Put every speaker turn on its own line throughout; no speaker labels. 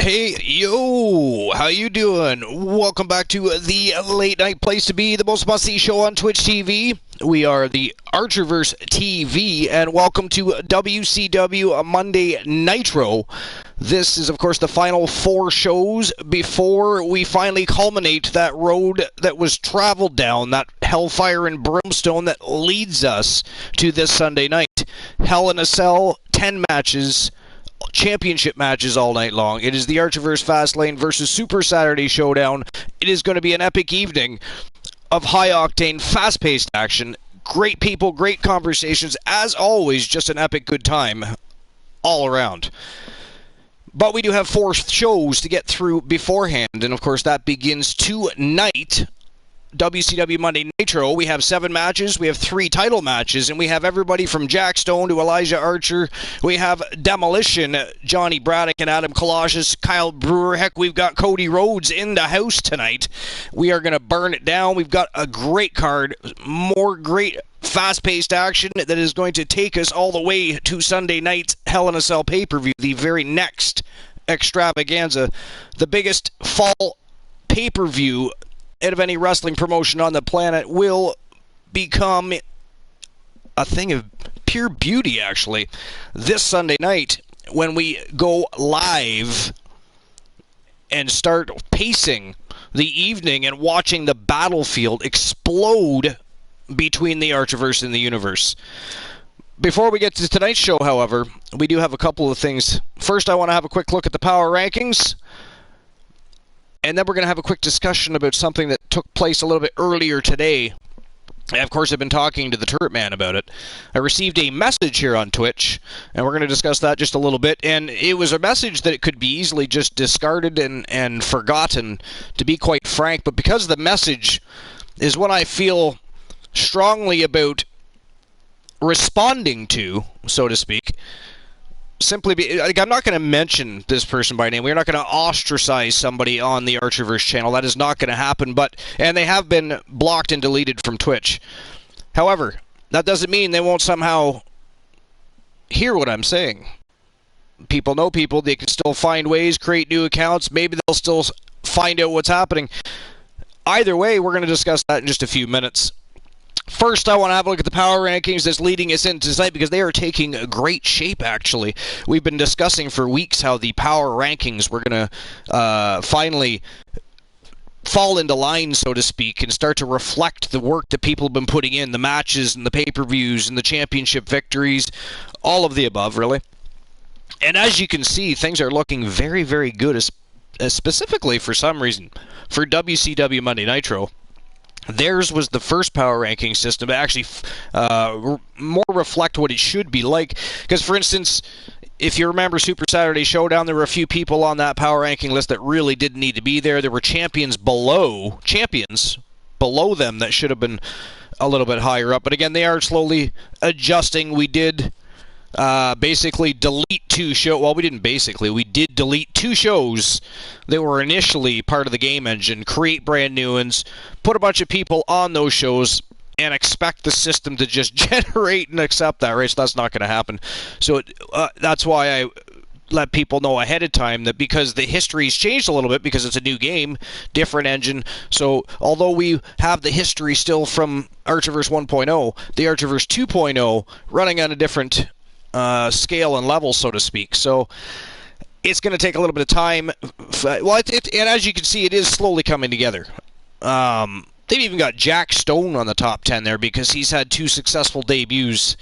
Hey, yo, how you doing? Welcome back to the late night place to be, the most must-see show on Twitch TV. We are the Archerverse TV, and welcome to WCW Monday Nitro. This is, of course, the final 4 shows before we finally culminate that road that was traveled down, that hellfire and brimstone that leads us to this Sunday night. Hell in a Cell, 10 matches. Championship matches all night long. It is the Archerverse Fastlane versus Super Saturday Showdown. It is going to be an epic evening of high-octane, fast-paced action. Great people, great conversations. As always, just an epic good time all around. But we do have 4 shows to get through beforehand, and of course that begins tonight. WCW Monday Nitro. We have 7 matches, we have 3 title matches, and we have everybody from Jack Stone to Elijah Archer. We have Demolition, Johnny Braddock and Adam Colossus, Kyle Brewer. Heck, we've got Cody Rhodes in the house tonight. We are going to burn it down. We've got a great card, more great fast-paced action that is going to take us all the way to Sunday night's Hell in a Cell pay-per-view, the very next extravaganza, the biggest fall pay-per-view of any wrestling promotion on the planet. Will become a thing of pure beauty, actually, this Sunday night when we go live and start pacing the evening and watching the battlefield explode between the Archerverse and the universe. Before we get to tonight's show, however, we do have a couple of things. First, I want to have a quick look at the power rankings. And then we're going to have a quick discussion about something that took place a little bit earlier today. I, of course, have been talking to the Turret Man about it. I received a message here on Twitch, and we're going to discuss that just a little bit. And it was a message that it could be easily just discarded and forgotten, to be quite frank. But because the message is what I feel strongly about responding to, so to speak, I'm not going to mention this person by name. We're not going to ostracize somebody on the Archerverse channel. That is not going to happen. And they have been blocked and deleted from Twitch. However, that doesn't mean they won't somehow hear what I'm saying. People know people. They can still find ways, create new accounts. Maybe they'll still find out what's happening. Either way, we're going to discuss that in just a few minutes. First, I want to have a look at the power rankings that's leading us into tonight, because they are taking great shape, actually. We've been discussing for weeks how the power rankings were going to finally fall into line, so to speak, and start to reflect the work that people have been putting in, the matches and the pay-per-views and the championship victories, all of the above, really. And as you can see, things are looking very, very good, specifically for some reason, for WCW Monday Nitro. Theirs was the first power ranking system to actually more reflect what it should be like. Because, for instance, if you remember Super Saturday Showdown, there were a few people on that power ranking list that really didn't need to be there. There were champions below them that should have been a little bit higher up. But again, they are slowly adjusting. We did basically delete 2 shows. Well, we didn't basically. We did delete 2 shows that were initially part of the game engine, create brand new ones, put a bunch of people on those shows, and expect the system to just generate and accept that, right? So that's not going to happen. So that's why I let people know ahead of time that, because the history's changed a little bit, because it's a new game, different engine. So although we have the history still from Archerverse 1.0, the Archerverse 2.0 running on a different scale and level, so to speak. So it's going to take a little bit of time. Well, and as you can see, it is slowly coming together. They've even got Jack Stone on the top 10 there, because he's had 2 successful debuts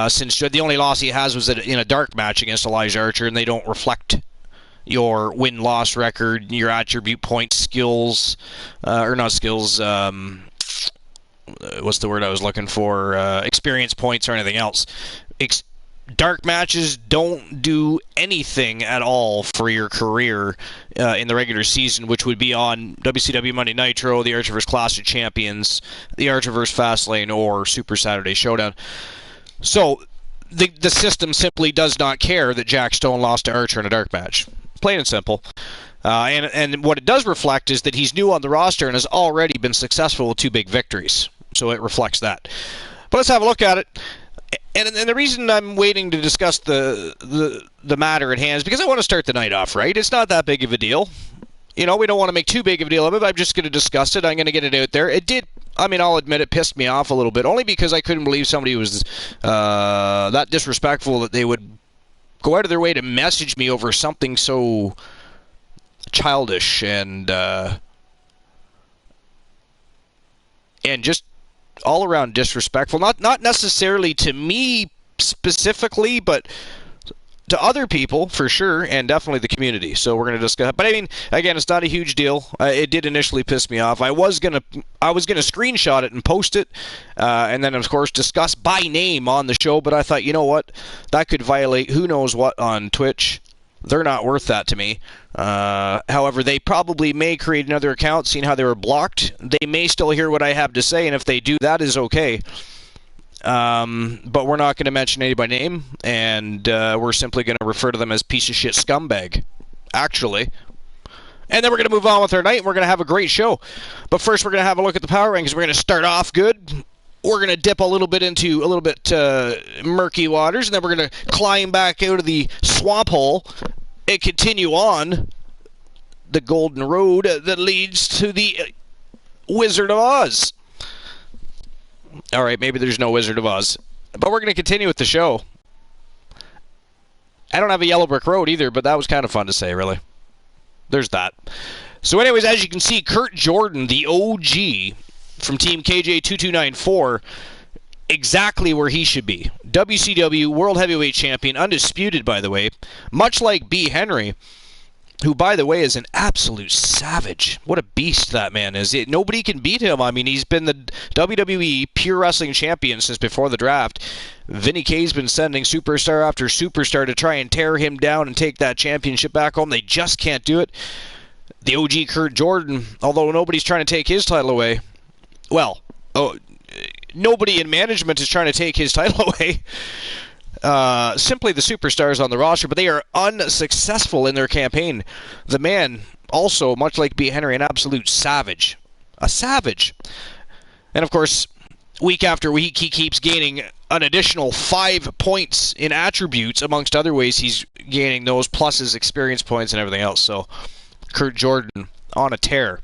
since the only loss he has was in a dark match against Elijah Archer, and they don't reflect your win-loss record, your attribute points, skills, or not skills, what's the word I was looking for, experience points or anything else. Dark matches don't do anything at all for your career in the regular season, which would be on WCW Monday Nitro, the Archerverse Classic Champions, the Archerverse Fastlane, or Super Saturday Showdown. So the system simply does not care that Jack Stone lost to Archer in a dark match. Plain and simple. And what it does reflect is that he's new on the roster and has already been successful with 2 big victories. So it reflects that. But let's have a look at it. And the reason I'm waiting to discuss the matter at hand is because I want to start the night off right. It's not that big of a deal. We don't want to make too big of a deal of it. I'm just going to discuss it. I'm going to get it out there. It did. I'll admit it pissed me off a little bit, only because I couldn't believe somebody was that disrespectful that they would go out of their way to message me over something so childish and just all around disrespectful. Not necessarily to me specifically, but to other people for sure, and definitely the community. So we're going to discuss. But again, it's not a huge deal. It did initially piss me off. I was gonna screenshot it and post it, and then of course discuss by name on the show. But I thought, you know what, that could violate who knows what on Twitch. They're not worth that to me. However, they probably may create another account, seeing how they were blocked. They may still hear what I have to say, and if they do, that is okay. But we're not going to mention anybody by name, and we're simply going to refer to them as piece of shit scumbag, actually. And then we're going to move on with our night, and we're going to have a great show. But first, we're going to have a look at the power rankings. We're going to start off good. We're going to dip a little bit into a little bit murky waters, and then we're going to climb back out of the swamp hole and continue on the golden road that leads to the Wizard of Oz. All right, maybe there's no Wizard of Oz, but we're going to continue with the show. I don't have a yellow brick road either, but that was kind of fun to say, really. There's that. So anyways, as you can see, Curt Jordan, the OG from Team KJ2294, exactly where he should be. WCW World Heavyweight Champion, undisputed, by the way, much like B. Henry, who, by the way, is an absolute savage. What a beast that man is. Nobody can beat him. He's been the WWE Pure Wrestling Champion since before the draft. Vinny K's been sending superstar after superstar to try and tear him down and take that championship back home. They just can't do it. The OG Curt Jordan, although nobody's trying to take his title away, nobody in management is trying to take his title away. Simply the superstars on the roster, but they are unsuccessful in their campaign. The man, also, much like B. Henry, an absolute savage. A savage. And of course, week after week, he keeps gaining an additional 5 points in attributes, amongst other ways he's gaining those, plus his experience points and everything else. So, Curt Jordan on a tear.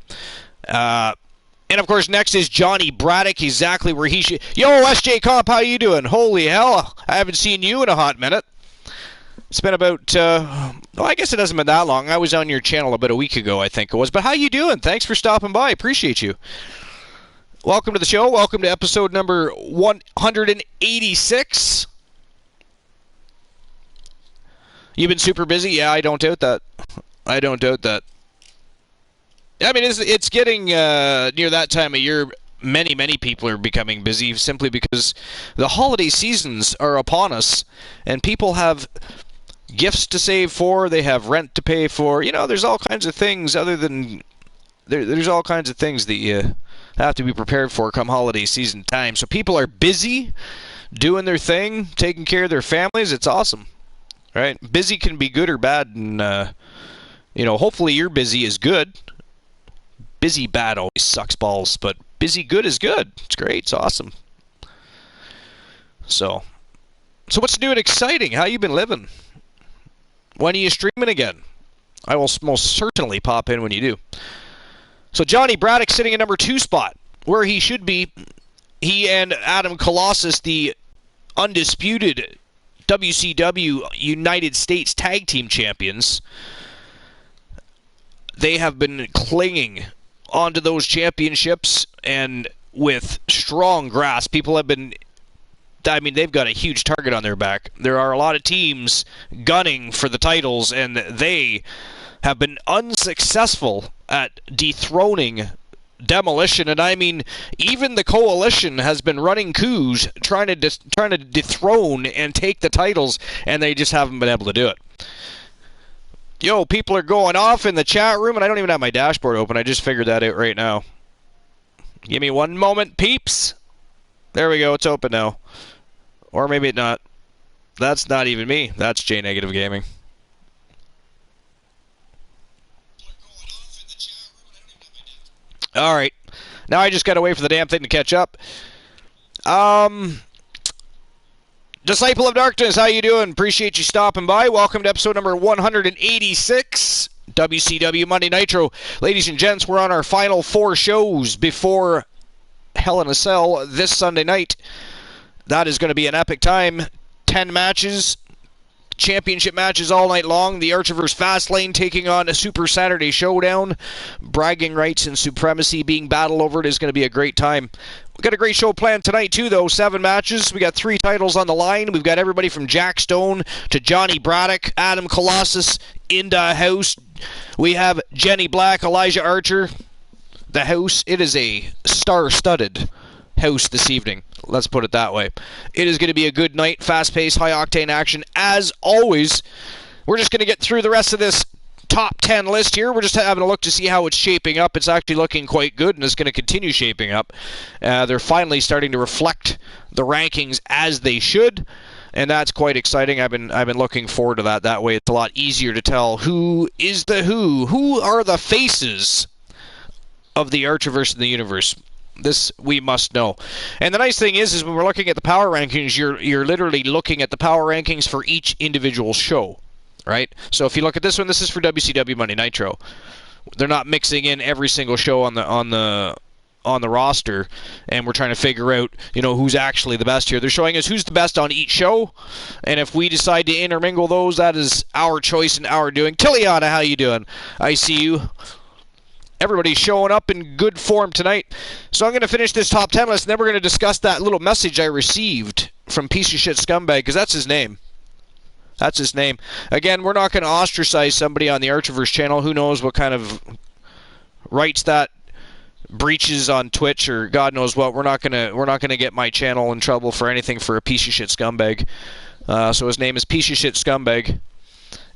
And of course, next is Johnny Braddock, exactly where he should. Yo, SJ Comp, how you doing? Holy hell, I haven't seen you in a hot minute. It's been about, I guess it hasn't been that long. I was on your channel about a week ago, I think it was. But how you doing? Thanks for stopping by. Appreciate you. Welcome to the show. Welcome to episode number 186. You've been super busy? Yeah, I don't doubt that. I don't doubt that. It's getting near that time of year. Many people are becoming busy simply because the holiday seasons are upon us, and people have gifts to save for, they have rent to pay for. There's all kinds of things other than... There's all kinds of things that you have to be prepared for come holiday season time. So people are busy, doing their thing, taking care of their families. It's awesome, right? Busy can be good or bad, and, hopefully your busy is good. Busy bad always sucks balls, but busy good is good. It's great. It's awesome. So what's new and exciting? How you been living? When are you streaming again? I will most certainly pop in when you do. So Johnny Braddock sitting in number 2 spot, where he should be. He and Adam Colossus, the undisputed WCW United States Tag Team Champions, they have been clinging onto those championships, and with strong grasp. People have been... they've got a huge target on their back. There are a lot of teams gunning for the titles, and they have been unsuccessful at dethroning Demolition. And even the Coalition has been running coups trying to dethrone and take the titles, and they just haven't been able to do it. Yo, people are going off in the chat room, and I don't even have my dashboard open. I just figured that out right now. Give me one moment, peeps. There we go. It's open now. Or maybe not. That's not even me. That's J Negative Gaming. All right. Now I just got to wait for the damn thing to catch up. Disciple of Darkness, how you doing? Appreciate you stopping by. Welcome to episode number 186, WCW Monday Nitro. Ladies and gents, we're on our final 4 shows before Hell in a Cell this Sunday night. That is going to be an epic time. 10 matches, championship matches all night long. The Archerverse Fastlane taking on a Super Saturday Showdown. Bragging rights and supremacy being battled over it is going to be a great time. We've got a great show planned tonight, too, though. 7 matches. We got 3 titles on the line. We've got everybody from Jack Stone to Johnny Braddock, Adam Colossus in the house. We have Jenny Black, Elijah Archer. The house, it is a star-studded house this evening. Let's put it that way. It is going to be a good night, fast-paced, high-octane action. As always, we're just going to get through the rest of this top 10 list here. We're just having a look to see how it's shaping up. It's actually looking quite good, and it's going to continue shaping up. They're finally starting to reflect the rankings as they should, and that's quite exciting. I've been looking forward to that. That way it's a lot easier to tell who is the who are the faces of the Archerverse and the universe. This we must know. And the nice thing is when we're looking at the power rankings, you're literally looking at the power rankings for each individual show. Right? So if you look at this one, this is for WCW Monday Nitro. They're not mixing in every single show on the roster, and we're trying to figure out, who's actually the best here. They're showing us who's the best on each show, and if we decide to intermingle those, that is our choice and our doing. Tiliana, how you doing? I see you. Everybody's showing up in good form tonight. So I'm going to finish this top 10 list, and then we're going to discuss that little message I received from Piece of Shit Scumbag, because that's his name. That's his name. Again, we're not going to ostracize somebody on the Archerverse channel. Who knows what kind of rights that breaches on Twitch or God knows what. We're not gonna get my channel in trouble for anything for a piece of shit scumbag. So his name is Piece of Shit Scumbag,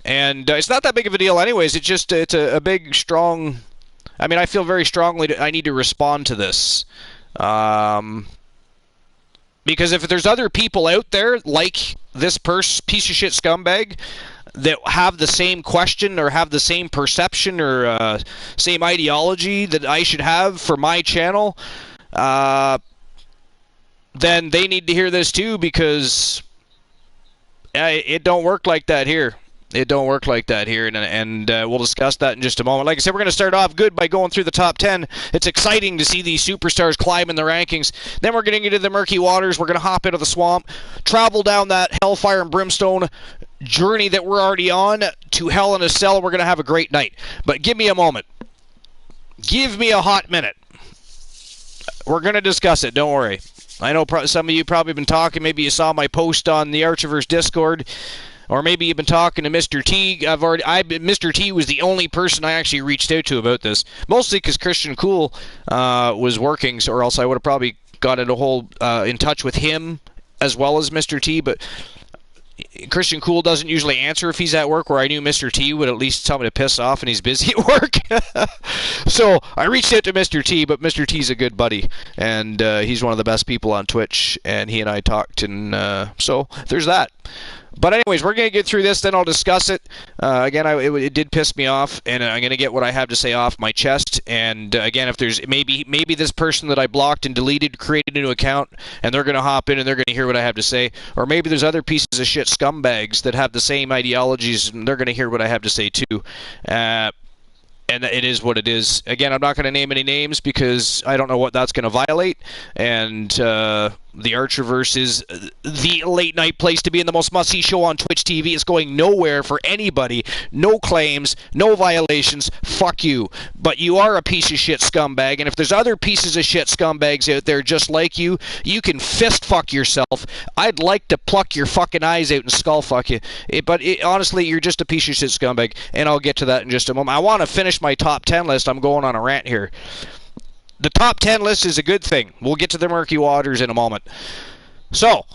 and it's not that big of a deal, anyways. It's a big, strong. I mean, I feel very strongly that I need to respond to this. Because if there's other people out there like this piece of shit scumbag that have the same question or have the same perception or same ideology that I should have for my channel, then they need to hear this too, because it don't work like that here. It don't work like that here, and we'll discuss that in just a moment. Like I said, we're going to start off good by going through the top 10. It's exciting to see these superstars climb in the rankings. Then we're getting into the murky waters. We're going to hop into the swamp, travel down that hellfire and brimstone journey that we're already on to Hell in a Cell. We're going to have a great night. But give me a moment. Give me a hot minute. We're going to discuss it. Don't worry. I know some of you probably been talking. Maybe you saw my post on the Archerverse Discord. Or maybe you've been talking to Mr. T. Mr. T was the only person I actually reached out to about this. Mostly because Christian Cool was working, or else I would have probably got in touch with him as well as Mr. T. But Christian Cool doesn't usually answer if he's at work, where I knew Mr. T would at least tell me to piss off and he's busy at work. So I reached out to Mr. T, but Mr. T's a good buddy, and he's one of the best people on Twitch, and he and I talked, and so there's that. But anyways, we're going to get through this, then I'll discuss it. Again, it did piss me off, and I'm going to get what I have to say off my chest. And again, if there's maybe this person that I blocked and deleted created a new account, and they're going to hop in and they're going to hear what I have to say. Or maybe there's other pieces of shit scumbags that have the same ideologies, and they're going to hear what I have to say too. And it is what it is. Again, I'm not going to name any names because I don't know what that's going to violate. And the Archerverse is the late-night place to be in the most must-see show on Twitch TV. It's going nowhere for anybody. No claims, no violations. Fuck you. But you are a piece of shit scumbag. And if there's other pieces of shit scumbags out there just like you, you can fist fuck yourself. I'd like to pluck your fucking eyes out and skull fuck you. But honestly, you're just a piece of shit scumbag. And I'll get to that in just a moment. I want to finish my top 10 list. I'm going on a rant here. The top 10 list is a good thing. We'll get to the murky waters in a moment. So,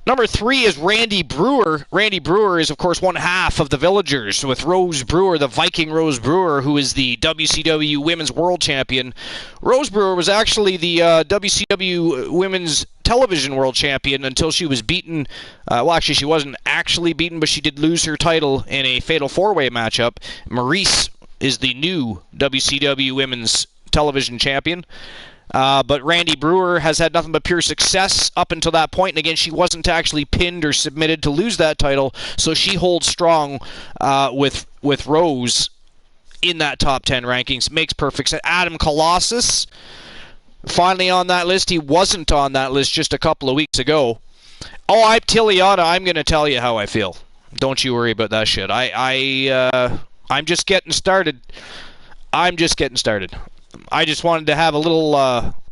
number 3 is Randy Brewer. Randy Brewer is, of course, one half of the Villagers, with Rose Brewer, the Viking Rose Brewer, who is the WCW Women's World Champion. Rose Brewer was actually the WCW Women's Television World Champion until she was beaten. Well, actually, she wasn't actually beaten, but she did lose her title in a Fatal 4-Way matchup. Maurice is the new WCW Women's Television Champion. But Randy Brewer has had nothing but pure success up until that point. And again, she wasn't actually pinned or submitted to lose that title, so she holds strong with Rose in that top 10 rankings. Makes perfect sense. Adam Colossus, finally on that list. He wasn't on that list just a couple of weeks ago. Oh, I'm Tiliana. I'm going to tell you how I feel. Don't you worry about that shit. I'm just getting started. I just wanted to have a little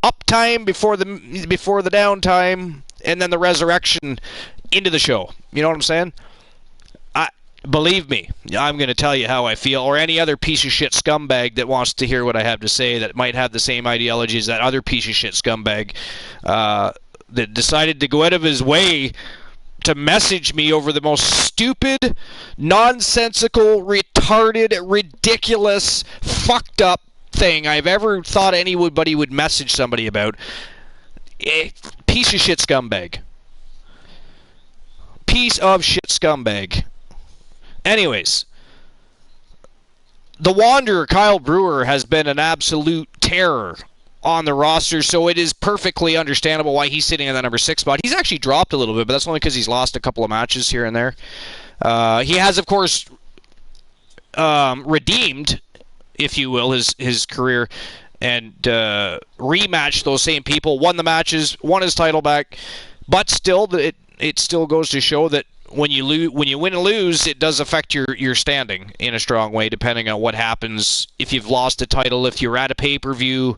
uptime before the downtime, and then the resurrection into the show. You know what I'm saying? Believe me, I'm going to tell you how I feel, or any other piece of shit scumbag that wants to hear what I have to say that might have the same ideology as that other piece of shit scumbag that decided to go out of his way to message me over the most stupid, nonsensical, retarded, ridiculous, fucked up thing I've ever thought anybody would message somebody about. Piece of shit scumbag. Piece of shit scumbag. Anyways, the Wanderer, Kyle Brewer, has been an absolute terror on the roster, so it is perfectly understandable why he's sitting in that number 6 spot. He's actually dropped a little bit, but that's only because he's lost a couple of matches here and there. He has, of course, redeemed, if you will, his career and rematched those same people, won the matches, won his title back, but still, it still goes to show that when you win and lose, it does affect your standing in a strong way, depending on what happens, if you've lost a title, if you're at a pay-per-view,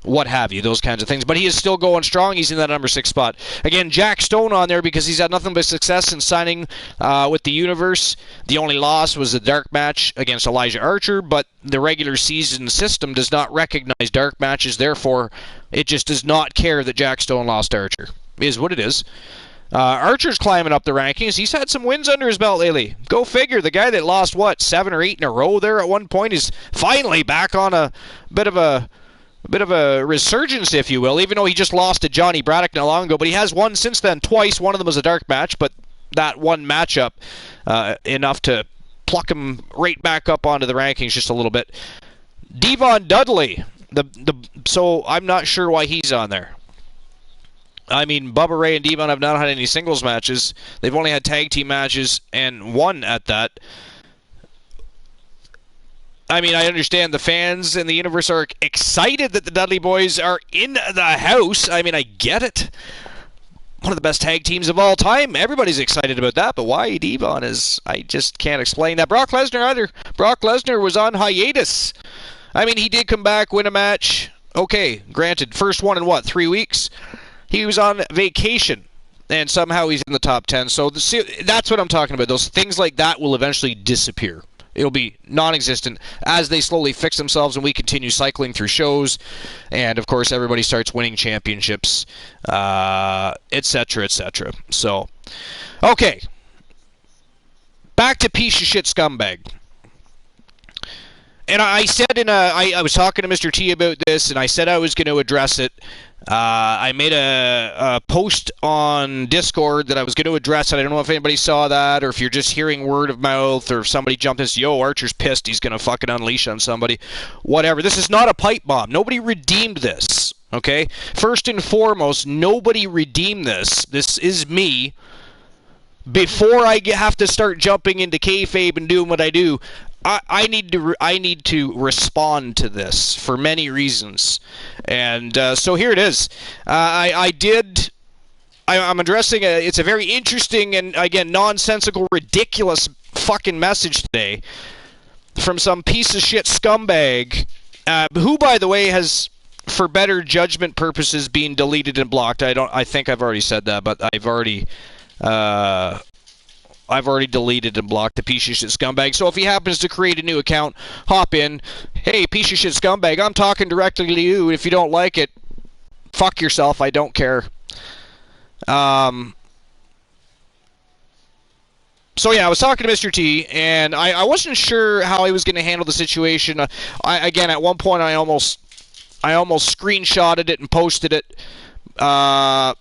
what have you, those kinds of things. But he is still going strong. He's in that number 6 spot. Again, Jack Stone on there because he's had nothing but success in signing with the Universe. The only loss was the dark match against Elijah Archer, but the regular season system does not recognize dark matches. Therefore, it just does not care that Jack Stone lost Archer. Is what it is. Archer's climbing up the rankings. He's had some wins under his belt lately. Go figure. The guy that lost, 7 or 8 in a row there at one point is finally back on a bit of a resurgence, if you will, even though he just lost to Johnny Braddock not long ago. But he has won since then twice. One of them was a dark match, but that one matchup enough to pluck him right back up onto the rankings just a little bit. Devon Dudley. So I'm not sure why he's on there. I mean, Bubba Ray and Devon have not had any singles matches. They've only had tag team matches, and one at that. I mean, I understand the fans in the Universe are excited that the Dudley Boys are in the house. I mean, I get it. One of the best tag teams of all time. Everybody's excited about that, but why Devon is... I just can't explain that. Brock Lesnar either. Brock Lesnar was on hiatus. I mean, he did come back, win a match. Okay, granted, first one in 3 weeks? He was on vacation, and somehow he's in the top 10. So that's what I'm talking about. Those things like that will eventually disappear. It'll be non-existent as they slowly fix themselves and we continue cycling through shows. And, of course, everybody starts winning championships, etc., etc. So, okay. Back to piece of shit scumbag. And I said I was talking to Mr. T about this, and I said I was going to address it. I made a post on Discord that I was going to address it. I don't know if anybody saw that, or if you're just hearing word of mouth, or if somebody jumped in and said, yo, Archer's pissed, he's going to fucking unleash on somebody. Whatever. This is not a pipe bomb. Nobody redeemed this, okay? First and foremost, nobody redeemed this. This is me. Before I have to start jumping into kayfabe and doing what I do, I need to respond to this for many reasons, and so here it is. I'm addressing it's a very interesting and again nonsensical, ridiculous fucking message today from some piece of shit scumbag, who, by the way, has, for better judgment purposes, been deleted and blocked. I think I've already said that, but I've already deleted and blocked the piece of shit scumbag. So if he happens to create a new account, hop in. Hey, piece of shit scumbag, I'm talking directly to you. If you don't like it, fuck yourself. I don't care. So yeah, I was talking to Mr. T, and I wasn't sure how he was going to handle the situation. Again, at one point, I almost screenshotted it and posted it. And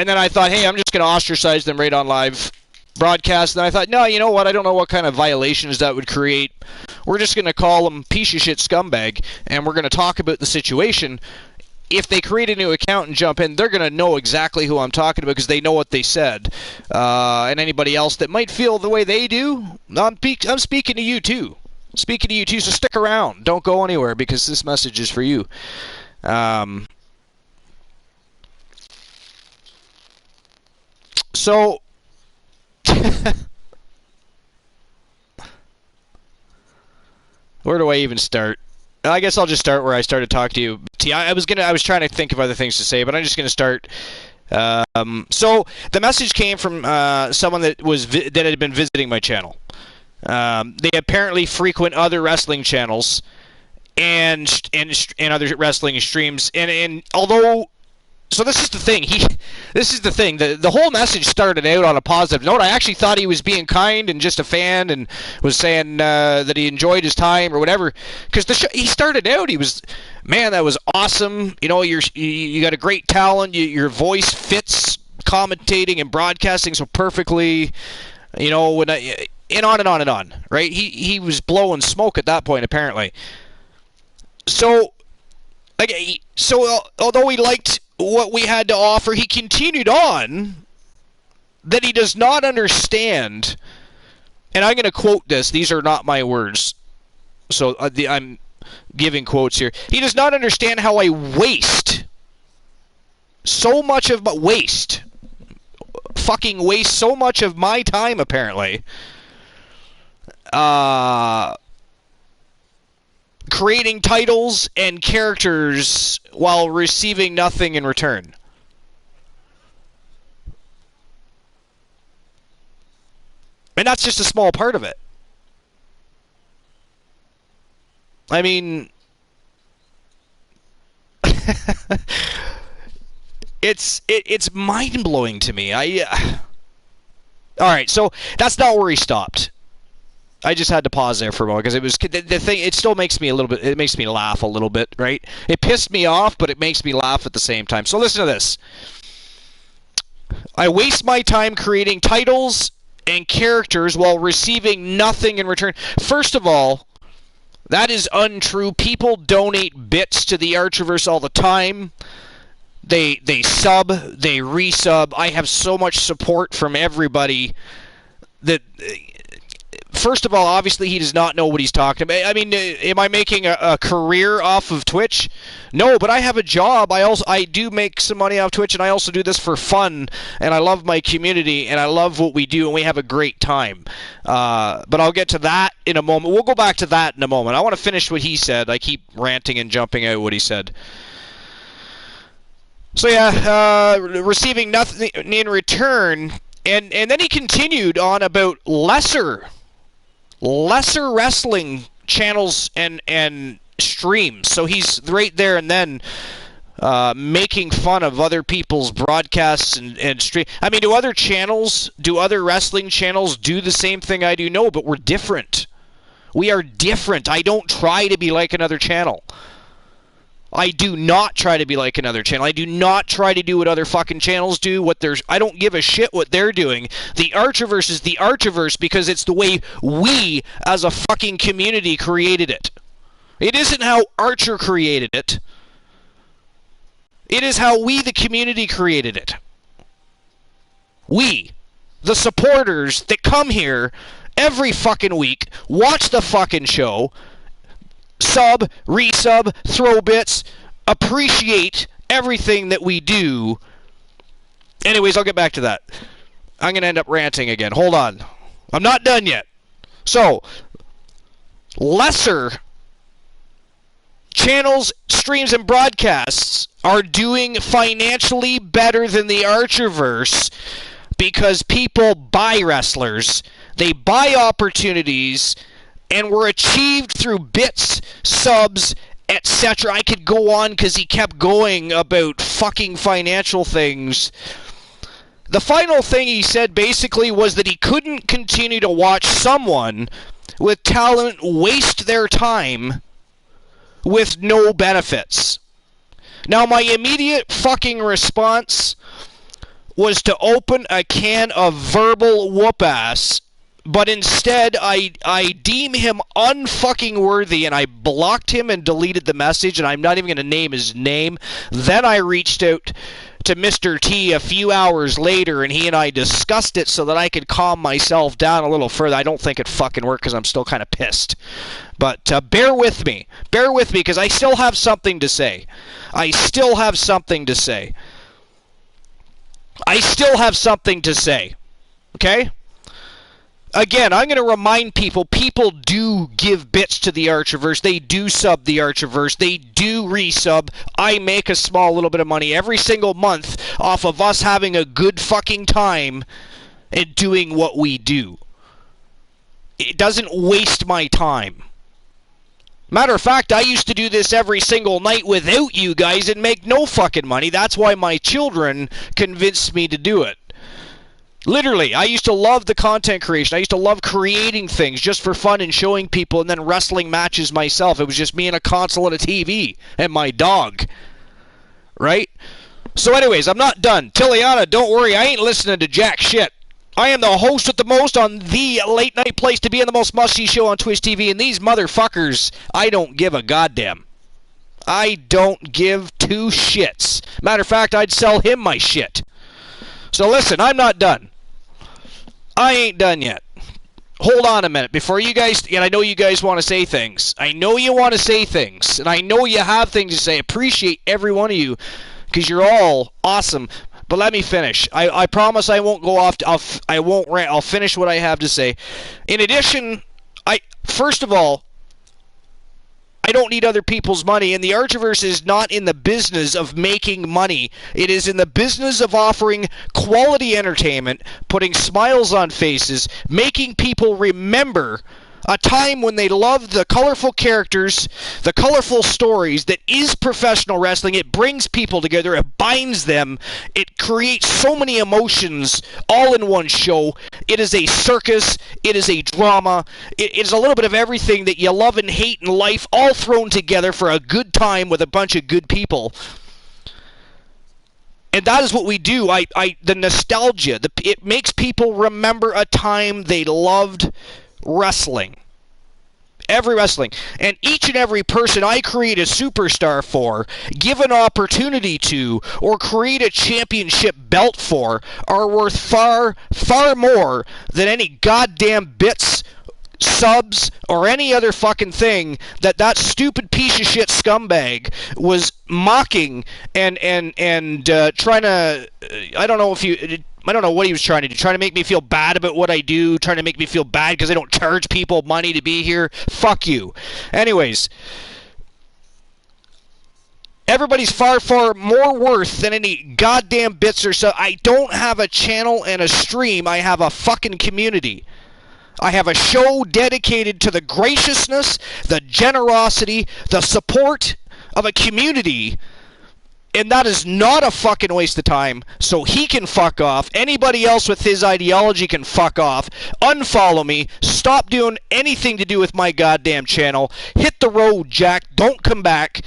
then I thought, hey, I'm just going to ostracize them right on live broadcast. And I thought, no, you know what? I don't know what kind of violations that would create. We're just going to call him piece of shit scumbag, and we're going to talk about the situation if they create a new account and jump in, they're going to know exactly who I'm talking about because they know what they said. And anybody else that might feel the way they do, I'm speaking to you too. Speaking to you too, so stick around. Don't go anywhere because this message is for you. So, where do I even start? I guess I'll just start where I started talking to you. I was trying to think of other things to say, but I'm just going to start. So the message came from someone that had been visiting my channel. They apparently frequent other wrestling channels and other wrestling streams. And although, so this is the thing. The whole message started out on a positive note. I actually thought he was being kind and just a fan and was saying that he enjoyed his time or whatever. Because he started out, he was, man, that was awesome. You know, you got a great talent. Your voice fits commentating and broadcasting so perfectly. You know, and on and on and on. Right? He was blowing smoke at that point, apparently. So although he liked what we had to offer, he continued on that he does not understand, and I'm going to quote this. These are not my words, so I'm giving quotes here. He does not understand how I waste so much of my waste so much of my time, apparently, creating titles and characters while receiving nothing in return. And that's just a small part of it. I mean, it's mind-blowing to me. All right, so that's not where he stopped. I just had to pause there for a moment because it was the thing. It still makes me it makes me laugh a little bit, right? It pissed me off, but it makes me laugh at the same time. So listen to this. I waste my time creating titles and characters while receiving nothing in return. First of all, that is untrue. People donate bits to the Archerverse all the time. They sub, they resub. I have so much support from everybody that... First of all, obviously he does not know what he's talking about. I mean, am I making a career off of Twitch? No, but I have a job. I do make some money off Twitch, and I also do this for fun, and I love my community, and I love what we do, and we have a great time. But I'll get to that in a moment. We'll go back to that in a moment. I want to finish what he said. I keep ranting and jumping out what he said. So yeah, receiving nothing in return, and then he continued on about lesser wrestling channels and streams. So he's right there and then making fun of other people's broadcasts and stream. I mean, do other wrestling channels do the same thing I do? No, but we're different. We are different. I don't try to be like another channel. I do not try to be like another channel. I do not try to do what other fucking channels do. I don't give a shit what they're doing. The Archerverse is the Archerverse because it's the way we, as a fucking community, created it. It isn't how Archer created it. It is how we, the community, created it. We, the supporters that come here every fucking week, watch the fucking show, sub, resub, throw bits, appreciate everything that we do. Anyways, I'll get back to that. I'm going to end up ranting again. Hold on. I'm not done yet. So, lesser channels, streams, and broadcasts are doing financially better than the Archerverse because people buy wrestlers. They buy opportunities, and were achieved through bits, subs, etc. I could go on because he kept going about fucking financial things. The final thing he said basically was that he couldn't continue to watch someone with talent waste their time with no benefits. Now, my immediate fucking response was to open a can of verbal whoop-ass But instead, I deem him unfucking worthy, and I blocked him and deleted the message, and I'm not even going to name his name. Then I reached out to Mr. T a few hours later, and he and I discussed it so that I could calm myself down a little further. I don't think it fucking worked because I'm still kind of pissed. But bear with me. Bear with me because I still have something to say. I still have something to say. I still have something to say. Okay? Again, I'm going to remind people do give bits to the Archiverse. They do sub the Archiverse. They do resub. I make a small little bit of money every single month off of us having a good fucking time and doing what we do. It doesn't waste my time. Matter of fact, I used to do this every single night without you guys and make no fucking money. That's why my children convinced me to do it. Literally, I used to love the content creation. I used to love creating things just for fun and showing people and then wrestling matches myself. It was just me and a console and a TV and my dog. Right? So anyways, I'm not done. Tiliana, don't worry, I ain't listening to jack shit. I am the host with the most on the late night place to be in the most must-see show on Twitch TV, and these motherfuckers, I don't give a goddamn. I don't give two shits. Matter of fact, I'd sell him my shit. So listen, I'm not done. I ain't done yet. Hold on a minute. Before you guys, and I know you guys want to say things. I know you want to say things, and I know you have things to say. Appreciate every one of you, because you're all awesome. But let me finish. I promise I won't go off. I won't rant. I'll finish what I have to say. In addition, first of all, I don't need other people's money, and the Archiverse is not in the business of making money. It is in the business of offering quality entertainment, putting smiles on faces, making people remember a time when they loved the colorful characters, the colorful stories that is professional wrestling. It brings people together, it binds them, it creates so many emotions all in one show. It is a circus, it is a drama, it is a little bit of everything that you love and hate in life, all thrown together for a good time with a bunch of good people. And that is what we do. The nostalgia, it makes people remember a time they loved wrestling. Every wrestling. And each and every person I create a superstar for, give an opportunity to, or create a championship belt for, are worth far, far more than any goddamn bits, subs, or any other fucking thing that stupid piece of shit scumbag was mocking and trying to, I don't know what he was trying to do. Trying to make me feel bad about what I do. Trying to make me feel bad because I don't charge people money to be here. Fuck you. Anyways, everybody's far, far more worth than any goddamn bits or so. I don't have a channel and a stream. I have a fucking community. I have a show dedicated to the graciousness, the generosity, the support of a community. And that is not a fucking waste of time, so he can fuck off. Anybody else with his ideology can fuck off. Unfollow me. Stop doing anything to do with my goddamn channel. Hit the road, Jack. Don't come back.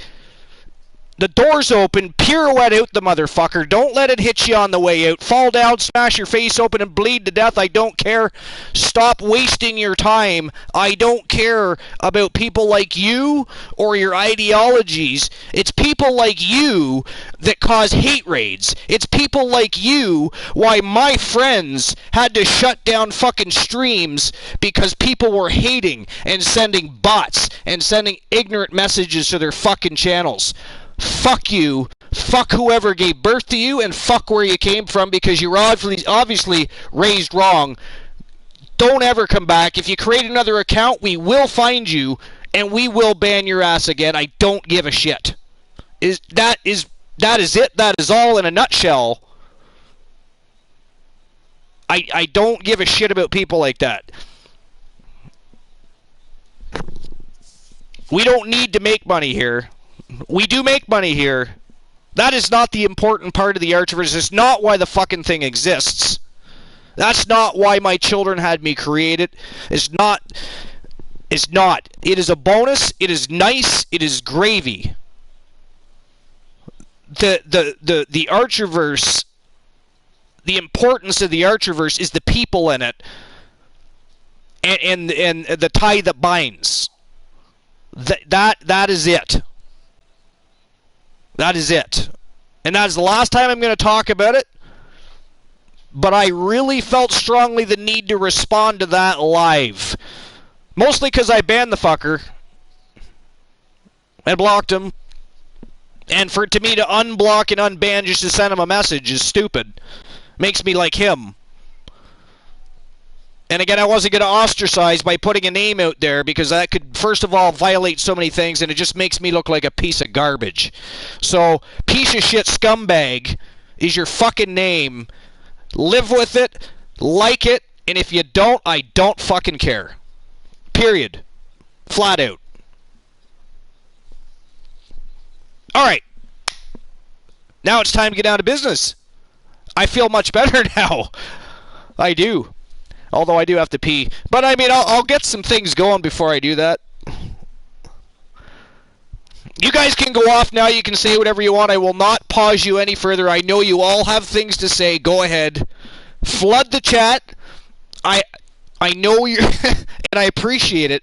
The door's open. Pirouette out the motherfucker. Don't let it hit you on the way out. Fall down, smash your face open, and bleed to death. I don't care. Stop wasting your time. I don't care about people like you or your ideologies. It's people like you that cause hate raids. It's people like you why my friends had to shut down fucking streams because people were hating and sending bots and sending ignorant messages to their fucking channels. Fuck you, fuck whoever gave birth to you, and fuck where you came from because you were obviously raised wrong. Don't ever come back. If you create another account, we will find you, and we will ban your ass again. I don't give a shit. That is it. That is all in a nutshell. I don't give a shit about people like that. We don't need to make money here. We do make money here. That is not the important part of the Archiverse. It's not why the fucking thing exists. That's not why my children had me create it. It's not. It is a bonus. It is nice. It is gravy. The Archiverse, the importance of the Archiverse is the people in it. and the tie that binds. That is it. That is it. And that's the last time I'm going to talk about it. But I really felt strongly the need to respond to that live. Mostly because I banned the fucker. And blocked him. And to me to unblock and unban just to send him a message is stupid. Makes me like him. And again, I wasn't going to ostracize by putting a name out there because that could, first of all, violate so many things, and it just makes me look like a piece of garbage. So, piece of shit scumbag is your fucking name. Live with it, like it, and if you don't, I don't fucking care. Period. Flat out. Alright. Now it's time to get down to business. I feel much better now. I do. Although I do have to pee. But I mean, I'll get some things going before I do that. You guys can go off now. You can say whatever you want. I will not pause you any further. I know you all have things to say. Go ahead. Flood the chat. I know you're... and I appreciate it.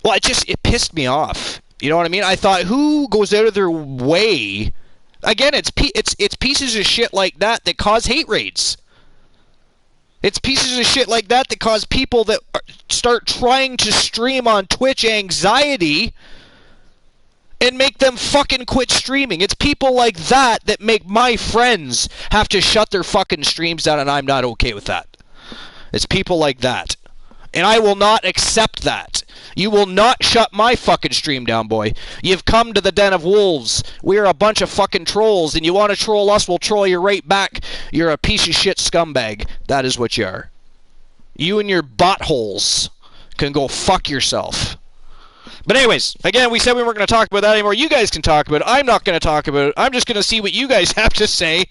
Well, it pissed me off. You know what I mean? I thought, who goes out of their way... Again, it's pieces of shit like that cause hate raids. It's pieces of shit like that cause people that start trying to stream on Twitch anxiety and make them fucking quit streaming. It's people like that make my friends have to shut their fucking streams down, and I'm not okay with that. It's people like that. And I will not accept that. You will not shut my fucking stream down, boy. You've come to the den of wolves. We're a bunch of fucking trolls, and you want to troll us, we'll troll you right back. You're a piece of shit scumbag. That is what you are. You and your buttholes can go fuck yourself. But anyways, again, we said we weren't going to talk about that anymore. You guys can talk about it. I'm not going to talk about it. I'm just going to see what you guys have to say.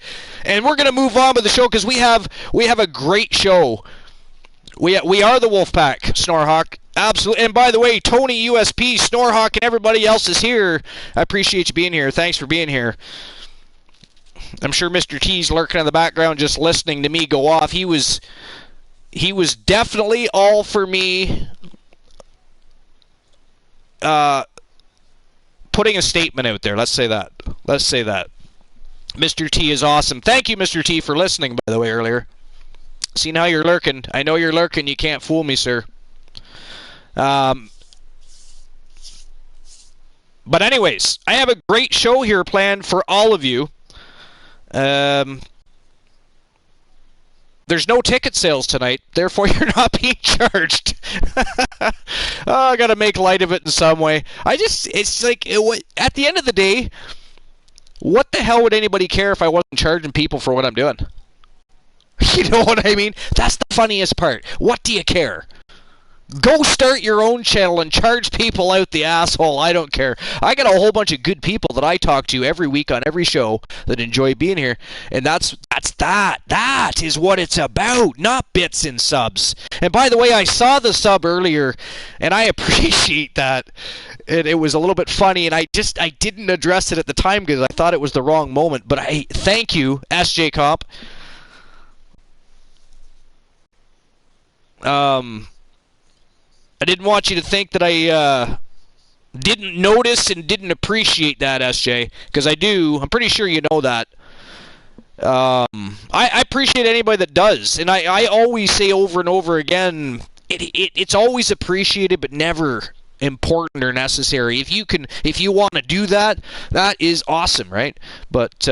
And we're going to move on with the show, because we have a great show. We are the Wolfpack, Snorhawk. Absolutely. And by the way, Tony, USP, Snorhawk, and everybody else is here. I appreciate you being here. Thanks for being here. I'm sure Mr. T's lurking in the background just listening to me go off. He was definitely all for me putting a statement out there. Let's say that. Mr. T is awesome. Thank you, Mr. T, for listening, by the way, earlier. See, now you're lurking. I know you're lurking. You can't fool me, sir. But anyways, I have a great show here planned for all of you. There's no ticket sales tonight, therefore you're not being charged. I gotta make light of it in some way. It's like, at the end of the day, what the hell would anybody care if I wasn't charging people for what I'm doing? You know what I mean? That's the funniest part. What do you care? Go start your own channel and charge people out the asshole. I don't care. I got a whole bunch of good people that I talk to every week on every show that enjoy being here. And that's that. That is what it's about, not bits and subs. And by the way, I saw the sub earlier, and I appreciate that. It was a little bit funny, and I didn't address it at the time because I thought it was the wrong moment. But I thank you, SJ Comp. I didn't want you to think that I didn't notice and didn't appreciate that, SJ, because I do. I'm pretty sure you know that. I appreciate anybody that does, and I always say over and over again, it's always appreciated, but never important or necessary. If you want to do that, that is awesome, right? But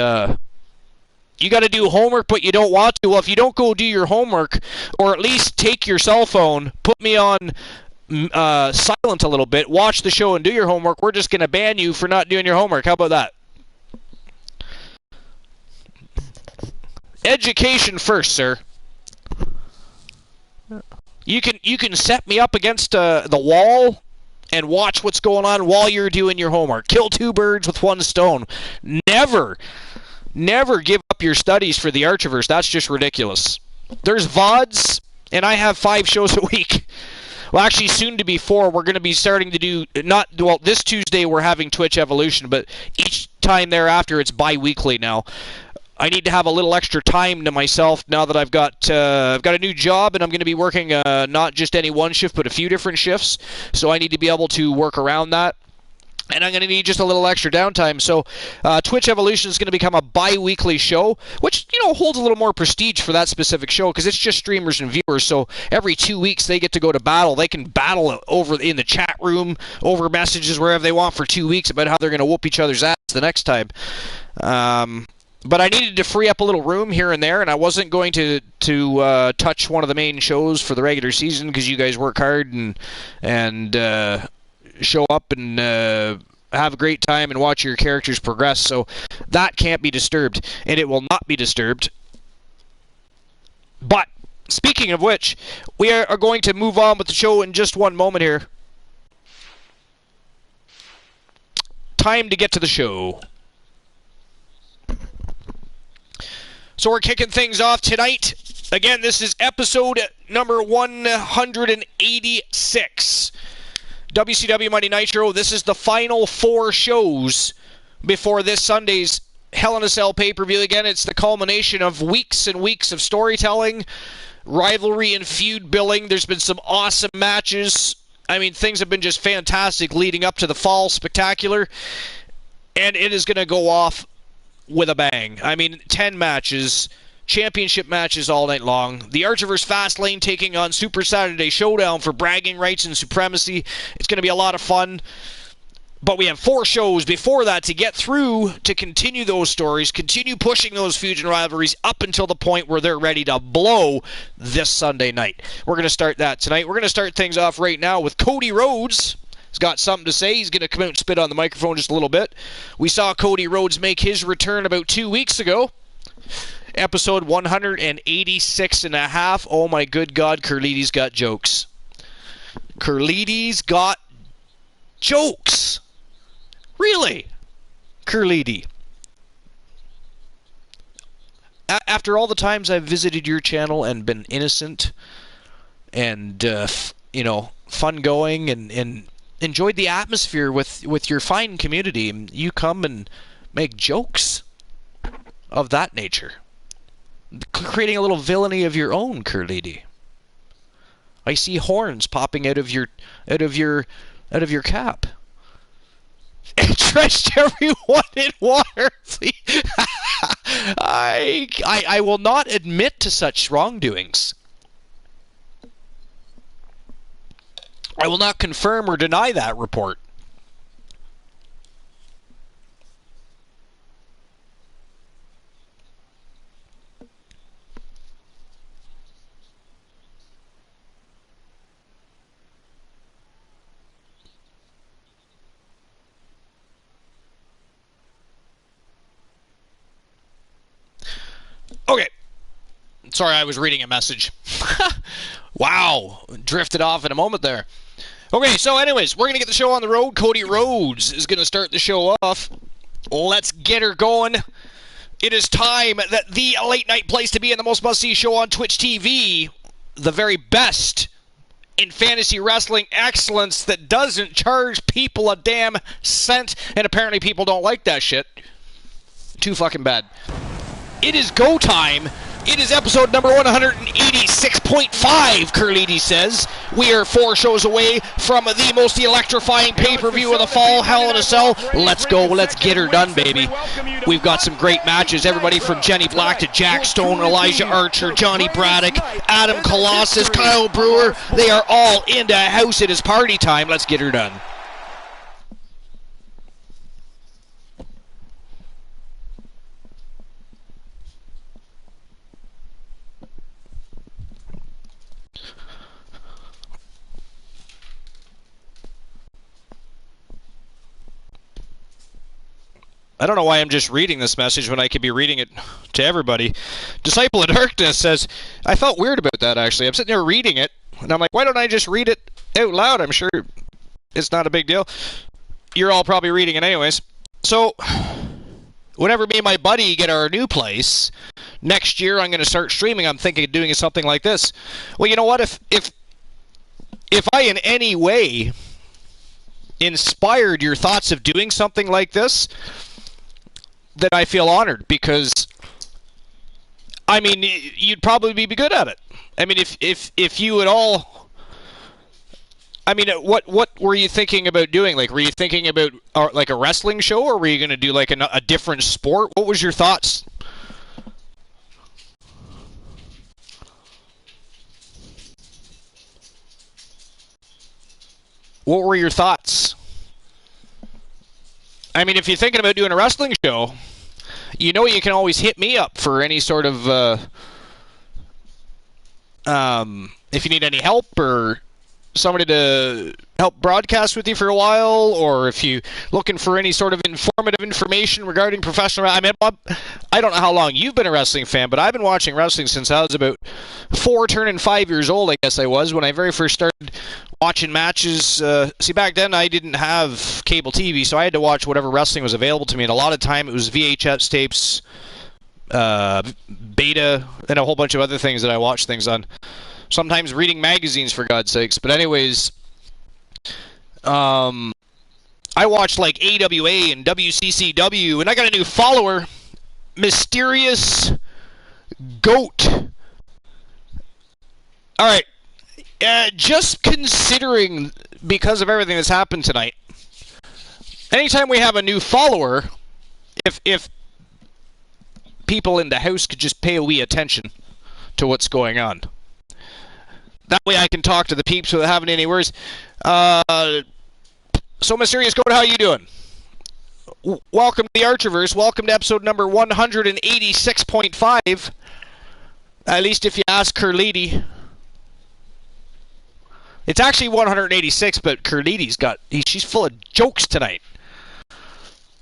you got to do homework, but you don't want to. Well, if you don't go do your homework, or at least take your cell phone, put me on silent a little bit, watch the show and do your homework, we're just going to ban you for not doing your homework. How about that? Education first, sir. You can set me up against the wall and watch what's going on while you're doing your homework. Kill two birds with one stone. Never give up your studies for the Archiverse. That's just ridiculous. There's VODs, and I have 5 shows a week. Well, actually, soon to be 4. We're going to be starting to do, this Tuesday we're having Twitch Evolution, but each time thereafter it's bi-weekly now. I need to have a little extra time to myself now that I've got a new job, and I'm going to be working not just any one shift, but a few different shifts. So I need to be able to work around that. And I'm going to need just a little extra downtime. So Twitch Evolution is going to become a bi-weekly show, which, holds a little more prestige for that specific show because it's just streamers and viewers. So every 2 weeks they get to go to battle. They can battle over in the chat room, over messages, wherever they want for 2 weeks about how they're going to whoop each other's ass the next time. But I needed to free up a little room here and there, and I wasn't going to touch one of the main shows for the regular season because you guys work hard and show up and have a great time and watch your characters progress. So that can't be disturbed, and it will not be disturbed. But speaking of which, we are going to move on with the show in just one moment here. Time to get to the show. So we're kicking things off tonight. Again, this is episode number 186. WCW Monday Nitro. This is the final 4 shows before this Sunday's Hell in a Cell pay-per-view. Again, it's the culmination of weeks and weeks of storytelling, rivalry, and feud billing. There's been some awesome matches. I mean, things have been just fantastic leading up to the Fall Spectacular. And it is going to go off with a bang. I mean, 10 matches, championship matches all night long. The Archerverse Fastlane taking on Super Saturday Showdown for bragging rights and supremacy. It's going to be a lot of fun. But we have 4 shows before that to get through to continue those stories, continue pushing those feuds and rivalries up until the point where they're ready to blow this Sunday night. We're going to start that tonight. We're going to start things off right now with Cody Rhodes. He's got something to say. He's going to come out and spit on the microphone just a little bit. We saw Cody Rhodes make his return about 2 weeks ago. Episode 186 and a half. Oh my good God, Curlidi's got jokes. Curlidi's got jokes. Really? Curlidi. After all the times I've visited your channel and been innocent and, fun going and enjoyed the atmosphere with your fine community, and you come and make jokes of that nature, creating a little villainy of your own, Curlidi. I see horns popping out of your cap. And drenched everyone in water. I will not admit to such wrongdoings. I will not confirm or deny that report. Okay. Sorry, I was reading a message. Wow. Drifted off in a moment there. Okay, so anyways, we're going to get the show on the road. Cody Rhodes is going to start the show off. Let's get her going. It is time that the late night place to be in the most must-see show on Twitch TV, the very best in fantasy wrestling excellence that doesn't charge people a damn cent, and apparently people don't like that shit. Too fucking bad. It is go time. It is episode number 186.5, Curlidi says. We are 4 shows away from the most electrifying pay-per-view of the fall, Hell in a Cell. Let's go. Let's get her done, baby. We've got some great matches. Everybody from Jenny Black to Jack Stone, Elijah Archer, Johnny Braddock, Adam Colossus, Kyle Brewer. They are all in the house. It is party time. Let's get her done. I don't know why I'm just reading this message when I could be reading it to everybody. Disciple of Darkness says, I felt weird about that, actually. I'm sitting there reading it, and I'm like, why don't I just read it out loud? I'm sure it's not a big deal. You're all probably reading it anyways. So, whenever me and my buddy get our new place, next year I'm going to start streaming. I'm thinking of doing something like this. Well, you know what? If I in any way inspired your thoughts of doing something like this, then I feel honored, because I mean, you'd probably be good at it. I mean, if you at all... I mean, what were you thinking about doing? Like, were you thinking about like a wrestling show, or were you going to do like a different sport? What was your thoughts? What were your thoughts? I mean, if you're thinking about doing a wrestling show, you know you can always hit me up for any sort of... if you need any help or somebody to help broadcast with you for a while, or if you're looking for any sort of informative information regarding professional... I mean, I don't know how long you've been a wrestling fan, but I've been watching wrestling since I was about 4, turning 5 years old, I guess I was, when I very first started watching matches. See, back then I didn't have cable TV, so I had to watch whatever wrestling was available to me, and a lot of time it was VHS tapes, Beta, and a whole bunch of other things that I watched things on. Sometimes reading magazines, for God's sakes. But anyways, I watched like AWA and WCCW, and I got a new follower, Mysterious Goat. All right, just considering, because of everything that's happened tonight, anytime we have a new follower, if people in the house could just pay a wee attention to what's going on. That way I can talk to the peeps without having any words. So, Mysterious Goat, how you doing? Welcome to the Archerverse. Welcome to episode number 186.5. At least if you ask Curlidi. It's actually 186, but Curlidi's she's full of jokes tonight.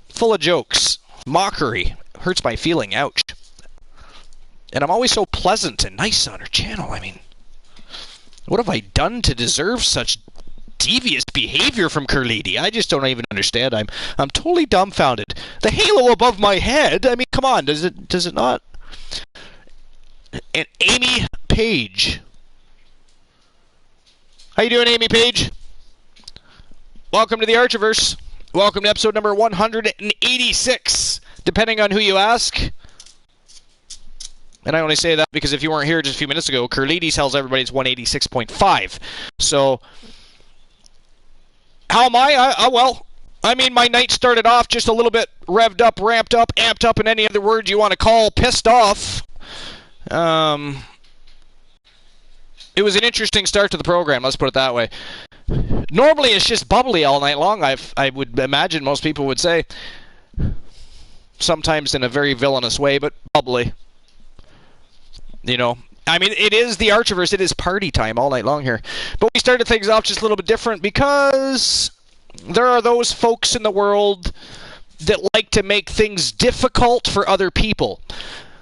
Full of jokes. Mockery. Hurts my feeling. Ouch. And I'm always so pleasant and nice on her channel. I mean... what have I done to deserve such devious behavior from Curlidi? I just don't even understand. I'm totally dumbfounded. The halo above my head. I mean, come on, does it not? And Amy Page. How you doing, Amy Page? Welcome to the Archerverse. Welcome to episode number 186, depending on who you ask. And I only say that because if you weren't here just a few minutes ago, Curlidi tells everybody it's 186.5. So, how am I? Well, I mean, my night started off just a little bit revved up, ramped up, amped up, and any other word you want to call, pissed off. It was an interesting start to the program, let's put it that way. Normally it's just bubbly all night long, I would imagine most people would say. Sometimes in a very villainous way, but bubbly. You know, I mean, it is the Archerverse. It is party time all night long here. But we started things off just a little bit different because there are those folks in the world that like to make things difficult for other people.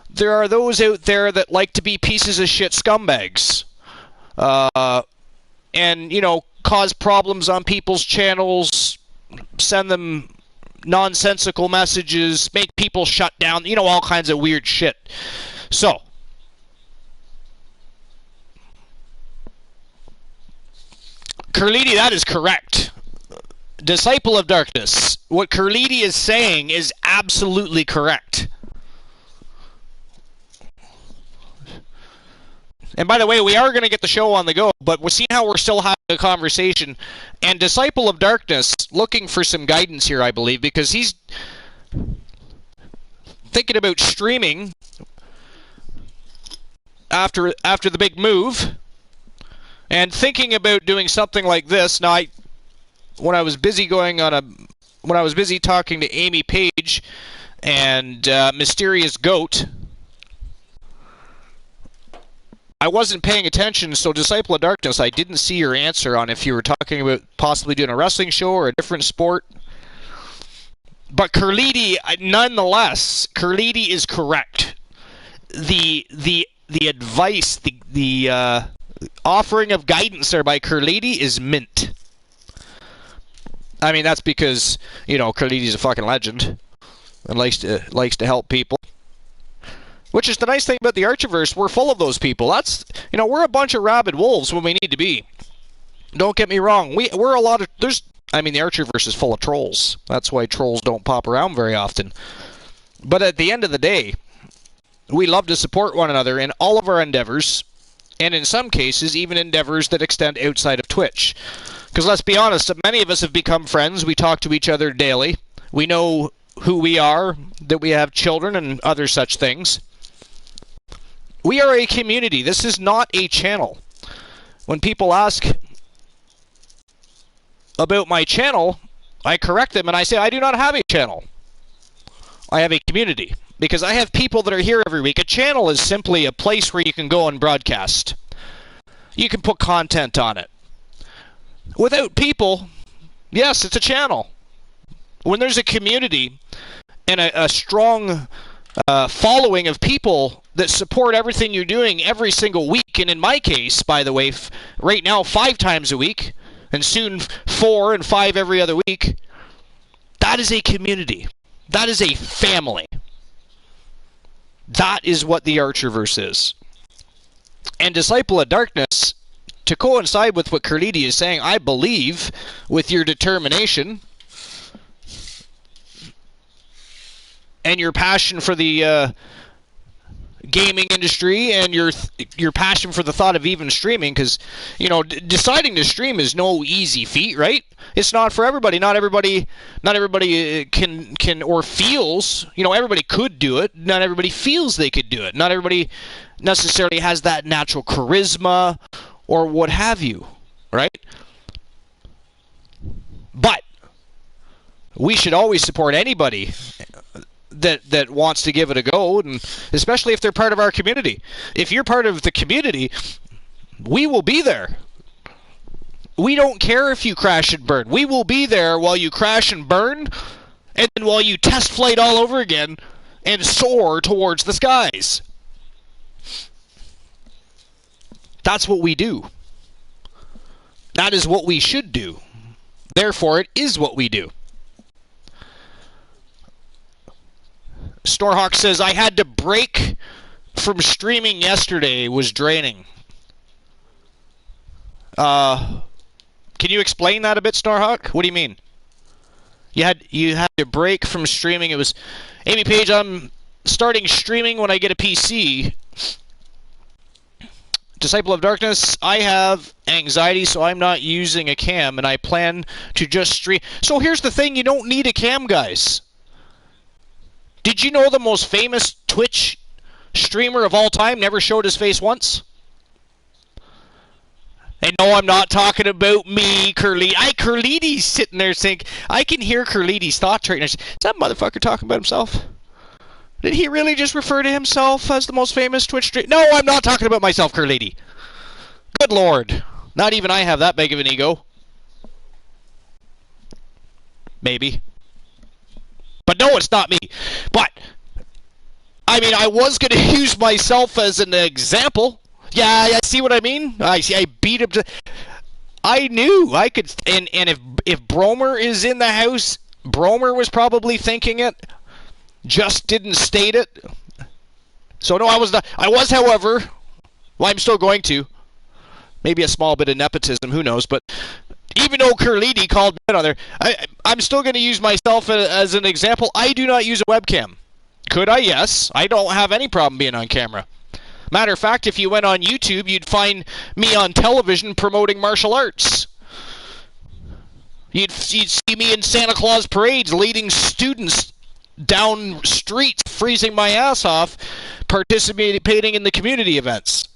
There are those out there that like to be pieces of shit scumbags. And, you know, cause problems on people's channels, send them nonsensical messages, make people shut down, you know, all kinds of weird shit. So, Curlidi, that is correct. Disciple of Darkness. What Curlidi is saying is absolutely correct. And by the way, we are going to get the show on the go, but we'll see how we're still having a conversation. And Disciple of Darkness, looking for some guidance here, I believe, because he's thinking about streaming after the big move. And thinking about doing something like this. Now, when I was busy talking to Amy Page and Mysterious Goat, I wasn't paying attention. So, Disciple of Darkness, I didn't see your answer on if you were talking about possibly doing a wrestling show or a different sport. But Curlidi, nonetheless, Curlidi is correct. The advice, the offering of guidance there by Curlidi is mint. I mean, that's because, you know, Curlidi's a fucking legend and likes to help people. Which is the nice thing about the Archerverse. We're full of those people. That's, you know, we're a bunch of rabid wolves when we need to be. Don't get me wrong. We're a lot of... the Archerverse is full of trolls. That's why trolls don't pop around very often. But at the end of the day, We love to support one another in all of our endeavors, and in some cases, even endeavors that extend outside of Twitch. Because let's be honest, many of us have become friends. We talk to each other daily. We know who we are, that we have children and other such things. We are a community. This is not a channel. When people ask about my channel, I correct them and I say, I do not have a channel. I have a community. Because I have people that are here every week. A channel is simply a place where you can go and broadcast. You can put content on it. Without people, yes, it's a channel. When there's a community and a strong following of people that support everything you're doing every single week, and in my case, by the way, right now 5 times a week, and soon 4 and 5 every other week, that is a community. That is a family. That is what the Archerverse is. And Disciple of Darkness, to coincide with what Curlidi is saying, I believe, with your determination and your passion for the gaming industry and your passion for the thought of even streaming, because, you know, deciding to stream is no easy feat, right? It's not for everybody. Not everybody can or feels, you know, everybody could do it. Not everybody feels they could do it. Not everybody necessarily has that natural charisma or what have you, right? But we should always support anybody that wants to give it a go, and especially if they're part of our community. If you're part of the community, we will be there. We don't care if you crash and burn. We will be there while you crash and burn, and then while you test flight all over again and soar towards the skies. That's what we do. That is what we should do. Therefore, it is what we do. Storhawk says, I had to break from streaming yesterday. It was draining. Can you explain that a bit, Storhawk? What do you mean? You had to break from streaming. It was, Amy Page, I'm starting streaming when I get a PC. Disciple of Darkness, I have anxiety, so I'm not using a cam, and I plan to just stream. So here's the thing, you don't need a cam, guys. Did you know the most famous Twitch streamer of all time never showed his face once? And no, I'm not talking about me, Curly. Curlidi's sitting there saying, I can hear Curlidi's thoughts right now. Is that motherfucker talking about himself? Did he really just refer to himself as the most famous Twitch streamer? No, I'm not talking about myself, Curlidi. Good Lord. Not even I have that big of an ego. Maybe. But no, it's not me. But, I mean, I was going to use myself as an example. Yeah, I see what I mean? I beat him to... I knew I could... And if Bromer is in the house, Bromer was probably thinking it. Just didn't state it. So no, I was not. I was, however... Well, I'm still going to. Maybe a small bit of nepotism, who knows, but... Even though Curlidi called me on there, I'm still going to use myself as an example. I do not use a webcam. Could I? Yes. I don't have any problem being on camera. Matter of fact, if you went on YouTube, you'd find me on television promoting martial arts. You'd see me in Santa Claus parades leading students down streets, freezing my ass off, participating in the community events.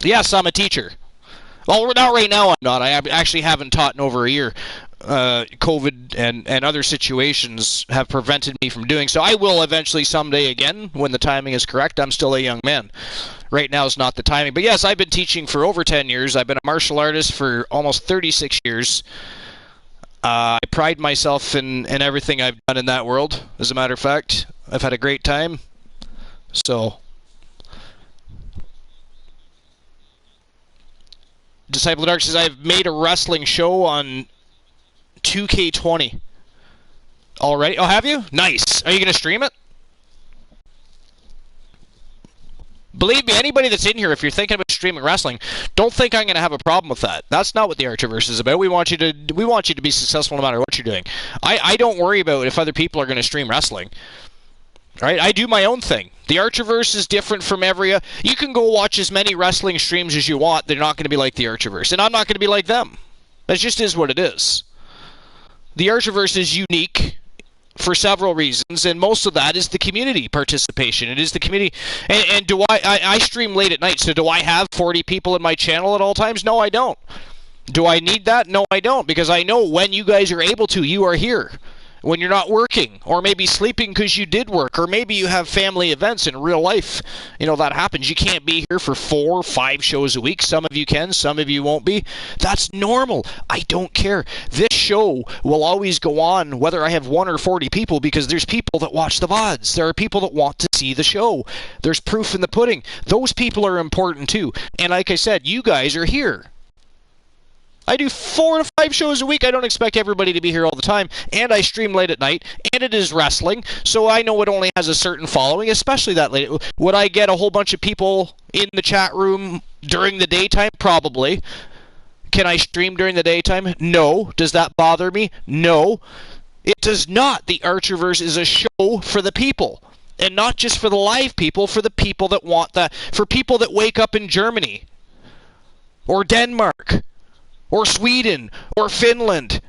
Yes, I'm a teacher. Well, not right now, I'm not. I actually haven't taught in over a year. COVID and other situations have prevented me from doing so. I will eventually someday again when the timing is correct. I'm still a young man. Right now is not the timing. But yes, I've been teaching for over 10 years. I've been a martial artist for almost 36 years. I pride myself in everything I've done in that world. As a matter of fact, I've had a great time. So... Disciple of Dark says, I've made a wrestling show on 2K20 already. Oh, have you? Nice. Are you going to stream it? Believe me, anybody that's in here, if you're thinking about streaming wrestling, don't think I'm going to have a problem with that. That's not what the Archerverse is about. We want you to be successful no matter what you're doing. I don't worry about if other people are going to stream wrestling. Right? I do my own thing. The Archerverse is different from every... you can go watch as many wrestling streams as you want. They're not going to be like the Archerverse. And I'm not going to be like them. That just is what it is. The Archerverse is unique for several reasons, and most of that is the community participation. It is the community. And do I stream late at night, so do I have 40 people in my channel at all times? No, I don't. Do I need that? No, I don't, because I know when you guys are able to, you are here. When you're not working, or maybe sleeping because you did work, or maybe you have family events in real life. You know, that happens. You can't be here for 4 or 5 shows a week. Some of you can, some of you won't be. That's normal. I don't care. This show will always go on whether I have 1 or 40 people, because there's people that watch the VODs. There are people that want to see the show. There's proof in the pudding. Those people are important too. And like I said, you guys are here. I do 4 to 5 shows a week. I don't expect everybody to be here all the time. And I stream late at night. And it is wrestling. So I know it only has a certain following, especially that late. Would I get a whole bunch of people in the chat room during the daytime? Probably. Can I stream during the daytime? No. Does that bother me? No. It does not. The Archerverse is a show for the people. And not just for the live people, for the people that want that. For people that wake up in Germany. Or Denmark. Or Sweden, or Finland.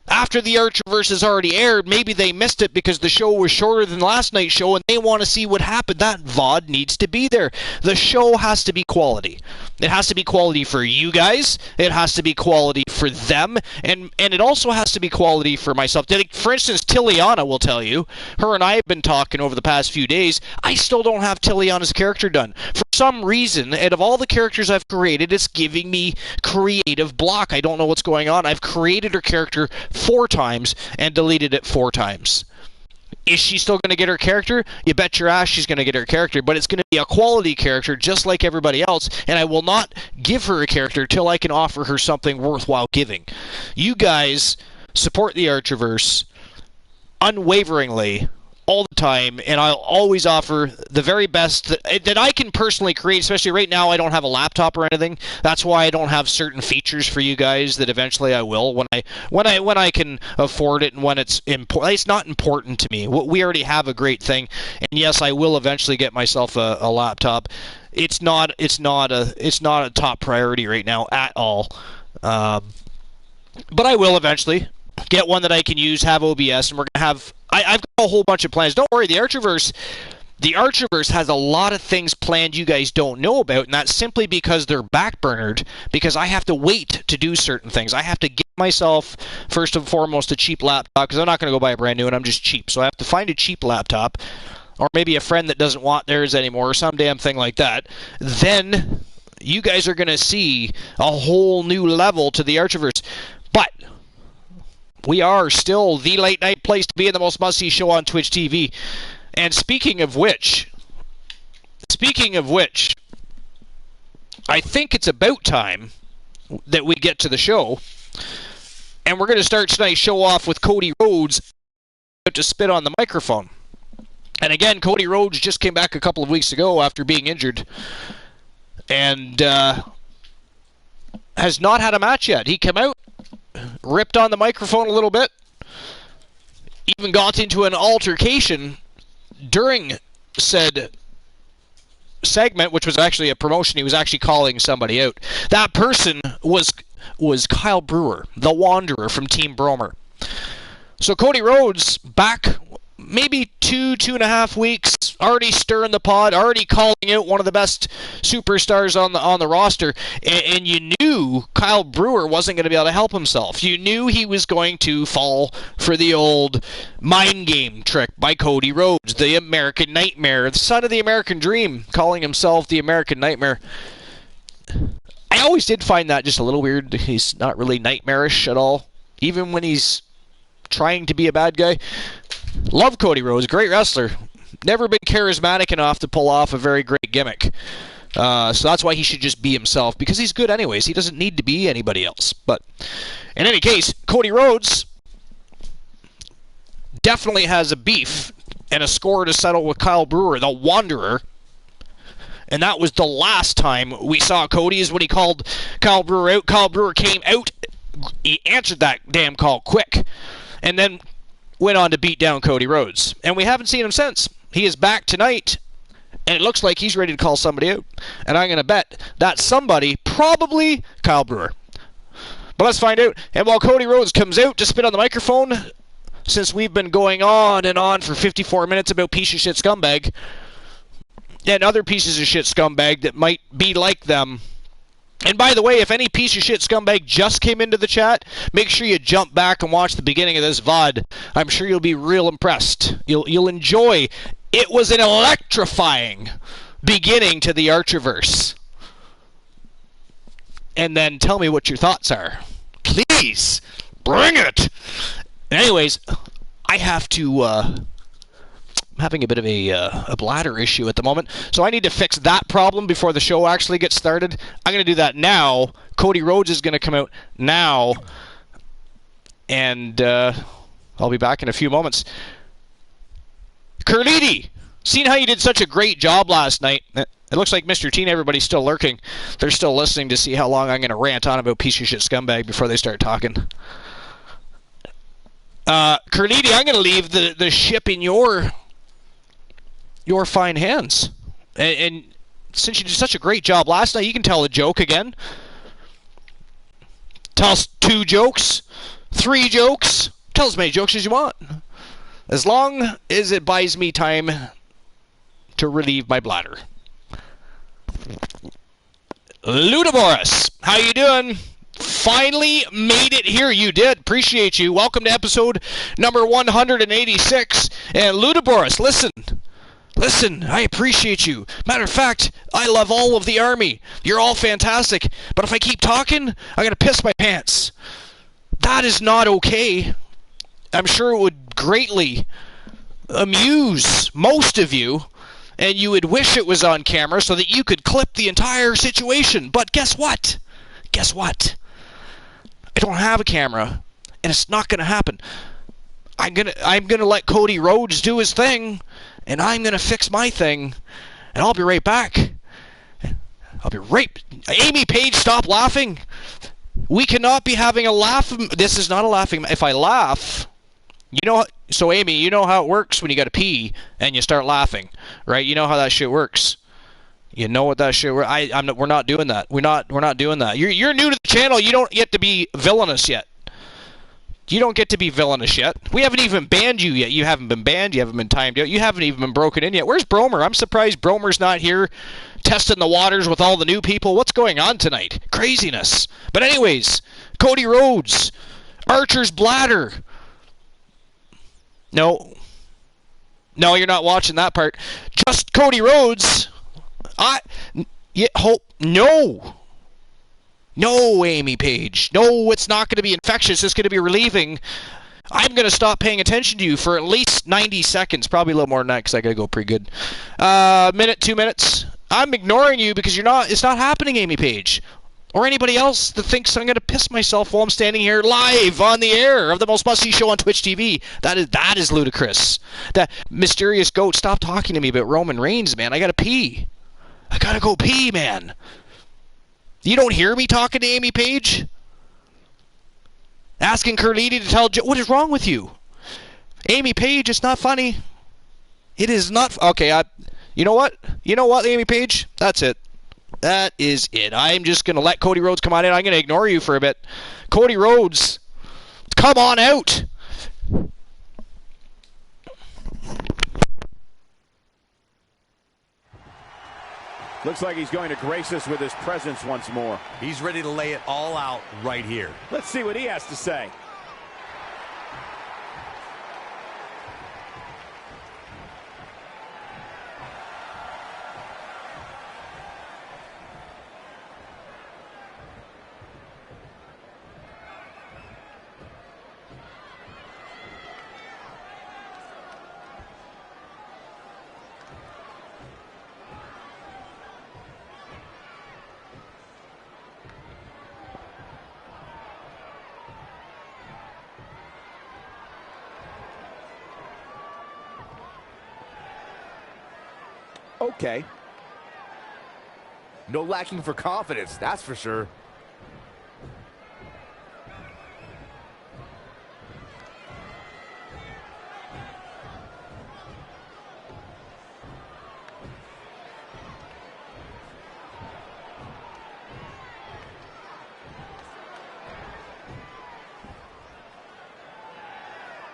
After the Archerverse has already aired, maybe they missed it because the show was shorter than last night's show and they want to see what happened. That VOD needs to be there. The show has to be quality. It has to be quality for you guys. It has to be quality for them. And it also has to be quality for myself. For instance, Tiliana will tell you, her and I have been talking over the past few days, I still don't have Tiliana's character done. For some reason, out of all the characters I've created, it's giving me creative block. I don't know what's going on. I've created her character 4 times and deleted it 4 times. Is she still going to get her character? You bet your ass she's going to get her character, but it's going to be a quality character just like everybody else, and I will not give her a character till I can offer her something worthwhile giving. You guys support the Archerverse unwaveringly all the time, and I'll always offer the very best that I can personally create. Especially right now, I don't have a laptop or anything. That's why I don't have certain features for you guys that eventually I will when I can afford it and when it's important. It's not important to me. We already have a great thing, and yes, I will eventually get myself a laptop. It's not a top priority right now at all. But I will eventually get one that I can use, have OBS, and we're gonna have. I've got a whole bunch of plans. Don't worry, the Archerverse has a lot of things planned you guys don't know about, and that's simply because they're backburnered, because I have to wait to do certain things. I have to get myself, first and foremost, a cheap laptop, because I'm not going to go buy a brand new one, I'm just cheap. So I have to find a cheap laptop, or maybe a friend that doesn't want theirs anymore, or some damn thing like that. Then you guys are going to see a whole new level to the Archerverse. But we are still the late night place to be in the most must-see show on Twitch TV. And speaking of which, I think it's about time that we get to the show. And we're going to start tonight's show off with Cody Rhodes to spit on the microphone. And again, Cody Rhodes just came back a couple of weeks ago after being injured. And has not had a match yet. He came out, ripped on the microphone a little bit, even got into an altercation during said segment, which was actually a promotion. He was actually calling somebody out. That person was Kyle Brewer, the Wanderer from Team Bromer. So Cody Rhodes back maybe 2.5 weeks, already stirring the pot, already calling out one of the best superstars on the roster, and you knew Kyle Brewer wasn't going to be able to help himself. You knew he was going to fall for the old mind game trick by Cody Rhodes, the American Nightmare, the son of the American Dream, calling himself the American Nightmare. I always did find that just a little weird. He's not really nightmarish at all, even when he's trying to be a bad guy. Love Cody Rhodes, great wrestler. Never been charismatic enough to pull off a very great gimmick. So that's why he should just be himself, because he's good anyways. He doesn't need to be anybody else. But in any case, Cody Rhodes definitely has a beef and a score to settle with Kyle Brewer, the Wanderer. And that was the last time we saw Cody, is when he called Kyle Brewer out. Kyle Brewer came out. He answered that damn call quick. And then went on to beat down Cody Rhodes. And we haven't seen him since. He is back tonight, and it looks like he's ready to call somebody out. And I'm going to bet that somebody, probably Kyle Brewer. But let's find out. And while Cody Rhodes comes out to spit on the microphone, since we've been going on and on for 54 minutes about piece of shit scumbag, and other pieces of shit scumbag that might be like them. And by the way, if any piece of shit scumbag just came into the chat, make sure you jump back and watch the beginning of this VOD. I'm sure you'll be real impressed. You'll enjoy. It was an electrifying beginning to the Archerverse. And then tell me what your thoughts are. Please, bring it! Anyways, I have to... I'm having a bit of a bladder issue at the moment, so I need to fix that problem before the show actually gets started. I'm going to do that now. Cody Rhodes is going to come out now, and I'll be back in a few moments. Curliti, seen how you did such a great job last night. It looks like Mr. T and everybody's still lurking. They're still listening to see how long I'm going to rant on about piece of shit scumbag before they start talking. Curliti, I'm going to leave the ship in your fine hands. And since you did such a great job last night, you can tell a joke again. Tell us 2 jokes, 3 jokes. Tell as many jokes as you want. As long as it buys me time to relieve my bladder. Ludaboris, how you doing? Finally made it here. You did. Appreciate you. Welcome to episode number 186. And Ludaboris, listen, I appreciate you. Matter of fact, I love all of the army. You're all fantastic. But if I keep talking, I'm going to piss my pants. That is not okay. I'm sure it would greatly amuse most of you, and you would wish it was on camera so that you could clip the entire situation. But guess what? Guess what? I don't have a camera, and it's not going to happen. I'm gonna let Cody Rhodes do his thing, and I'm gonna fix my thing, and I'll be right back. Amy Page, stop laughing. We cannot be having a laugh. This is not a laughing. If I laugh, you know. So Amy, you know how it works when you got to pee and you start laughing, right? You know how that shit works. You know what that shit. We're not doing that. We're not doing that. You're new to the channel. You don't get to be villainous yet. You don't get to be villainous yet. We haven't even banned you yet. You haven't been banned. You haven't been timed out. You haven't even been broken in yet. Where's Bromer? I'm surprised Bromer's not here testing the waters with all the new people. What's going on tonight? Craziness. But anyways, Cody Rhodes, Archer's bladder. No, you're not watching that part. Just Cody Rhodes. No, Amy Page. No, it's not going to be infectious. It's going to be relieving. I'm going to stop paying attention to you for at least 90 seconds. Probably a little more than that because I got to go pretty good. Minute, 2 minutes. I'm ignoring you because it's not happening, Amy Page. Or anybody else that thinks I'm going to piss myself while I'm standing here live on the air of the most must-see show on Twitch TV. That is ludicrous. That mysterious goat, stop talking to me about Roman Reigns, man. I got to pee. I got to go pee, man. You don't hear me talking to Amy Page? Asking Curliti to tell what is wrong with you? Amy Page, it's not funny. It is not. Okay, you know what? You know what, Amy Page? That's it. That is it. I'm just going to let Cody Rhodes come on in. I'm going to ignore you for a bit. Cody Rhodes, come on out.
Looks like he's going to grace us with his presence once more.
He's ready to lay it all out right here.
Let's see what he has to say. Okay.
No lacking for confidence, that's for sure.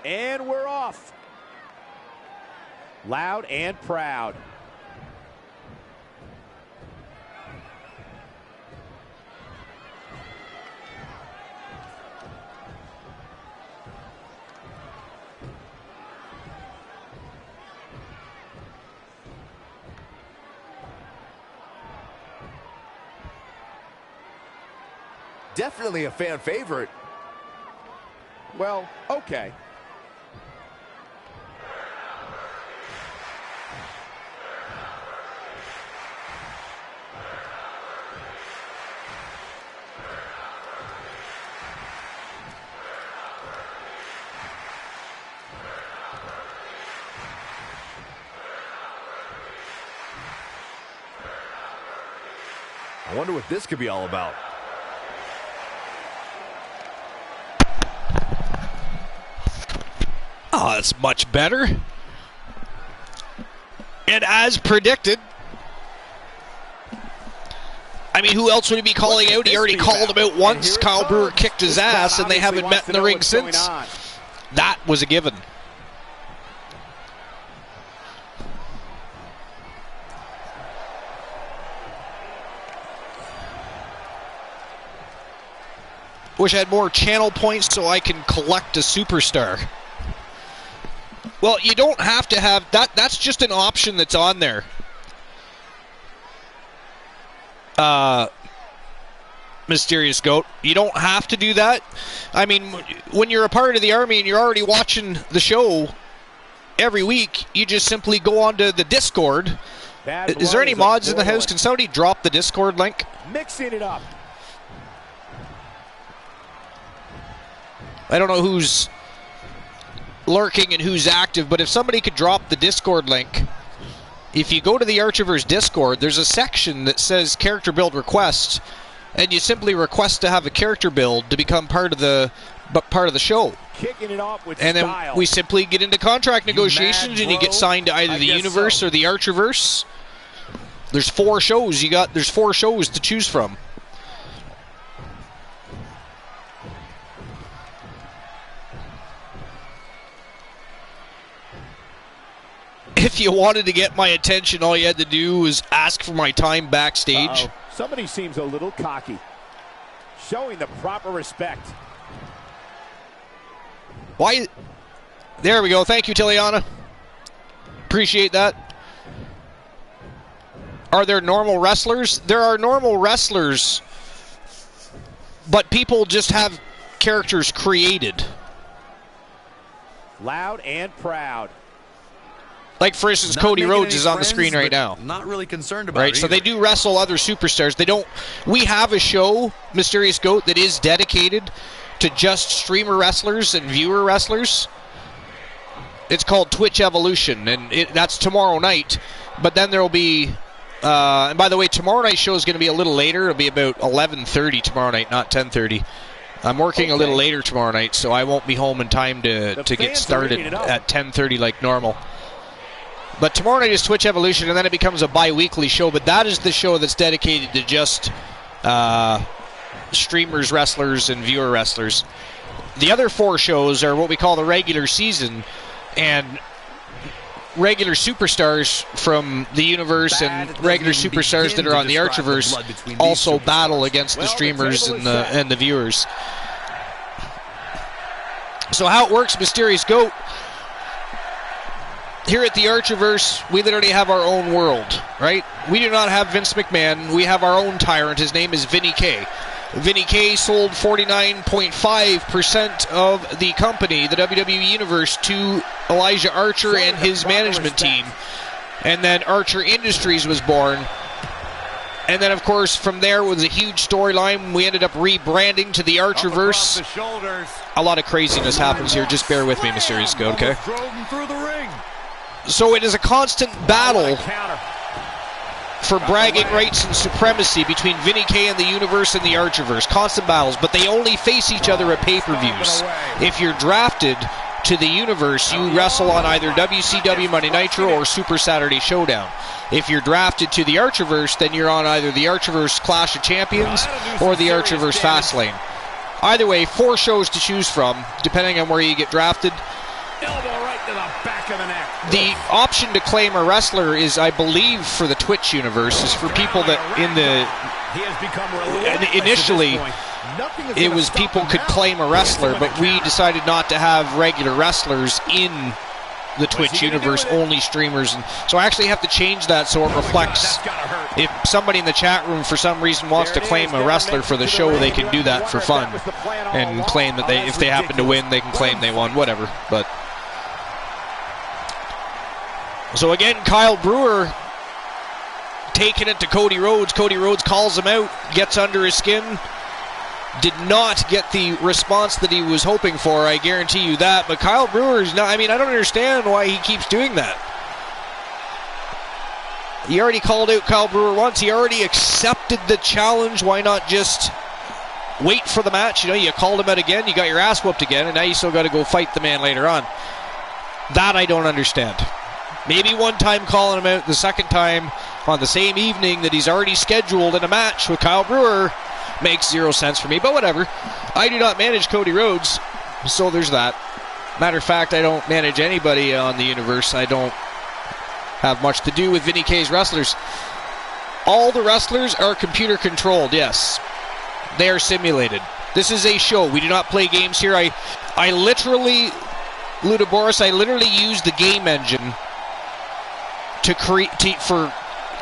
And we're off. Loud and proud.
Definitely a fan favorite.
Well, okay.
I wonder what this could be all about.
Oh, that's much better. And as predicted, I mean, who else would he be calling out? He already called him out once. Kyle Brewer kicked his ass, and they haven't met in the ring since. That was a given. Wish I had more channel points so I can collect a superstar. Well, you don't have to have that. That's just an option that's on there. Mysterious Goat. You don't have to do that. I mean, when you're a part of the Army and you're already watching the show every week, you just simply go onto the Discord. Is there any mods in the house? Can somebody drop the Discord link?
Mixing it up.
I don't know who's lurking and who's active, but if somebody could drop the Discord link, if you go to the Archiver's Discord, there's a section that says character build request, and you simply request to have a character build to become part of the show.
Kicking it off with
and then
style.
we simply get into contract negotiations, and you get signed to either the Universe or the Archiverse. There's 4 shows. There's 4 shows to choose from. If you wanted to get my attention, all you had to do was ask for my time backstage.
Somebody seems a little cocky. Showing the proper respect.
Why? There we go. Thank you, Tiliana. Appreciate that. Are there normal wrestlers? There are normal wrestlers, but people just have characters created.
Loud and proud.
Like, for instance, Cody Rhodes is on the screen right now.
Not really concerned about
right,
it
so
either.
they do wrestle other superstars. They don't. We have a show, Mysterious Goat, that is dedicated to just streamer wrestlers and viewer wrestlers. It's called Twitch Evolution, and that's tomorrow night. But then there will be, and by the way, tomorrow night's show is going to be a little later. It'll be about 11:30 tomorrow night, not 10:30. I'm working a little later tomorrow night, so I won't be home in time to get started at 10:30 like normal. But tomorrow night is Twitch Evolution, and then it becomes a bi-weekly show. But that is the show that's dedicated to just streamers, wrestlers, and viewer wrestlers. The other 4 shows are what we call the regular season, and regular superstars from the universe and regular superstars that are on the Archiverse also battle against the streamers and the viewers. So how it works, Mysterious Goat. Here at the Archiverse, we literally have our own world, right? We do not have Vince McMahon. We have our own tyrant. His name is Vinny K. Vinny K sold 49.5% of the company, the WWE Universe, to Elijah Archer and his management team. And then Archer Industries was born. And then, of course, from there was a huge storyline. We ended up rebranding to the Archiverse. A lot of craziness happens here. Just bear with me, Mysterious Goat, okay? So it is a constant battle for bragging rights and supremacy between Vinny K and the Universe and the Archiverse. Constant battles, but they only face each other at pay-per-views. If you're drafted to the Universe, you wrestle on either WCW Monday Nitro or Super Saturday Showdown. If you're drafted to the Archiverse, then you're on either the Archiverse Clash of Champions or the Archiverse Fastlane. Either way, 4 shows to choose from, depending on where you get drafted.
back of the neck.
The option to claim a wrestler is, I believe, for the Twitch universe, is for people that in the...
He has become relentless
initially,
at this point. Nothing is
it
gonna
was
stop
people
him
could
now.
claim a wrestler, but we decided not to have regular wrestlers in the Twitch universe, only streamers. And so I actually have to change that so it reflects.
That's gotta hurt.
If somebody in the chat room for some reason wants to claim a wrestler for the show, they can do that for fun and claim that if they happen to win, they can claim they won, whatever. But so again, Kyle Brewer taking it to Cody Rhodes. Cody Rhodes calls him out, gets under his skin. Did not get the response that he was hoping for, I guarantee you that. But Kyle Brewer's not, I mean, I don't understand why he keeps doing that. He already called out Kyle Brewer once. He already accepted the challenge. Why not just wait for the match? You know, you called him out again, you got your ass whooped again, and now you still got to go fight the man later on. That I don't understand. Maybe one time calling him out, the second time on the same evening that he's already scheduled in a match with Kyle Brewer makes zero sense for me, but whatever. I do not manage Cody Rhodes, so there's that. Matter of fact, I don't manage anybody on the universe. I don't have much to do with Vinny K's wrestlers. All the wrestlers are computer controlled, yes. They are simulated. This is a show. We do not play games here. I literally, Ludaboris, I literally use the game engine to create for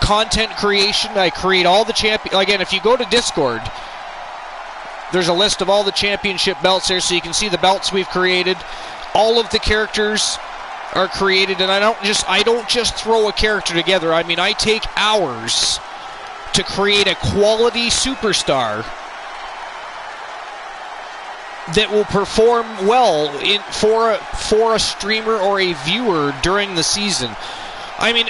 content creation. I create all the champion. Again, if you go to Discord, there's a list of all the championship belts there, so you can see the belts we've created. All of the characters are created, and I don't just throw a character together. I mean, I take hours to create a quality superstar that will perform well for a streamer or a viewer during the season. I mean,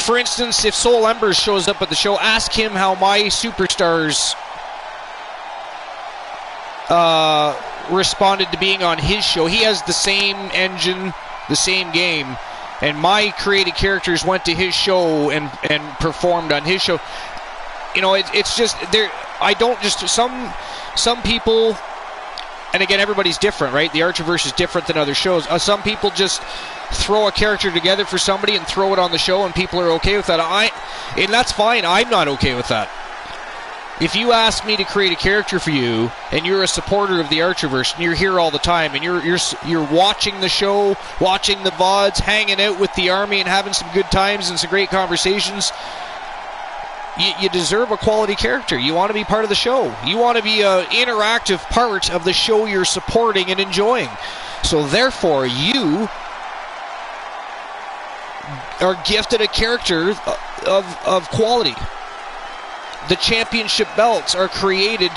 for instance, if Soul Embers shows up at the show, ask him how my superstars responded to being on his show. He has the same engine, the same game, and my created characters went to his show and performed on his show. You know, it's just there. I don't just some people. And again, everybody's different, right? The Archerverse is different than other shows. Some people just throw a character together for somebody and throw it on the show, and people are okay with that. And that's fine. I'm not okay with that. If you ask me to create a character for you, and you're a supporter of the Archerverse, and you're here all the time, and you're watching the show, watching the VODs, hanging out with the army, and having some good times and some great conversations, you deserve a quality character. You want to be part of the show. You want to be an interactive part of the show you're supporting and enjoying. So therefore, you are gifted a character of quality. The championship belts are created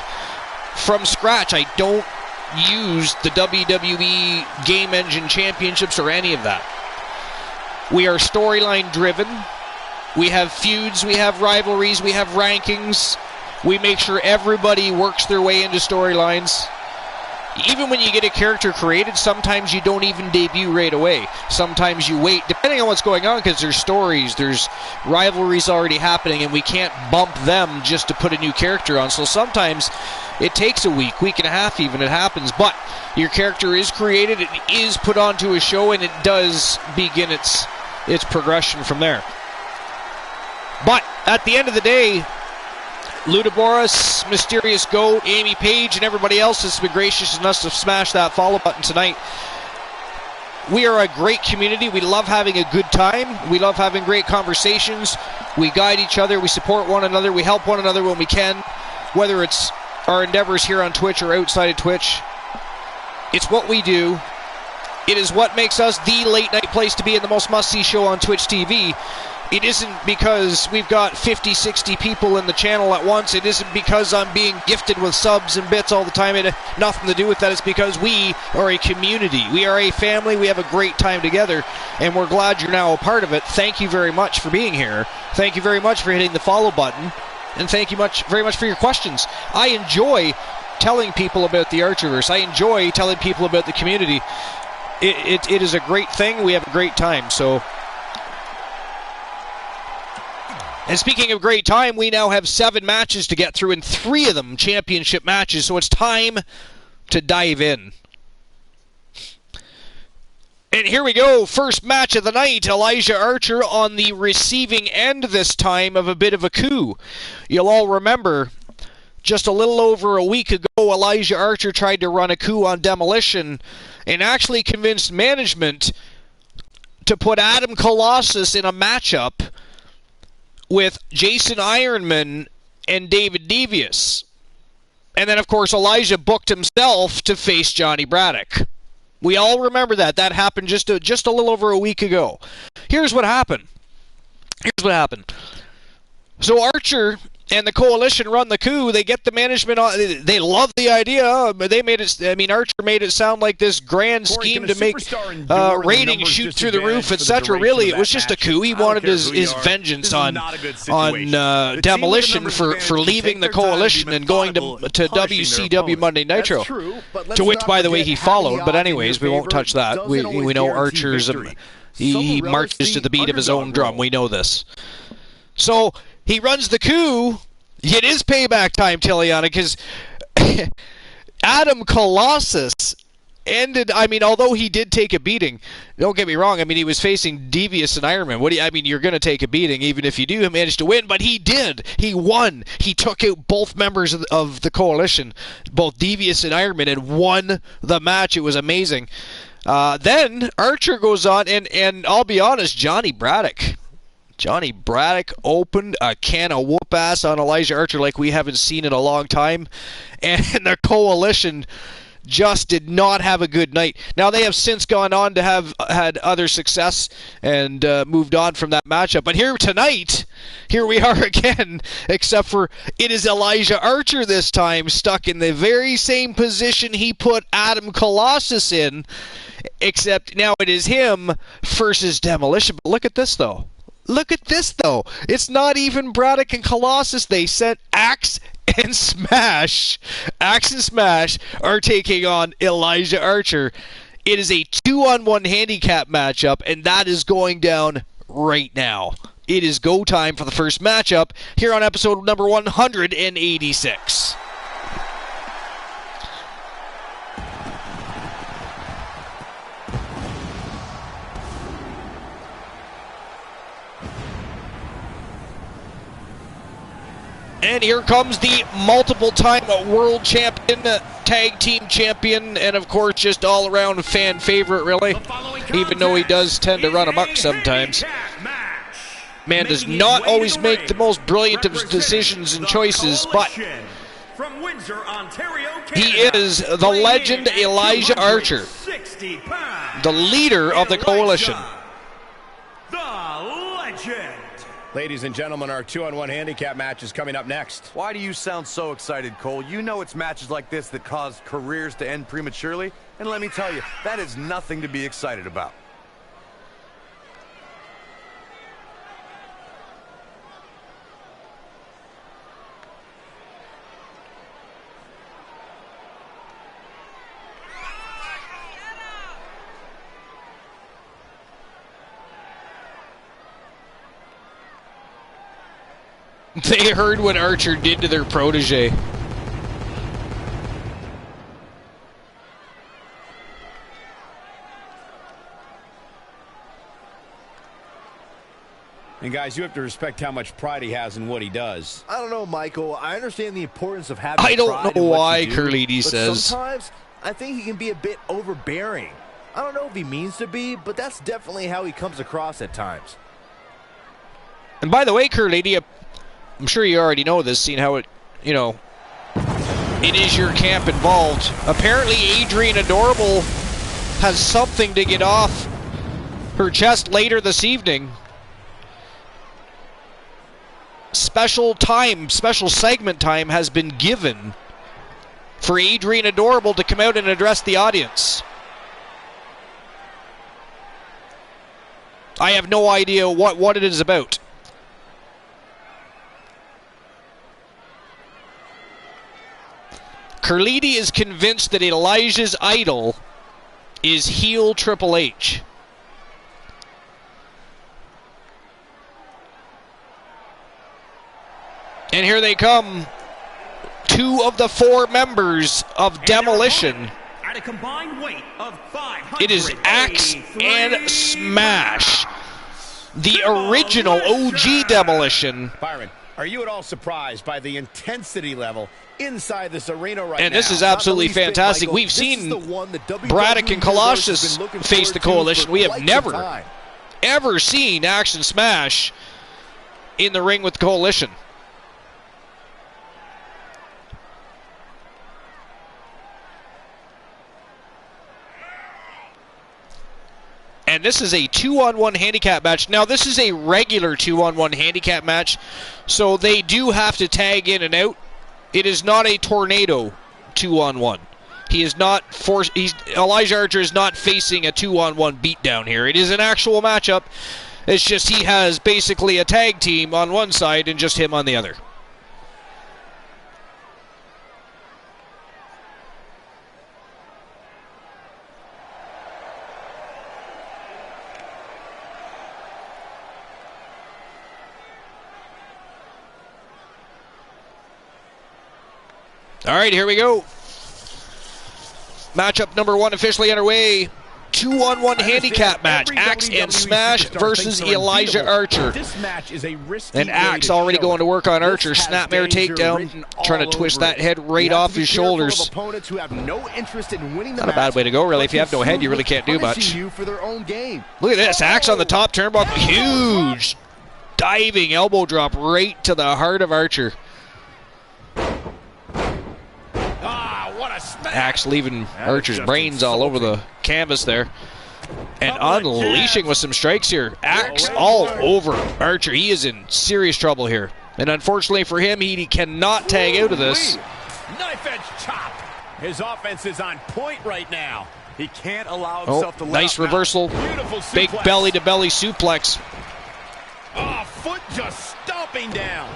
from scratch. I don't use the WWE Game Engine Championships or any of that. We are storyline driven. We have feuds, we have rivalries, we have rankings. We make sure everybody works their way into storylines. Even when you get a character created, sometimes you don't even debut right away. Sometimes you wait, depending on what's going on, because there's stories, there's rivalries already happening, and we can't bump them just to put a new character on. So sometimes it takes a week and a half even, it happens. But your character is created, it is put onto a show, and it does begin its progression from there. But at the end of the day, Ludaboris, Mysterious Goat, Amy Page, and everybody else has been gracious enough to smash that follow button tonight. We are a great community. We love having a good time. We love having great conversations. We guide each other. We support one another. We help one another when we can, whether it's our endeavors here on Twitch or outside of Twitch. It's what we do. It is what makes us the late night place to be and the most must-see show on Twitch TV. It isn't because we've got 50, 60 people in the channel at once. It isn't because I'm being gifted with subs and bits all the time. It has nothing to do with that. It's because we are a community. We are a family. We have a great time together, and we're glad you're now a part of it. Thank you very much for being here. Thank you very much for hitting the follow button, and thank you very much for your questions. I enjoy telling people about the Archerverse. I enjoy telling people about the community. It is a great thing. We have a great time, so... And speaking of great time, we now have 7 matches to get through, and 3 of them championship matches, so it's time to dive in. And here we go, first match of the night. Elija Archer on the receiving end this time of a bit of a coup. You'll all remember, just a little over a week ago, Elija Archer tried to run a coup on Demolition and actually convinced management to put Adam Colossus in a matchup with Jason Ironman and David Devious. And then, of course, Elija booked himself to face Johnny Braddock. We all remember that. That happened just a little over a week ago. Here's what happened. So Archer and the Coalition run the coup. They get the management on. They love the idea. They made it. I mean, Archer made it sound like this grand scheme to make ratings shoot through the roof, etc. Really, it was just a coup. He wanted his vengeance on Demolition for leaving the Coalition and going to WCW Monday Nitro. To which, by the way, he followed. But anyways, we won't touch that. We know Archer's. He marches to the beat of his own drum. We know this. So he runs the coup. It is payback time, Tiliana, because Adam Colossus ended. I mean, although he did take a beating, don't get me wrong. I mean, he was facing Devious and Ironman. I mean, you're going to take a beating even if you do manage to win. But he did. He won. He took out both members of the Coalition, both Devious and Ironman, and won the match. It was amazing. Then Archer goes on, and I'll be honest, Johnny Braddock opened a can of whoop-ass on Elija Archer like we haven't seen in a long time. And the Coalition just did not have a good night. Now, they have since gone on to have had other success and moved on from that matchup. But here tonight, here we are again, except for it is Elija Archer this time, stuck in the very same position he put Adam Colossus in, except now it is him versus Demolition. But look at this, though. It's not even Braddock and Colossus. They sent Axe and Smash. Axe and Smash are taking on Elija Archer. It is a 2-on-1 handicap matchup, and that is going down right now. It is go time for the first matchup here on episode number 186. And here comes the multiple-time world champion, tag team champion, and of course just all-around fan favorite, really. Even though he does tend to run amok sometimes. Man does not always make the most brilliant of decisions and choices, but he is the legend Elija Archer, the leader of the Coalition.
The legend.
Ladies and gentlemen, our 2-on-1 handicap match is coming up next.
Why do you sound so excited, Cole? You know it's matches like this that cause careers to end prematurely. And let me tell you, that is nothing to be excited about.
They heard what Archer did to their protege.
And guys, you have to respect how much pride he has in what he does.
I don't know, Michael. I understand the importance of having
I don't
pride
know
in what
why,
you do,
Carlini
but
says.
sometimes I think he can be a bit overbearing. I don't know if he means to be, but that's definitely how he comes across at times.
And by the way, Carlini, I'm sure you already know this, seeing how it is your camp involved. Apparently, Adrian Adorable has something to get off her chest later this evening. Special segment time has been given for Adrian Adorable to come out and address the audience. I have no idea what it is about. Carlini is convinced that Elija's idol is heel Triple H. And here they come. 2 of the 4 members of Demolition
at a combined weight of 500.
It is Axe and Smash. The original OG Demolition.
Byron, are you at all surprised by the intensity level inside this arena right now?
And this is absolutely fantastic. We've seen Braddock and Colossus face the Coalition. We have never, ever seen Axe and Smash in the ring with the Coalition. And this is a 2-on-1 handicap match. Now, this is a regular 2-on-1 handicap match, so they do have to tag in and out. It is not a tornado 2-on-1. He is not forced. Elija Archer is not facing a 2-on-1 beatdown here. It is an actual matchup. It's just he has basically a tag team on one side and just him on the other. All right, here we go. Matchup number 1 officially underway. 2-on-1 handicap match. Axe and Smash versus Elija Archer. And Axe already going to work on Archer. Snapmare takedown. Trying to twist that head right off his shoulders. Not a bad way to go, really. If you have no head, you really can't do much. Look at this. Axe on the top turnbuckle. Huge diving elbow drop right to the heart of Archer. Axe leaving Archer's brains all over the canvas there. And unleashing with some strikes here. Axe all over Archer. He is in serious trouble here. And unfortunately for him, he cannot tag out of this.
Knife edge chop. His offense is on point right now.
He can't allow himself to let
nice reversal. Big belly-to-belly suplex.
Oh, foot just stomping down.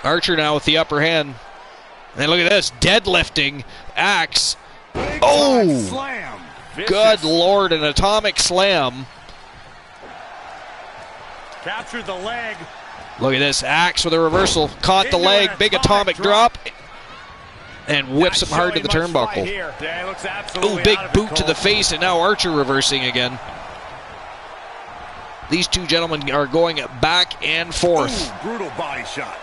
Archer now with the upper hand. And look at this, deadlifting Axe. Oh,
slam.
Good Lord, an atomic slam.
Captured the leg.
Look at this, Axe with a reversal. Caught the leg, big atomic drop. And whips him hard to the turnbuckle. Oh, big boot to the face, and now Archer reversing again. These two gentlemen are going back and forth.
Ooh, brutal body shot.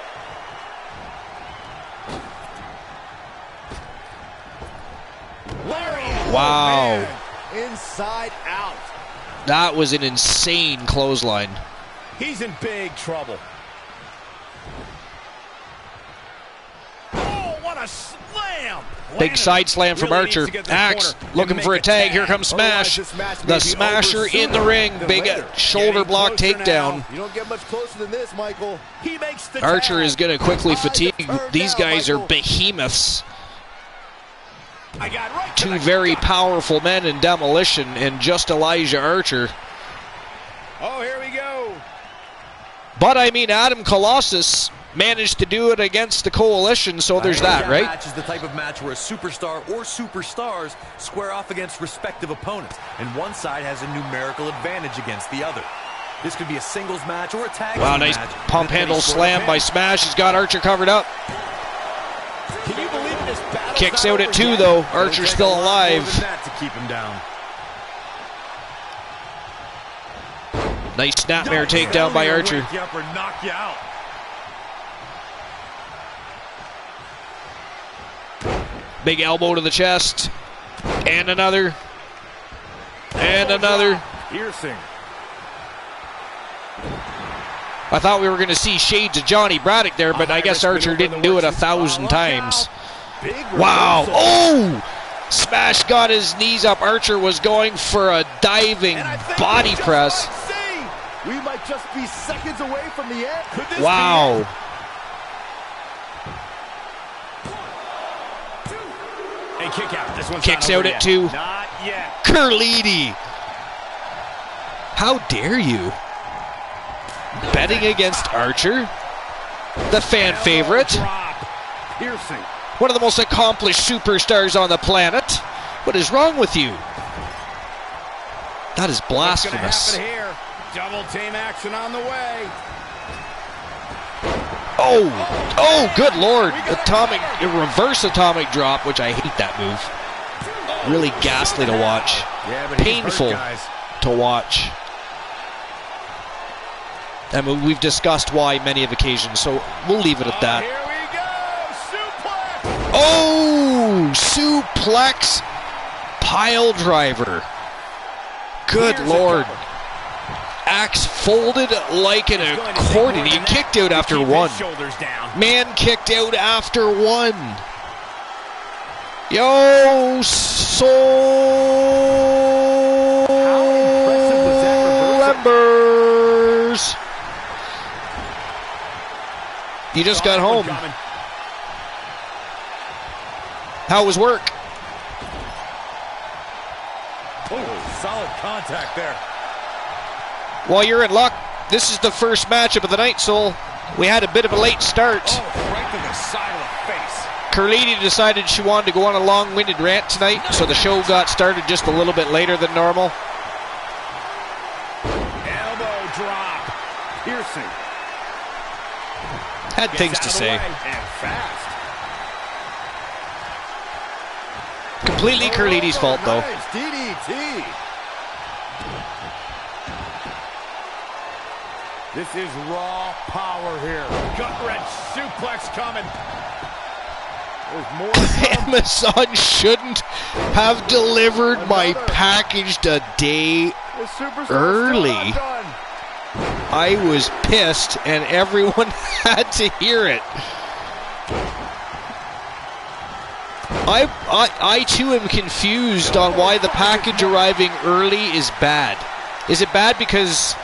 Wow.
Inside out.
That was an insane clothesline.
He's in big trouble. Oh, what a slam.
Big side slam from Archer. Axe looking for a tag. Here comes Smash. The Smasher in the ring. Big shoulder block takedown.
You don't get much closer than this, Michael. He makes the
Archer
tag.
is going to quickly fatigue. These guys are behemoths. Two very powerful men in Demolition and just Elija Archer.
Oh, here we go.
But I mean, Adam Colossus managed to do it against the Coalition, so there's that, right?
Match is the type of match where a superstar or superstars square off against respective opponents, and one side has a numerical advantage against the other. This could be a singles match or a tag team
nice
match.
pump handle slam by Smash. He's got Archer covered up.
Can you believe this battle?
Kicks out at 2, though. Archer's still alive.
To keep him down.
Nice snapmare takedown by Archer.
Knock you out.
Big elbow to the chest. And another. And another.
Piercing.
I thought we were going to see shades of Johnny Braddock there, but I guess Archer didn't do it 1,000 times. Wow. Oh! Smash got his knees up. Archer was going for a diving body press.
We might just be seconds away from the end. Could this
wow.
Hey, kick out. This one's
kicks
not
out
over
at
yet.
2.
Not yet.
Curliti. How dare you? Betting against Archer, the fan favorite,
Piercing.
one of the most accomplished superstars on the planet. What is wrong with you? That is blasphemous.
What's gonna happen here? Double team action on the way.
Oh, good Lord. Reverse atomic drop, which I hate that move. really ghastly to watch.
Yeah, but
Painful
he's hurt, guys.
to watch. And we've discussed why many of occasions, so we'll leave it at that.
Here we go. Suplex.
Oh, suplex pile driver. Good Lord. Axe folded like an accordion. He kicked out after one. Man kicked out after one. Yo, members. You just got home. How was work?
Oh, solid contact there.
Well, you're in luck. This is the first matchup of the night, Soul. We had a bit of a late start.
Oh, right to the side of the face.
Carlini decided she wanted to go on a long-winded rant tonight, so the show got started just a little bit later than normal.
Elbow drop. Piercing.
Had things to say.
And fast.
Completely Carlini's fault, though.
Nice DDT. This is raw power here. Gut-wrench suplex coming. There's more to come.
Amazon shouldn't have delivered my package a day
The superstar's
early.
still not done.
I was pissed, and everyone had to hear it. I too am confused on why the package arriving early is bad. Is it bad because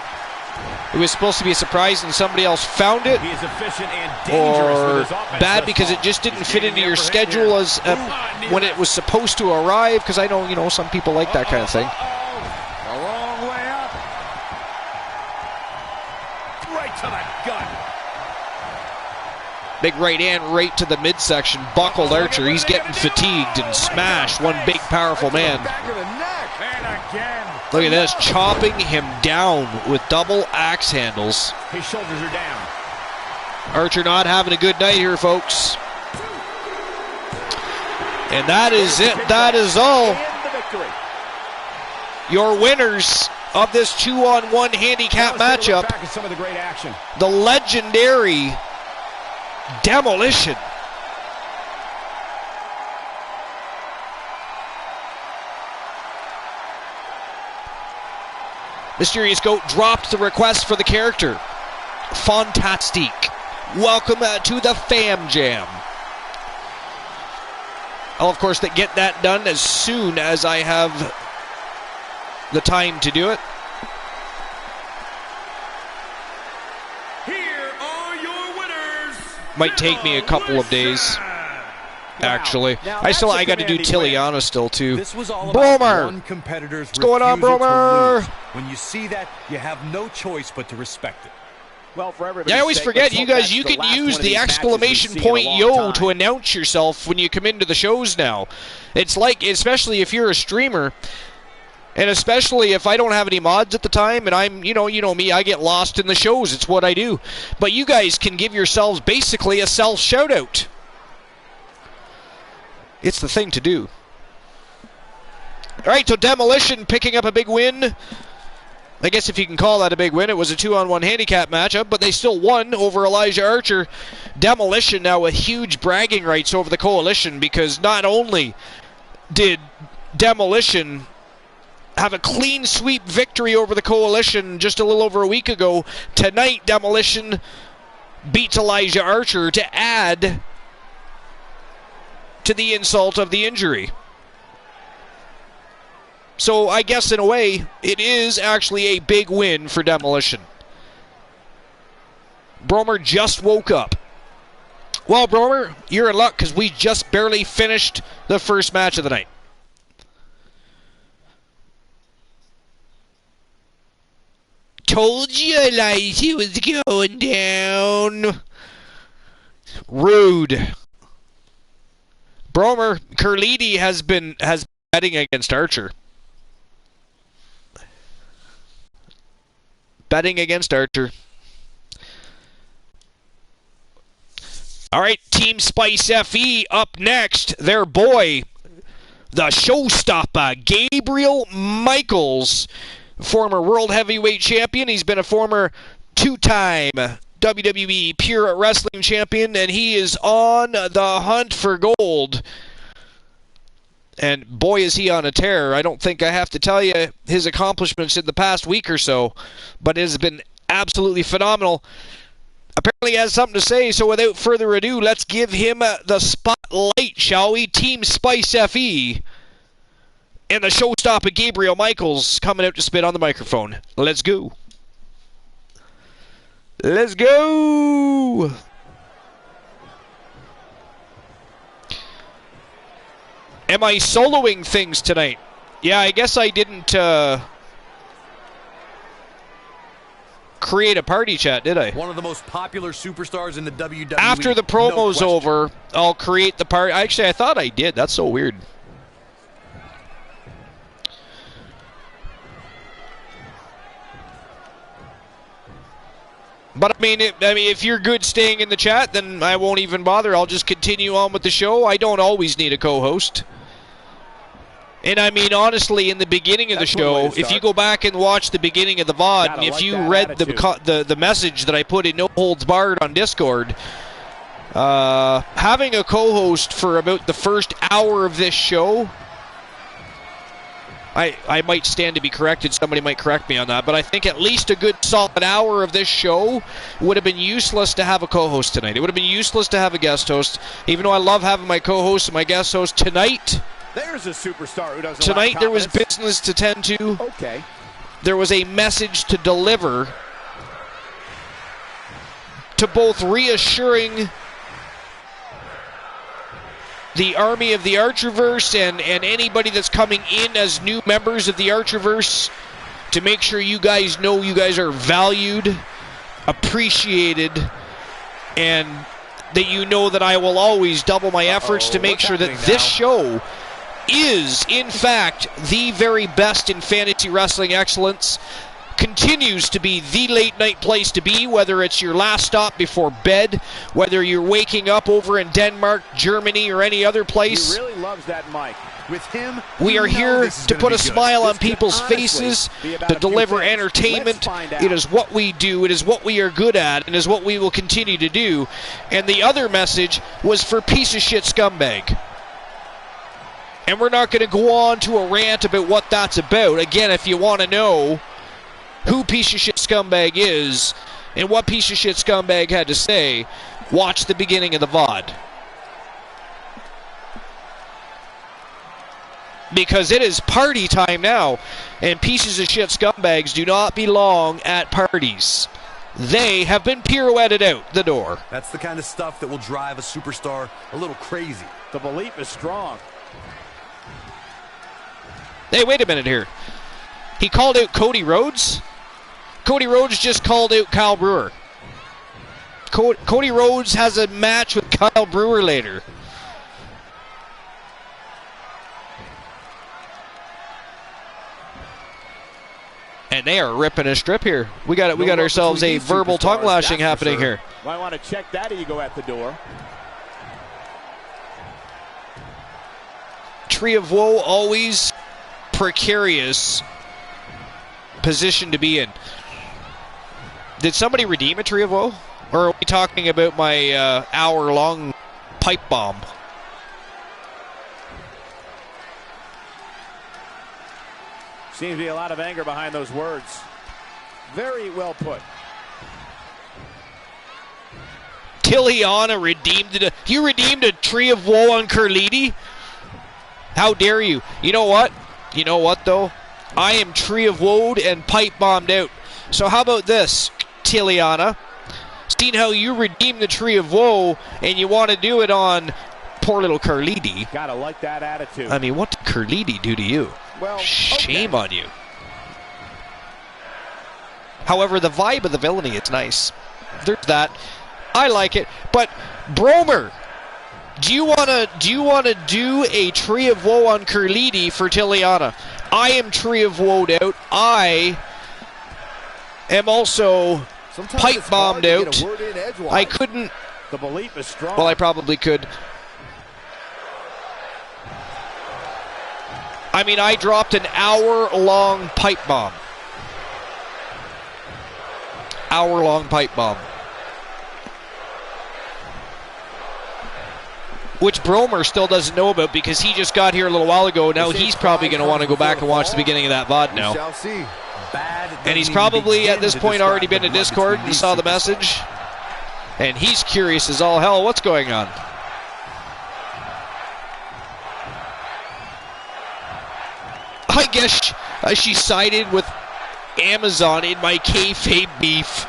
it was supposed to be a surprise and somebody else found it?
He is efficient and dangerous
Or
with his offense
bad
thus
because
far.
it just didn't
He's
fit
getting
into your
the upper hand
schedule
here.
as when it was supposed to arrive? Because I know, you know, some people like that kind of thing.
A long way up. Right to the gut.
Big right hand right to the midsection. Buckled Archer. He's getting fatigued and smashed. One big powerful man.
Back of the neck. And again.
Look at this. Chopping him down with double axe handles.
His shoulders are down.
Archer not having a good night here, folks. And that is it. That is all.
And the victory.
Your winners of this 2-on-1 handicap
Now let's take a look
matchup.
back at some of the great action.
The legendary Demolition. Mysterious Goat dropped the request for the character. Fantastique. Welcome to the Fam Jam. I'll, of course, get that done as soon as I have the time to do it.
Here are your winners.
Might take me a couple of days, actually.
Now,
I
that's a
got to do
commanding win.
Tiliana still, too.
This was all about
Bromer.
one competitor's
What's going on,
refusal to
Bromer?
lose. When you see that, you have no choice but to respect it.
Well, for everybody's
I always
sake,
forget,
let's
you
hope
guys,
that's
you
the
can
last
use
one of
the
these matches
exclamation
we've seen
point
in a long
yo
time.
to announce yourself when you come into the shows now. It's like, especially if you're a streamer, and especially if I don't have any mods at the time, and I'm, you know me, I get lost in the shows. It's what I do. But you guys can give yourselves basically a self shout-out. It's the thing to do. All right, so Demolition picking up a big win. I guess if you can call that a big win. It was a 2-on-1 handicap matchup, but they still won over Elija Archer. Demolition now with huge bragging rights over the Coalition, because not only did Demolition have a clean sweep victory over the Coalition just a little over a week ago, tonight Demolition beats Elija Archer to add to the insult of the injury. So I guess in a way, it is actually a big win for Demolition. Bromer just woke up. Well, Bromer, you're in luck because we just barely finished the first match of the night. Told you Elija was going down. Rude. Bromer, Carlini has been betting against Archer. Betting against Archer. All right, Team Spice FE up next. Their boy, the showstopper, Gabriel Michaels, former World Heavyweight Champion. He's been a former two-time WWE Pure Wrestling Champion, and he is on the hunt for gold. And boy, is he on a tear. I don't think I have to tell you his accomplishments in the past week or so, but it has been absolutely phenomenal. Apparently he has something to say, so without further ado, let's give him the spotlight, shall we? Team Spice FE and the showstopper Gabriel Michaels coming out to spit on the microphone. Let's go. Let's go! Am I soloing things tonight? Yeah, I guess I didn't create a party chat, did I?
One of the most popular superstars in the WWE.
After the promo's over, I'll create the party. Actually, I thought I did. That's so weird. But I mean, if you're good staying in the chat, then I won't even bother. I'll just continue on with the show. I don't always need a co-host. And I mean, honestly, in the beginning of the show, if you go back and watch the beginning of the VOD, and if you read the message that I put in No Holds Barred on Discord, having a co-host for about the first hour of this show, I might stand to be corrected. Somebody might correct me on that, but I think at least a good solid hour of this show would have been useless to have a co-host tonight. It would have been useless to have a guest host, even though I love having my co-host and my guest host tonight.
There's a superstar who doesn't
Tonight
like
there was
comments.
business to tend to.
Okay.
There was a message to deliver to both reassuring the army of the Archerverse and anybody that's coming in as new members of the Archerverse, to make sure you guys know you guys are valued, appreciated, and that you know that I will always double my efforts to make sure that this show is, in fact, the very best in fantasy wrestling excellence, continues to be the late night place to be, whether it's your last stop before bed, whether you're waking up over in Denmark, Germany, or any other place.
He really loves that mic. With him,
we are here to put a smile on people's faces, to deliver entertainment. It is what we do, it is what we are good at, and is what we will continue to do. And the other message was for piece of shit scumbag. And we're not going to go on to a rant about what that's about. Again, if you want to know who piece of shit scumbag is and what piece of shit scumbag had to say, watch the beginning of the VOD. Because it is party time now, and pieces of shit scumbags do not belong at parties. They have been pirouetted out the door.
That's the kind of stuff that will drive a superstar a little crazy.
The belief is strong.
Hey, wait a minute here. He called out Cody Rhodes? Cody Rhodes just called out Kyle Brewer. Cody Rhodes has a match with Kyle Brewer later. And they are ripping a strip here. We got ourselves a verbal tongue lashing happening here.
Might want to check that ego at the door.
Tree of Woe, always precarious position to be in. Did somebody redeem a Tree of Woe? Or are we talking about my hour-long pipe bomb?
Seems to be a lot of anger behind those words. Very well put.
Tiliana redeemed it. You redeemed a Tree of Woe on Carliti? How dare you? You know what? You know what, though? I am Tree of Woed and pipe bombed out. So how about this, Tiliana? Seeing how you redeemed the Tree of Woe and you want to do it on poor little Carliti.
Gotta like that attitude.
I mean, what did Carliti do to you?
Well,
shame on you. However, the vibe of the villainy is nice. There's that. I like it. But Bromer, do you wanna do a Tree of Woe on Carliti for Tiliana? I am Tree of Woed out. I am also pipe bombed out. I couldn't.
The belief is strong.
Well, I probably could. I mean, I dropped an hour-long pipe bomb. Hour-long pipe bomb. Which Brewer still doesn't know about because he just got here a little while ago. Now he's probably going to want to go back and watch the beginning of that VOD now.
Shall see.
And he's probably at this point already been to Discord and saw the message. And he's curious as all hell what's going on. I guess she sided with Amazon in my kayfabe beef.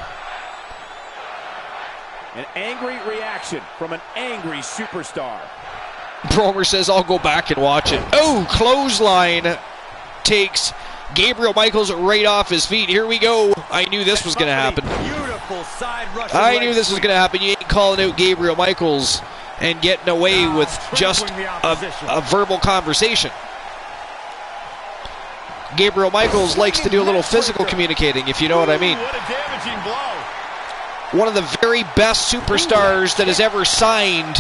An angry reaction from an angry superstar.
Brewer says, I'll go back and watch it. Oh, clothesline takes Gabriel Michaels right off his feet. Here we go. I knew this was going to happen.
Beautiful side rush.
I knew this was going to happen. You ain't calling out Gabriel Michaels and getting away with just a verbal conversation. Gabriel Michaels likes to do a little physical communicating, if you know what I mean.
What a damaging blow.
One of the very best superstars that has ever signed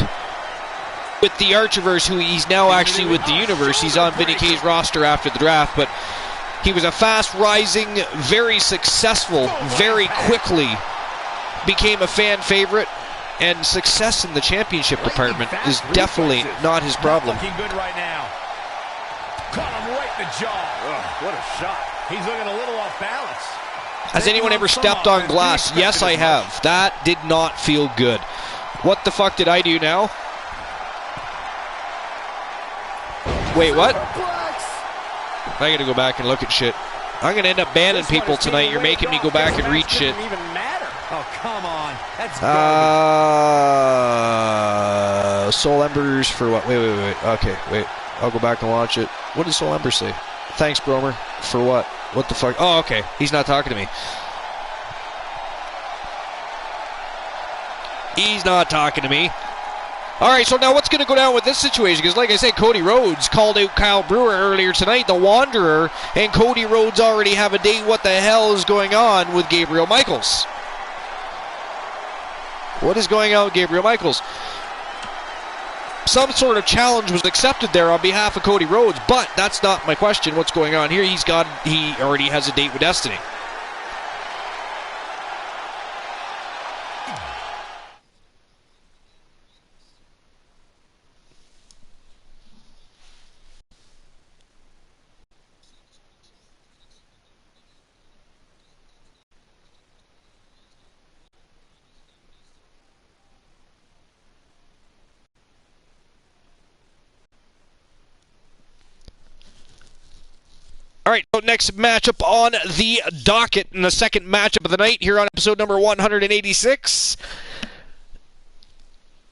with the Archerverse, who he's now actually with the Universe. He's on Vinny K's roster after the draft, but he was a fast-rising, very successful, very quickly became a fan favorite, and success in the championship department is definitely not his problem.
Looking good right now. Caught him right in the jaw. Ugh, what a shot. He's looking a little off balance.
Has anyone ever stepped on glass? Yes, I have. That did not feel good. What the fuck did I do now? Wait, what? I gotta go back and look at shit. I'm gonna end up banning people tonight. You're making me go back and read shit.
Oh, come on. That's
Soul Embers for what? Wait. Okay, wait. I'll go back and watch it. What did Soul Ember say? Thanks, Brewer. For what? What the fuck? Oh, okay. He's not talking to me. He's not talking to me. All right, so now what's going to go down with this situation? Because like I said, Cody Rhodes called out Kyle Brewer earlier tonight, the Wanderer, and Cody Rhodes already have a date. What the hell is going on with Gabriel Michaels? What is going on with Gabriel Michaels? Some sort of challenge was accepted there on behalf of Cody Rhodes, but that's not my question. What's going on here? He already has a date with Destiny. All right, so next matchup on the docket, and the second matchup of the night here on episode number 186.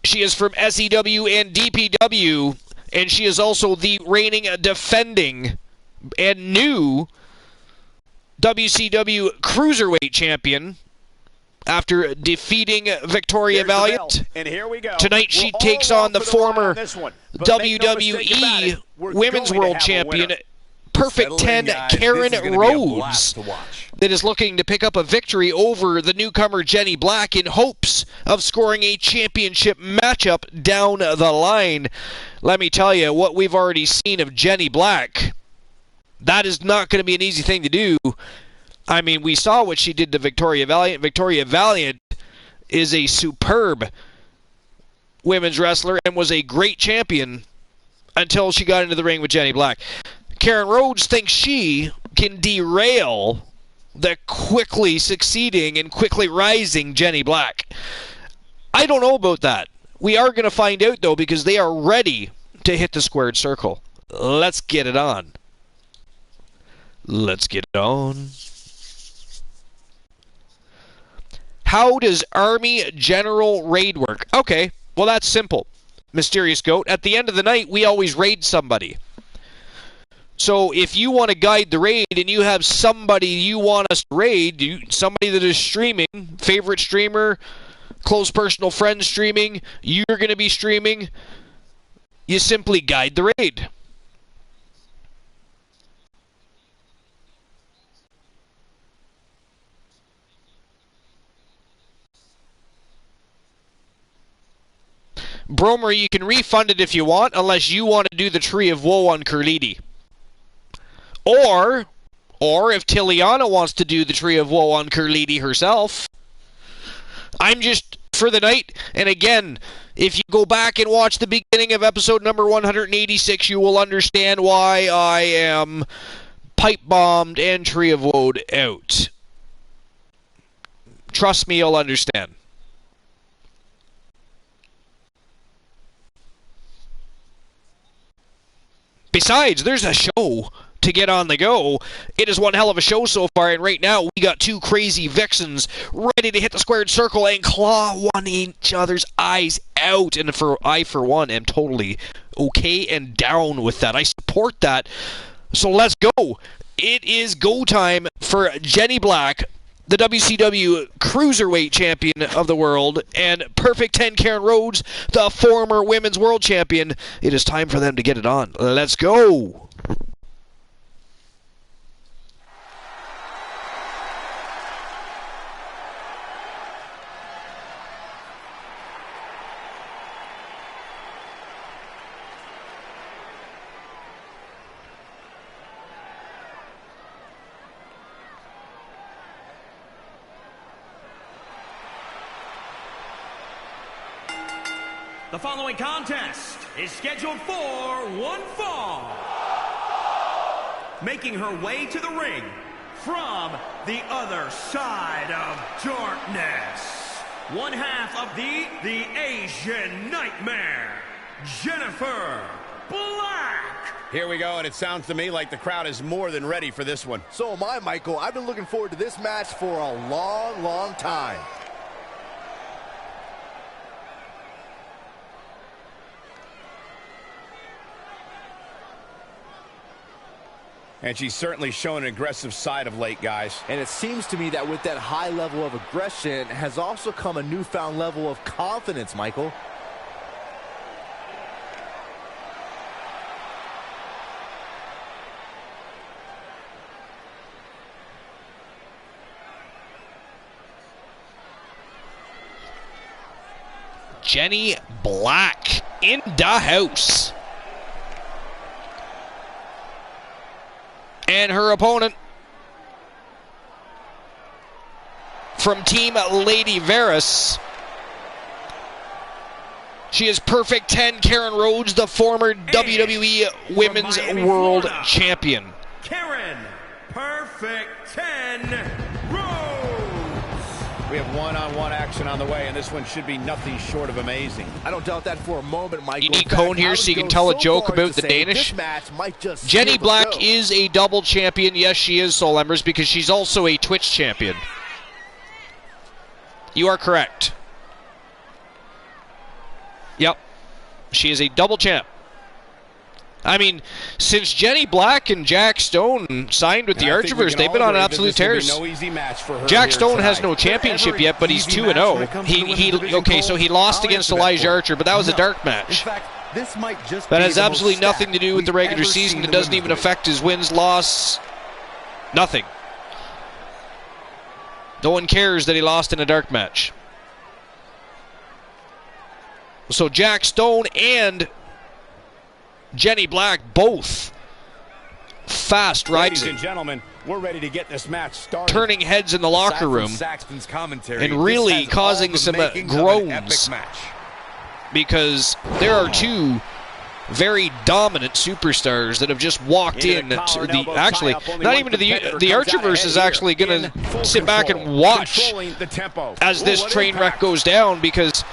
She is from SEW and DPW, and she is also the reigning, defending, and new WCW Cruiserweight Champion after defeating Victoria Valiant.
And here we go.
Tonight she takes on the former WWE Women's World Champion, Perfect 10 Karen Rhodes, that is looking to pick up a victory over the newcomer Jenny Black in hopes of scoring a championship matchup down the line. Let me tell you, what we've already seen of Jenny Black, that is not going to be an easy thing to do. I mean, we saw what she did to Victoria Valiant. Victoria Valiant is a superb women's wrestler and was a great champion until she got into the ring with Jenny Black. Karen Rhodes thinks she can derail the quickly succeeding and quickly rising Jenny Black. I don't know about that. We are going to find out, though, because they are ready to hit the squared circle. Let's get it on. Let's get it on. How does Army General Raid work? Okay, well, that's simple. Mysterious Goat. At the end of the night, we always raid somebody. So if you want to guide the raid and you have somebody you want us to raid, somebody that is streaming, favorite streamer, close personal friend streaming, you're going to be streaming, you simply guide the raid. Bromer, you can refund it if you want, unless you want to do the Tree of Woe on Curlidi. Or if Tiliana wants to do the Tree of Woe on Carliti herself. I'm just for the night. And again, if you go back and watch the beginning of episode number 186, you will understand why I am pipe bombed and Tree of Woed out. Trust me, you'll understand. Besides, there's a show to get on the go. It is one hell of a show so far, and right now we got two crazy vixens ready to hit the squared circle and claw one each other's eyes out. And I, for one, am totally okay and down with that. I support that. So let's go. It is go time for Jenny Black, the WCW Cruiserweight Champion of the world, and Perfect 10 Karen Rhodes, the former Women's World Champion. It is time for them to get it on. Let's go.
The following contest is scheduled for one fall. Making her way to the ring from the other side of darkness, one half of the Asian Nightmare, Jennifer Black.
Here we go, and it sounds to me like the crowd is more than ready for this one.
So am I, Michael. I've been looking forward to this match for a long, long time.
And she's certainly shown an aggressive side of late, guys.
And it seems to me that with that high level of aggression has also come a newfound level of confidence, Michael.
Jenny Black in the house. And her opponent from Team Lady Varus. She is Perfect 10 Karen Rhodes, the former WWE Women's World
Florida,
Champion.
Karen Perfect 10 Rhodes.
We have one-on-one action on the way, and this one should be nothing short of amazing.
I don't doubt that for a moment, Michael.
You need Cone here so you can tell a joke about the Danish. Jenny Black is a double champion. Yes, she is, Soul Embers, because she's also a Twitch champion. You are correct. Yep. She is a double champ. I mean, since Jenny Black and Jack Stone signed with the Archerverse, they've been on absolute tears. Jack Stone has no championship yet, but he's 2-0. Okay, so he lost against Elijah Archer, but that was a dark match. That has absolutely nothing to do with the regular season. It doesn't even affect his wins, loss, nothing. No one cares that he lost in a dark match. So Jack Stone and Jenny Black both fast rising.
Ladies and gentlemen, we're ready to get this match started.
Turning heads in the locker room and really causing some groans because there are two very dominant superstars that have just walked in to the, actually not even to the Archerverse is actually going to sit back and watch as this train wreck goes down, because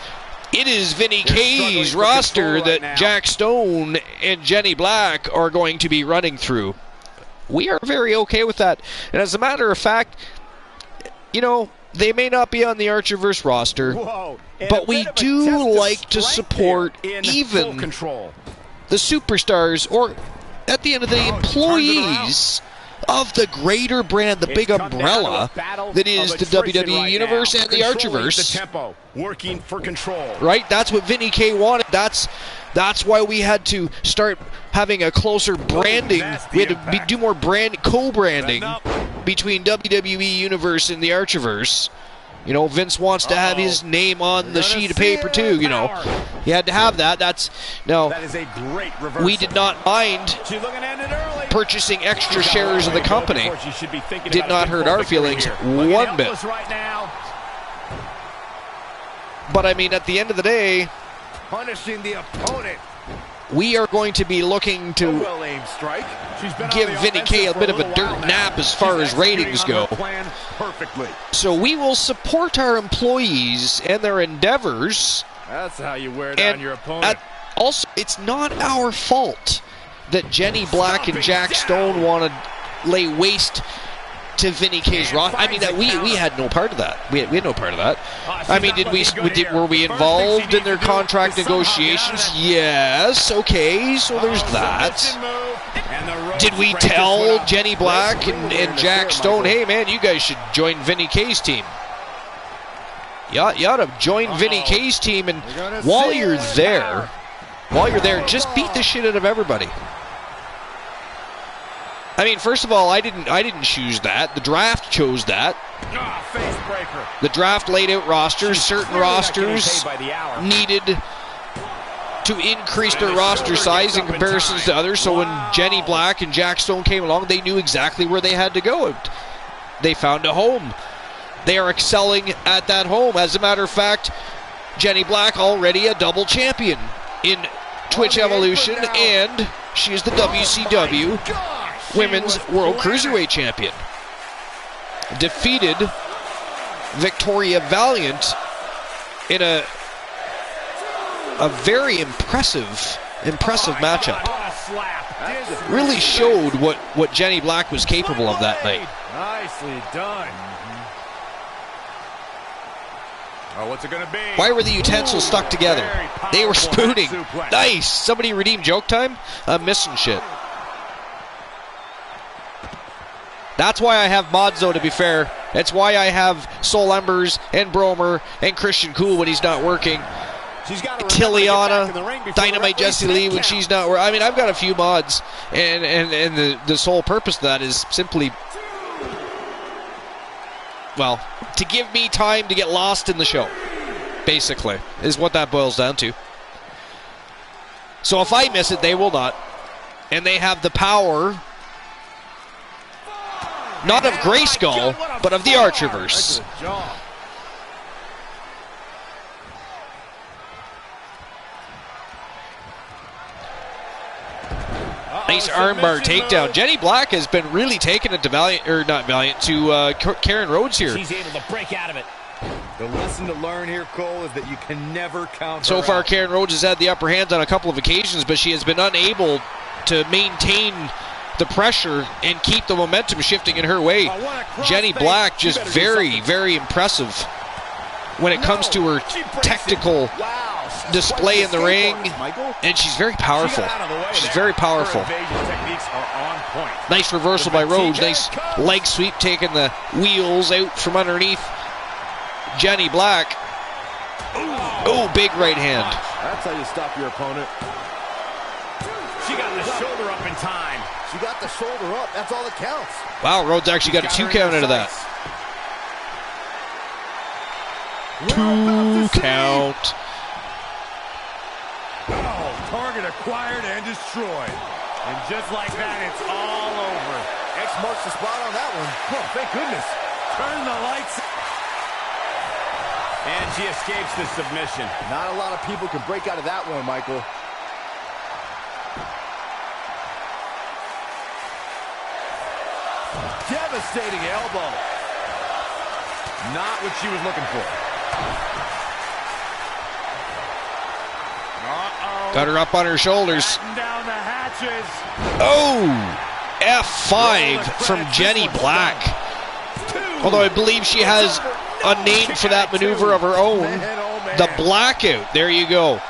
it is Vinny K's roster that Jack Stone and Jenny Black are going to be running through. We are very okay with that. And as a matter of fact, you know, they may not be on the Archerverse roster, but we do like to support even the superstars, or at the end of the day, employees of the greater brand, the big umbrella that is the WWE Universe and the Archerverse.
Working for control.
Right? That's what Vinny K wanted. That's why we had to start having a closer branding. We had to do more co-branding between WWE Universe and the Archerverse. You know, Vince wants to have his name on the sheet of paper too, you know. You had to have that. That is a great reversal. We did not mind purchasing extra shares of the company did not hurt our feelings one bit. But I mean, at the end of the day,
punishing the opponent.
We are going to be looking to give Vinny K a bit of a dirt nap as far as ratings go. So we will support our employees and their endeavors.
That's how you wear down your opponent.
Also, it's not our fault that Jenny Black and Jack Stone want to lay waste to Vinny K's roster. I mean, we had no part of that. We had no part of that. I mean, were we involved in their contract negotiations? Yes. Okay, so there's that. Did we tell Jenny Black and Jack Stone, hey man, you guys should join Vinny K's team? You ought to join Vinny K's team, and while you're there, just beat the shit out of everybody. I mean, first of all, I didn't choose that. The draft chose that. The draft laid out rosters. Certain rosters needed to increase their roster size in comparison to others. So when Jenny Black and Jack Stone came along, they knew exactly where they had to go. They found a home. They are excelling at that home. As a matter of fact, Jenny Black already a double champion in Twitch Evolution, and she is the WCW Women's World Cruiserweight Champion. Defeated Victoria Valiant in a very impressive matchup. Really showed what Jenny Black was capable of that night.
Nicely done. Oh, what's it gonna be?
Why were the utensils stuck together? They were spooning. Nice. Somebody redeem joke time? I'm missing shit. That's why I have mods, though, to be fair. That's why I have Soul Embers and Bromer and Christian Cool when he's not working. Tiliana, Dynamite Jessie Lee when she's not working. I mean, I've got a few mods, and the sole purpose of that is simply, well, to give me time to get lost in the show, basically, is what that boils down to. So if I miss it, they will not. And they have the power, not of Grayskull, but of the Archerverse. Nice armbar takedown. Jenny Black has been really taking it to Karen Rhodes here.
She's able to break out of it.
The lesson to learn here, Cole, is that you can never count
So
her
far,
out.
Karen Rhodes has had the upper hand on a couple of occasions, but she has been unable to maintain the pressure and keep the momentum shifting in her way. Jenny Black just very, very impressive when it comes to her technical display in the ring, and she's very powerful. She's very powerful. Nice reversal by Rhodes. Nice leg sweep, taking the wheels out from underneath Jenny Black. Oh, big right hand.
That's how you stop your opponent.
She got the shoulder up in time.
She got the shoulder up. That's all that counts.
Wow, Rhodes actually got a 2 count out of that. 2 count.
Oh, target acquired and destroyed.
And just like that, it's all over.
X marks the spot on that one. Oh, thank goodness.
Turn the lights. And she escapes the submission.
Not a lot of people can break out of that one, Michael. Devastating elbow. Not what she was looking for.
Got her up on her shoulders.
Down the hatches.
Oh, F5 from Jenny Black. Although I believe she has a name for that maneuver of her own. The blackout. There you go.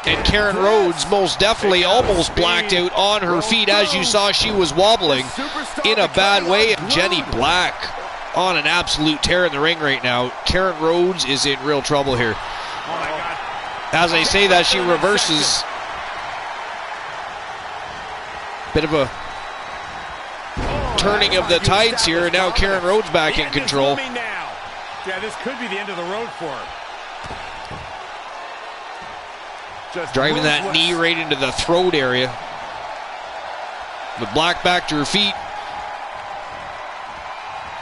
And Karen Rhodes most definitely almost blacked out on her feet. As you saw, she was wobbling in a bad way. And Jenny Black on an absolute tear in the ring right now. Karen Rhodes is in real trouble here. As I say that, she reverses. Bit of a turning of the tides here, and now Karen Rhodes back in control.
Yeah, this could be the end of the road for her.
Driving that knee right into the throat area. The Black back to her feet.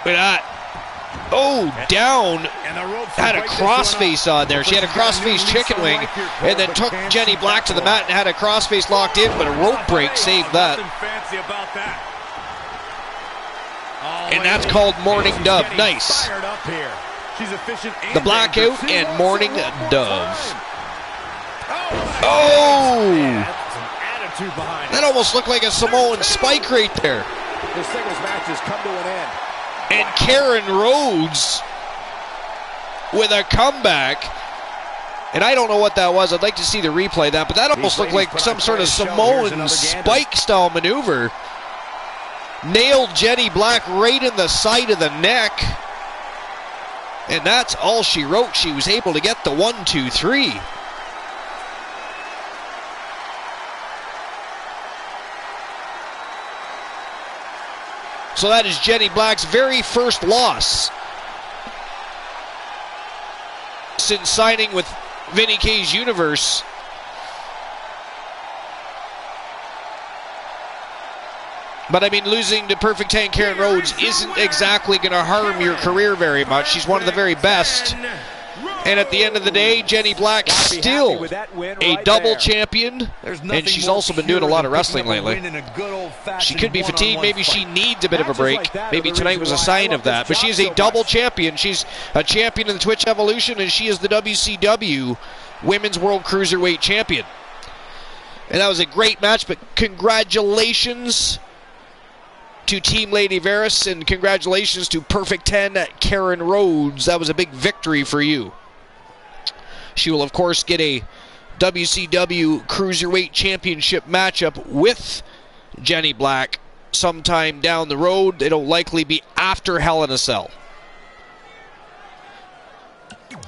Look at that. Oh, down. Had a crossface on there. She had a crossface chicken wing and then took Jenny Black to the mat and had a crossface locked in, but a rope break saved that. And that's called Morning Dove. Nice. The Blackout and Morning Dove. Oh! That almost looked like a Samoan spike right there.
This singles match has come to an end.
And Karen Rhodes with a comeback. And I don't know what that was. I'd like to see the replay of that, but that almost looked like some sort of Samoan spike-style maneuver. Nailed Jenny Black right in the side of the neck. And that's all she wrote. She was able to get the 1, 2, 3. So that is Jenny Black's very first loss since signing with Vinny K's Universe. But I mean, losing to Perfect 10 Karen Rhodes isn't exactly going to harm your career very much. She's one of the very best. And at the end of the day, Jenny Black still a double champion, and she's also been doing a lot of wrestling lately. She could be fatigued. Maybe she needs a bit of a break. Maybe tonight was a sign of that. But she is a double champion. She's a champion in the Twitch Evolution, and she is the WCW Women's World Cruiserweight Champion. And that was a great match, but congratulations to Team Lady Veris, and congratulations to Perfect 10 Karen Rhodes. That was a big victory for you. She will, of course, get a WCW Cruiserweight Championship matchup with Jenny Black sometime down the road. It'll likely be after Hell in a Cell.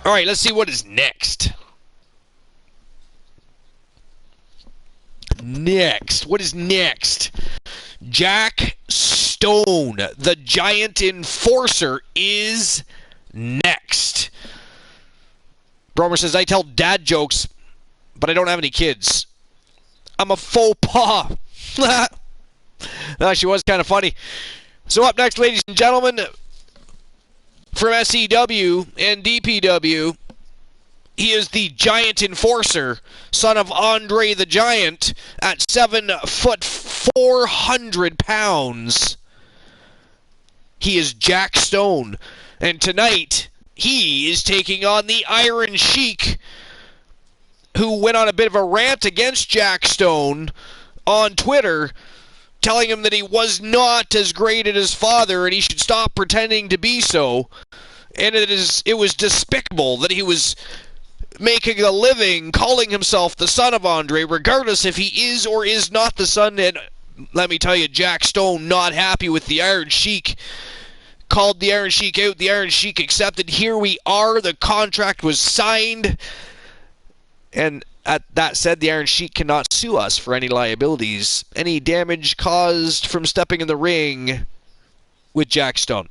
All right, let's see what is next. What is next? Jack Stone, the Giant Enforcer, is next. Bromer says, I tell dad jokes, but I don't have any kids. I'm a faux pas. That actually was kind of funny. So up next, ladies and gentlemen, from SEW and DPW, he is the Giant Enforcer, son of Andre the Giant, at 7 foot 400 pounds. He is Jack Stone, and tonight he is taking on the Iron Sheik, who went on a bit of a rant against Jack Stone on Twitter, telling him that he was not as great as his father and he should stop pretending to be so. And it was despicable that he was making a living calling himself the son of Andre, regardless if he is or is not the son. And let me tell you, Jack Stone, not happy with the Iron Sheik, called the Iron Sheik out. The Iron Sheik accepted. Here we are. The contract was signed. And that said, the Iron Sheik cannot sue us for any liabilities, any damage caused from stepping in the ring with Jack Stone.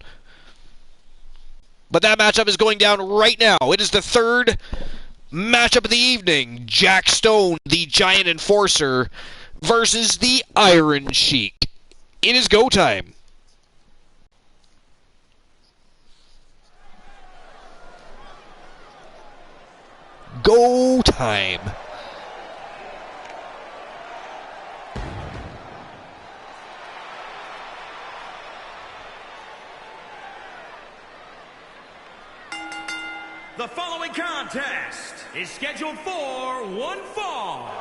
But that matchup is going down right now. It is the third matchup of the evening. Jack Stone, the Giant Enforcer, versus the Iron Sheik. It is go time. Go time.
The following contest is scheduled for one fall.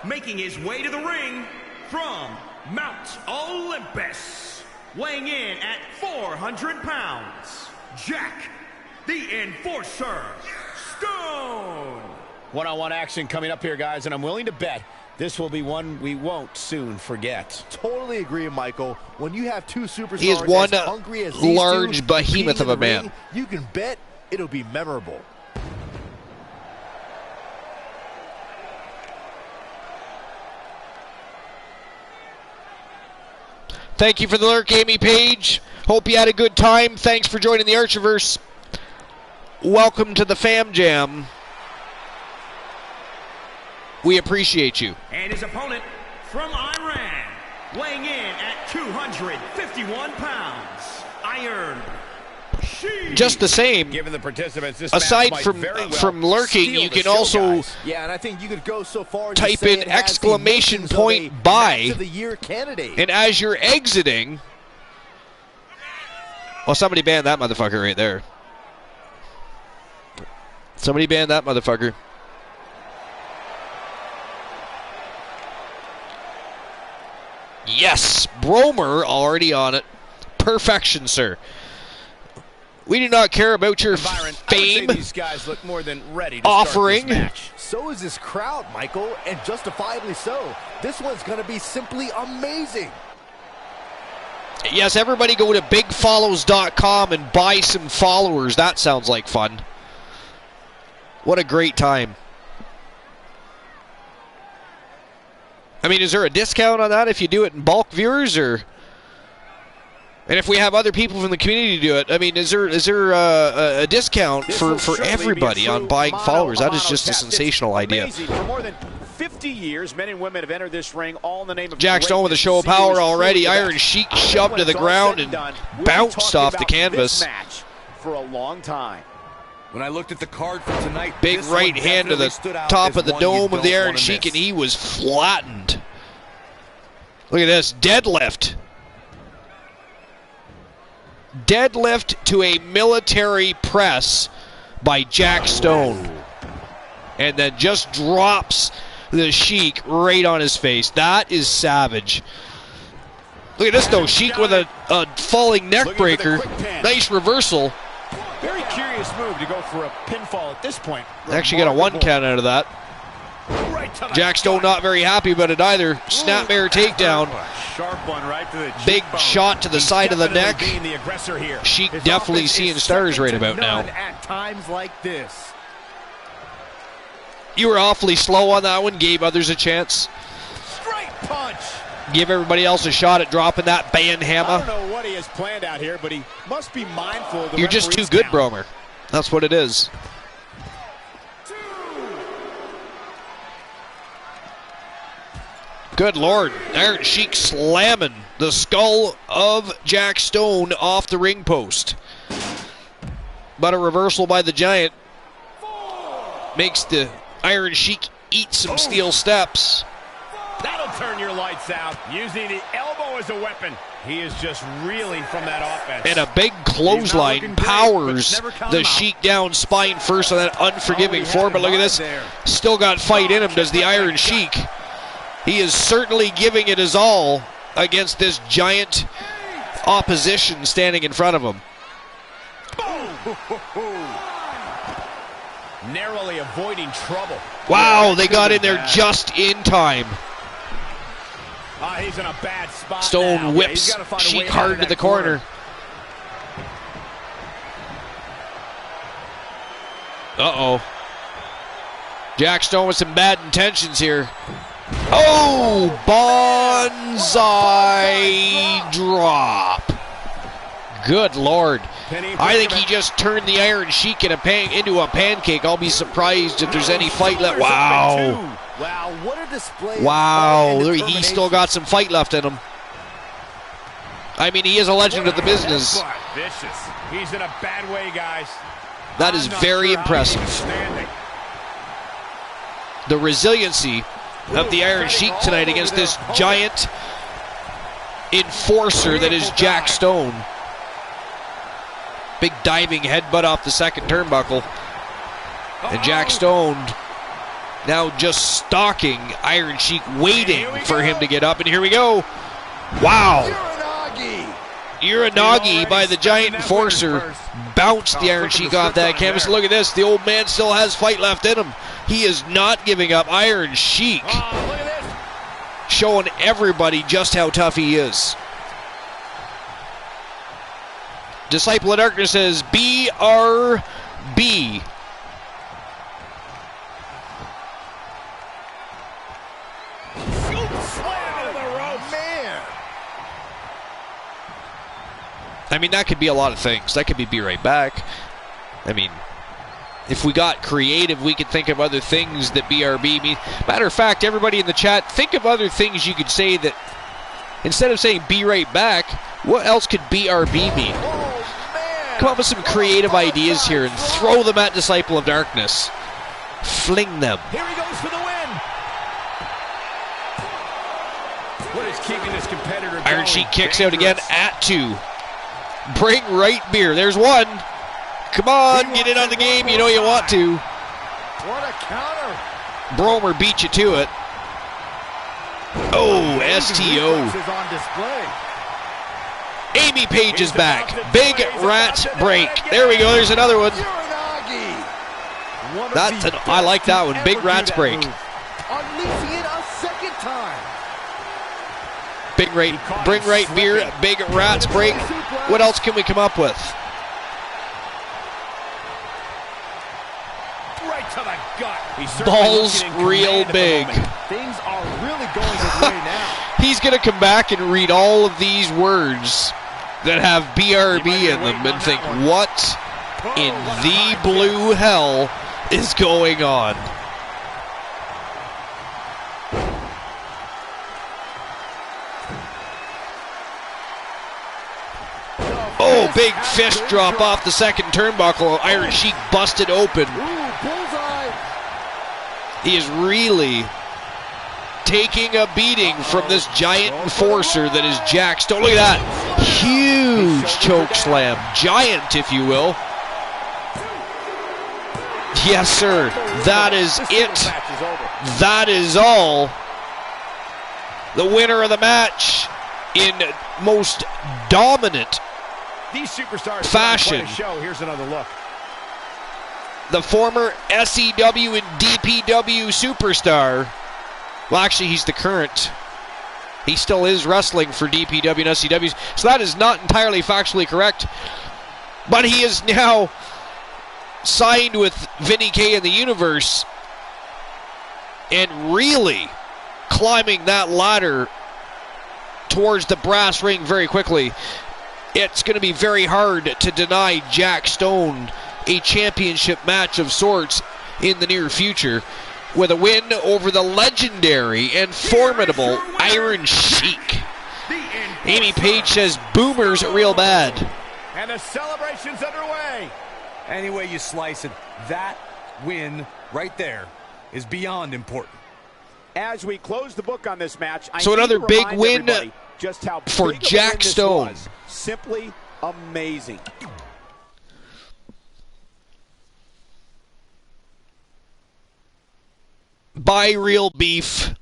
Making his way to the ring from Mount Olympus, weighing in at 400 pounds, Jack the Enforcer Stone.
One-on-one action coming up here, guys, and I'm willing to bet this will be one we won't soon forget.
Totally agree, Michael. When you have two superstars
he is one
as hungry as these
large
two
behemoth of a man.
Ring, you can bet it'll be memorable.
Thank you for the lurk, Amy Page. Hope you had a good time. Thanks for joining the Archiverse. Welcome to the Fam Jam. We appreciate you.
And his opponent from Iran, weighing in at 251 pounds, Iron Sheik.
Just the same,
Given the participants, this
aside
match
from
might very well
from lurking,
steal
you
the
can
show,
also
guys.
Yeah, and I think you could go so far as to
type
say
in
it has the
exclamation
makings of
point
a
by,
match of the year candidate.
and as you're exiting, well, somebody banned that motherfucker right there. Somebody banned that motherfucker. Yes, Bromer already on it. Perfection, sir. We do not care about your
Byron,
fame
I would say these guys look more than ready to
offering.
start this match.
So is this crowd, Michael, and justifiably so. This one's going to be simply amazing.
Yes, everybody go to bigfollows.com and buy some followers. That sounds like fun. What a great time. I mean, is there a discount on that if you do it in bulk viewers, or? And if we have other people from the community do it, I mean, is there a discount for everybody on buying followers? That is just a sensational idea.
For more than 50 years, men and women have entered this ring all in the name of
Jack Stone with a show of power already. Iron Sheik shoved to the ground and bounced off the canvas.
Match for a long time.
When I looked at the card for tonight,
Big
this
right
one
hand to the
definitely stood out
top
as
of the
one you
dome of the
don't
Iron
wanna
Sheik,
miss.
and he was flattened. Look at this, deadlift. Deadlift to a military press by Jack Stone. And then just drops the Sheik right on his face. That is savage. Look at this, though. Sheik with a falling neck breaker. Nice reversal.
Very curious move to go for a pinfall at this point.
Actually got a one count out of that.
Right to the
Jack Stone not very happy about it either. Snapmare takedown.
Sharp one right to the
Big
cheekbone.
shot to the side of the neck.
Being the aggressor here.
Sheik
His
definitely
offense
seeing
is
stars
second
right
to
about now.
none at times like this.
You were awfully slow on that one. Gave others a chance.
Straight punch.
Give everybody else a shot at dropping that band
I
hammer.
don't know what he has planned out here, but he must be mindful of the
You're just too
referee's
good,
count.
Bromer. That's what it is. Good Lord. Iron Sheik slamming the skull of Jack Stone off the ring post. But a reversal by the Giant makes the Iron Sheik eat some steel steps.
That'll turn your lights out. Using the elbow as a weapon. He is just reeling from that offense.
And a big clothesline powers the Sheik down spine first on that unforgiving floor. But look at this. Still got fight in him, does the Iron Sheik. He is certainly giving it his all against this giant opposition standing in front of him.
Narrowly avoiding trouble.
Wow, they got in there just in time.
He's in a bad spot
Stone
now.
whips
He's gotta find a way
Sheik
out
hard
of
to
that
the corner. Uh-oh. Jack Stone with some bad intentions here. Oh, bonsai drop. Good Lord. I think he just turned the Iron Sheik into a pancake. I'll be surprised if there's any fight left. Wow.
Wow, what a display.
Wow.
Of
He's still got some fight left in him. I mean, he is a legend of the business.
Vicious. He's in a bad way, guys.
That is very impressive. The resiliency of the Iron Sheik tonight against this giant enforcer that is Jack Stone. Big diving headbutt off the second turnbuckle. And Jack Stone now just stalking Iron Sheik, waiting for him to get up. And here we go. Wow. Uranagi by the giant enforcer bounced the Iron Sheik off that canvas. Look at this. The old man still has fight left in him. He is not giving up. Iron Sheik showing everybody just how tough he is. Disciple of Darkness says BRB. I mean, that could be a lot of things. That could be right back. I mean, If we got creative, we could think of other things that BRB means. Matter of fact, everybody in the chat, think of other things you could say that, instead of saying be right back, what else could BRB mean? Come up with some creative ideas here and throw them at Disciple of Darkness. Fling them.
Here he goes for the win. What is keeping this competitor
Iron
going?
Sheik kicks out again at 2. Bring right beer. There's 1. Come on, get in on the game. You know you want to.
What a counter.
Bromer beat you to it. Oh, STO.
Is on display.
Amy Page is back. Big Rats break. There we go. There's another one. I like that one. Big Rats break.
Unleashing it a second time.
Bring right beer. Big Rats break. What else can we come up with?
Right to the gut.
Balls real big.
Things are really going his way now.
He's going to come back and read all of these words that have BRB in them and think, what in the blue hell is going on? Oh, big fist drop off the second turnbuckle. Iron Sheik busted open. He is really taking a beating from this giant enforcer that is Jack Stone. Look at that. Huge choke slam. Giant, if you will. Yes, sir. That is it. That is all. The winner of the match in most dominant
These superstars
fashion.
show. Here's another look.
The former SEW and DPW superstar. Well, actually, he's the current. He still is wrestling for DPW and SEWs. So that is not entirely factually correct. But he is now signed with Vinny K in the Universe and really climbing that ladder towards the brass ring very quickly. It's going to be very hard to deny Jack Stone a championship match of sorts in the near future with a win over the legendary and formidable Iron Sheik. Amy Page says boomers real bad.
And the celebration's underway.
Any way you slice it, that win right there is beyond important.
As we close the book on this match,
so another big win
just how
for Jack Stone.
Simply amazing.
Buy real beef.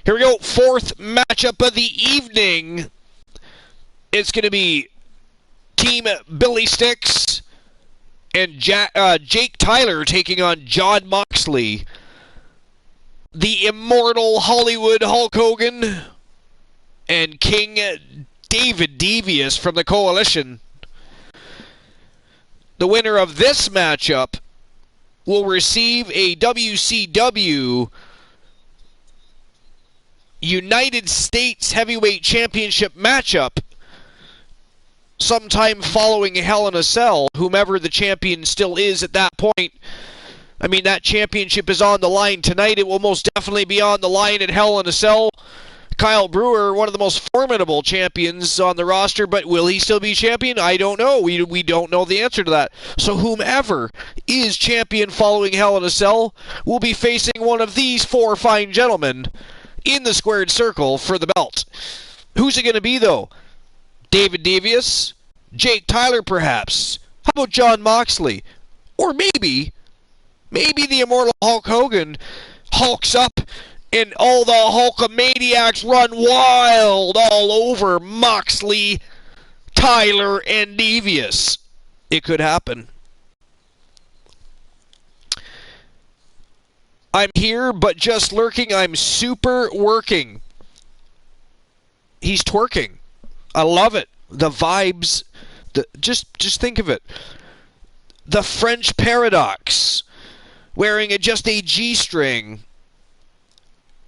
Here we go. Fourth matchup of the evening. It's going to be Team Billy Sticks and Jake Tyler taking on Jon Moxley. The immortal Hollywood Hulk Hogan and King David Devious from the Coalition. The winner of this matchup will receive a WCW United States Heavyweight Championship matchup sometime following Hell in a Cell, whomever the champion still is at that point. I mean, that championship is on the line tonight. It will most definitely be on the line at Hell in a Cell. Kyle Brewer, one of the most formidable champions on the roster, but will he still be champion? I don't know. We don't know the answer to that. So whomever is champion following Hell in a Cell will be facing one of these four fine gentlemen in the squared circle for the belt. Who's it going to be, though? David Devious? Jake Tyler, perhaps? How about Jon Moxley? Or maybe the immortal Hulk Hogan hulks up and all the Hulkamaniacs run wild all over Moxley, Tyler, and Devious. It could happen. I'm here, but just lurking. I'm super working. He's twerking. I love it. The vibes. Just think of it. The French Paradox. Wearing just a G-string.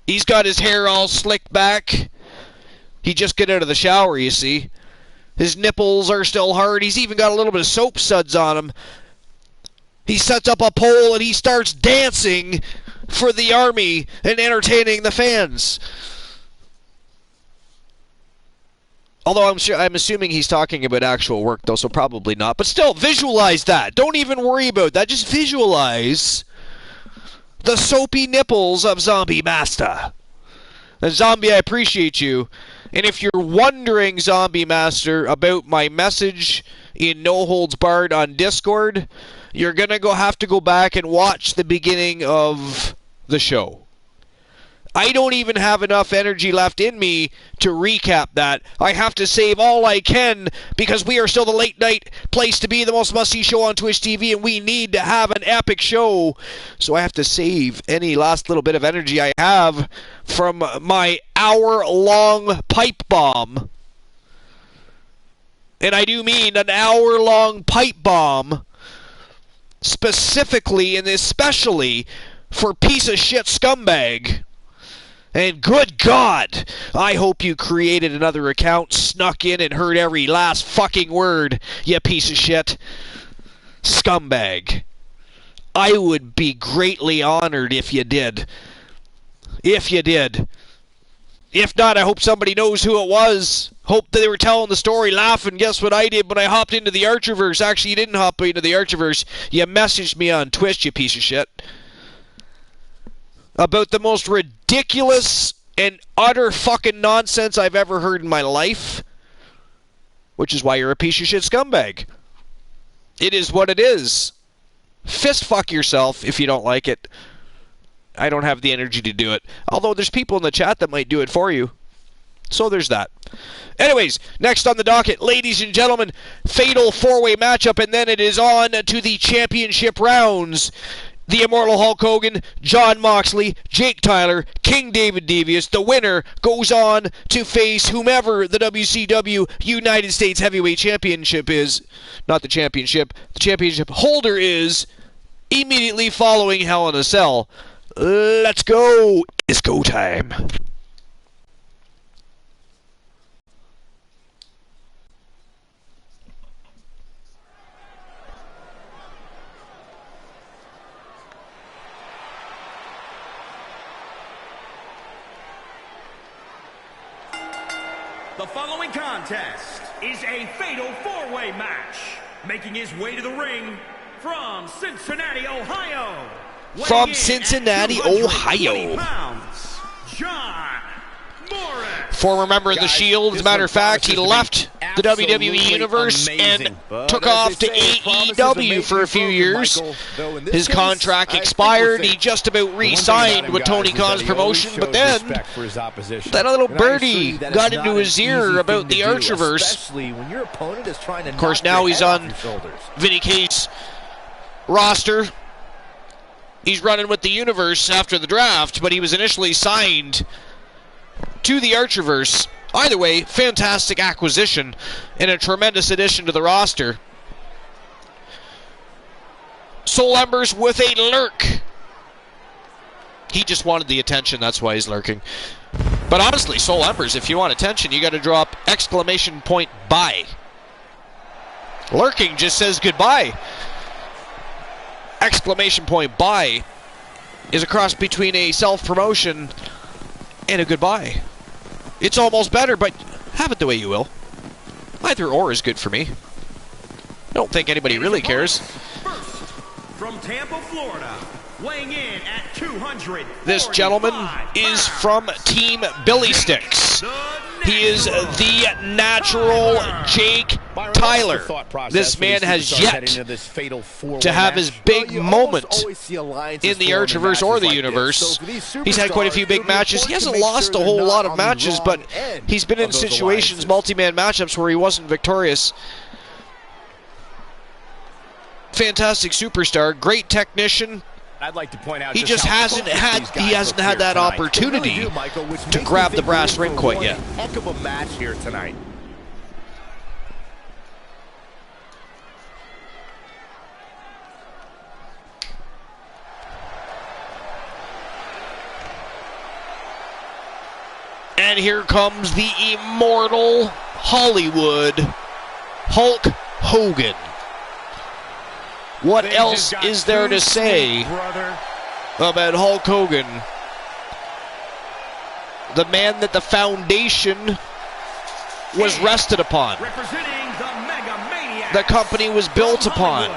He's got his hair all slicked back. He just got out of the shower, you see. His nipples are still hard. He's even got a little bit of soap suds on him. He sets up a pole and he starts dancing for the army and entertaining the fans. Although I'm assuming he's talking about actual work, though, so probably not. But still, visualize that. Don't even worry about that. Just visualize the soapy nipples of Zombie Master. And Zombie, I appreciate you. And if you're wondering, Zombie Master, about my message in No Holds Barred on Discord, you're going to have to go back and watch the beginning of the show. I don't even have enough energy left in me to recap that. I have to save all I can because we are still the late night place to be, the most must-see show on Twitch TV, and we need to have an epic show. So I have to save any last little bit of energy I have from my hour-long pipe bomb. And I do mean an hour-long pipe bomb, specifically and especially for piece of shit scumbag. And good God, I hope you created another account, snuck in, and heard every last fucking word, you piece of shit. Scumbag. I would be greatly honored if you did. If you did. If not, I hope somebody knows who it was. Hope that they were telling the story, laughing. Guess what I did when I hopped into the Archerverse? Actually, you didn't hop into the Archerverse. You messaged me on Twitch, you piece of shit, about the most ridiculous and utter fucking nonsense I've ever heard in my life. Which is why you're a piece of shit scumbag. It is what it is. Fist fuck yourself if you don't like it. I don't have the energy to do it. Although there's people in the chat that might do it for you. So there's that. Anyways, next on the docket, ladies and gentlemen, fatal four-way matchup, and then it is on to the championship rounds. The Immortal Hulk Hogan, Jon Moxley, Jake Tyler, King David Devious. The winner goes on to face whomever the WCW United States Heavyweight Championship is. Not the championship. The championship holder is immediately following Hell in a Cell. Let's go. It's go time.
The following contest is a fatal four-way match. Making his way to the ring from Cincinnati, Ohio.
From Cincinnati, Ohio.
Pounds, John Morris.
Former member of the Shield. As a matter of fact, he left the WWE Universe and took off to AEW for a few years. His contract expired. He just about re-signed with Tony Khan's promotion, but then that little birdie got into his ear about the Archerverse. Of course, now he's on Vinny K's roster. He's running with the Universe after the draft, but he was initially signed to the Archerverse. Either way, fantastic acquisition and a tremendous addition to the roster. Soul Embers with a lurk. He just wanted the attention, that's why he's lurking. But honestly, Soul Embers, if you want attention, you got to drop exclamation point bye. Lurking just says goodbye. Exclamation point bye is a cross between a self-promotion and a goodbye. It's almost better, but have it the way you will. Either or is good for me. I don't think anybody really cares.
First, from Tampa, Florida, weighing in at 200.
This gentleman is from Team Billy Sticks. He is the natural Jake Tyler. This man has yet to have his big moment in the Archerverse or the Universe. He's had quite a few big matches. He hasn't lost a whole lot of matches, but he's been in situations, multi-man matchups, where he wasn't victorious. Fantastic superstar, great technician.
I'd like to point out
he just hasn't had that opportunity to grab the brass ring quite yet.
Heck of a match here tonight.
And here comes the immortal Hollywood Hulk Hogan. What else is there to say about Hulk Hogan? The man that the foundation was rested upon. The company was built upon.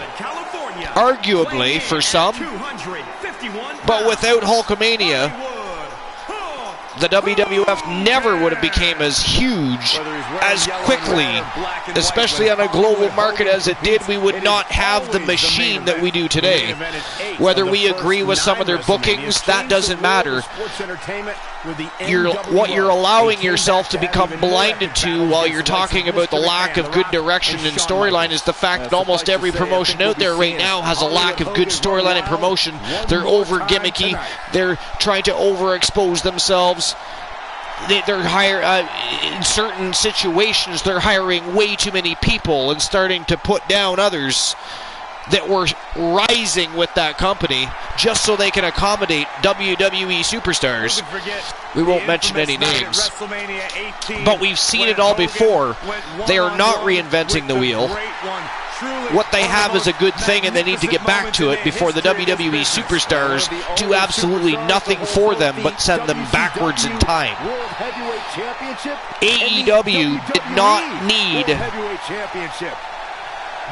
Arguably for some, but without Hulkamania, the WWF never would have became as huge as quickly, especially on a global market as it did. We would not have the machine that we do today. Whether we agree with some of their bookings, that doesn't matter. What you're allowing yourself to become blinded to while you're talking about the lack of good direction and storyline is the fact that almost every promotion out there right now has a lack of good storyline and promotion. They're over gimmicky. They're trying to overexpose themselves. They're in certain situations, they're hiring way too many people and starting to put down others that were rising with that company just so they can accommodate WWE superstars. We won't mention any names, but we've seen it all before. They are not reinventing the wheel. What they have is a good thing, and they need to get back to it before the WWE superstars do absolutely nothing for them but send them backwards in time. AEW did not need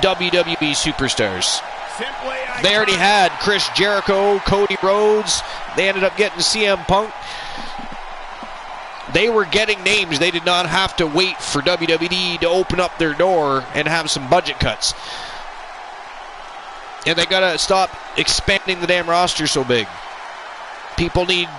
WWE superstars. They already had Chris Jericho, Cody Rhodes. They ended up getting CM Punk. They were getting names. They did not have to wait for WWE to open up their door and have some budget cuts. And they got to stop expanding the damn roster so big. People need...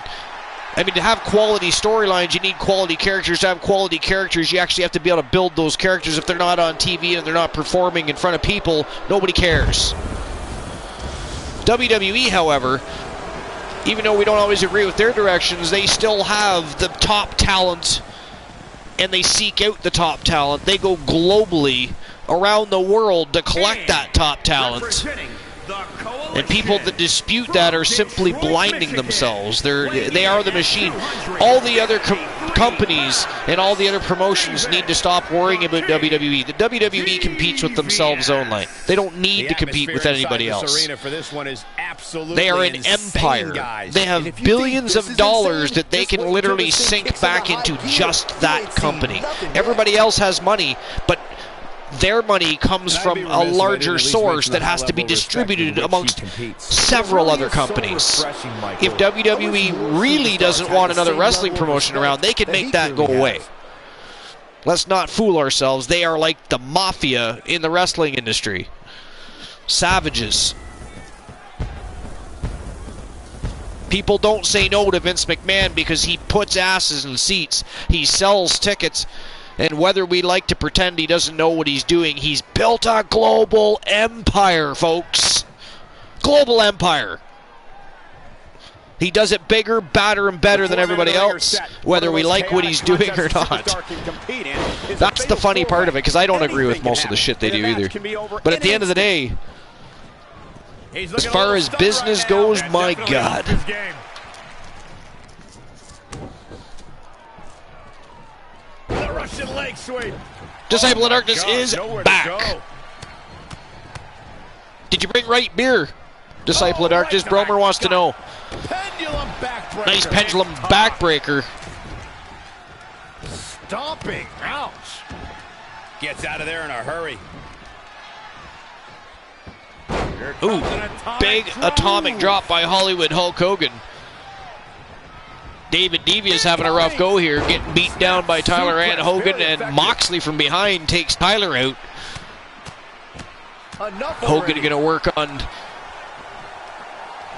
to have quality storylines, you need quality characters. To have quality characters, you actually have to be able to build those characters. If they're not on TV and they're not performing in front of people, nobody cares. WWE, however, even though we don't always agree with their directions, they still have the top talent, and they seek out the top talent. They go globally around the world to collect that top talent. And people that dispute that are simply blinding themselves. They are the machine. All the other companies and all the other promotions need to stop worrying about WWE. The WWE competes with themselves only. They don't need to compete with anybody else. They are an empire. They have billions of dollars that they can literally sink back into just that company. Everybody else has money, but their money comes from a larger source that has to be distributed amongst several other companies. If WWE really doesn't want another wrestling promotion around, they can make that go away. Let's not fool ourselves. They are like the mafia in the wrestling industry. Savages. People don't say no to Vince McMahon because he puts asses in seats. He sells tickets. And whether we like to pretend he doesn't know what he's doing, he's built a global empire, folks. Global empire. He does it bigger, badder, and better than everybody else, whether we like what he's doing or not. That's the funny part of it, because I don't agree with most of the shit they do either. But at the end of the day, as far as business goes, my God.
Russian leg sweep.
Disciple of Darkness is back. Did you bring right beer? Disciple of Darkness. Bromer wants to know. Nice pendulum backbreaker.
Stomping. Ouch. Gets out of there in a hurry.
Ooh, big atomic drop by Hollywood Hulk Hogan. David Devious having a rough go here, getting beat down by Tyler and Hogan, and Moxley from behind takes Tyler out. Hogan going to work on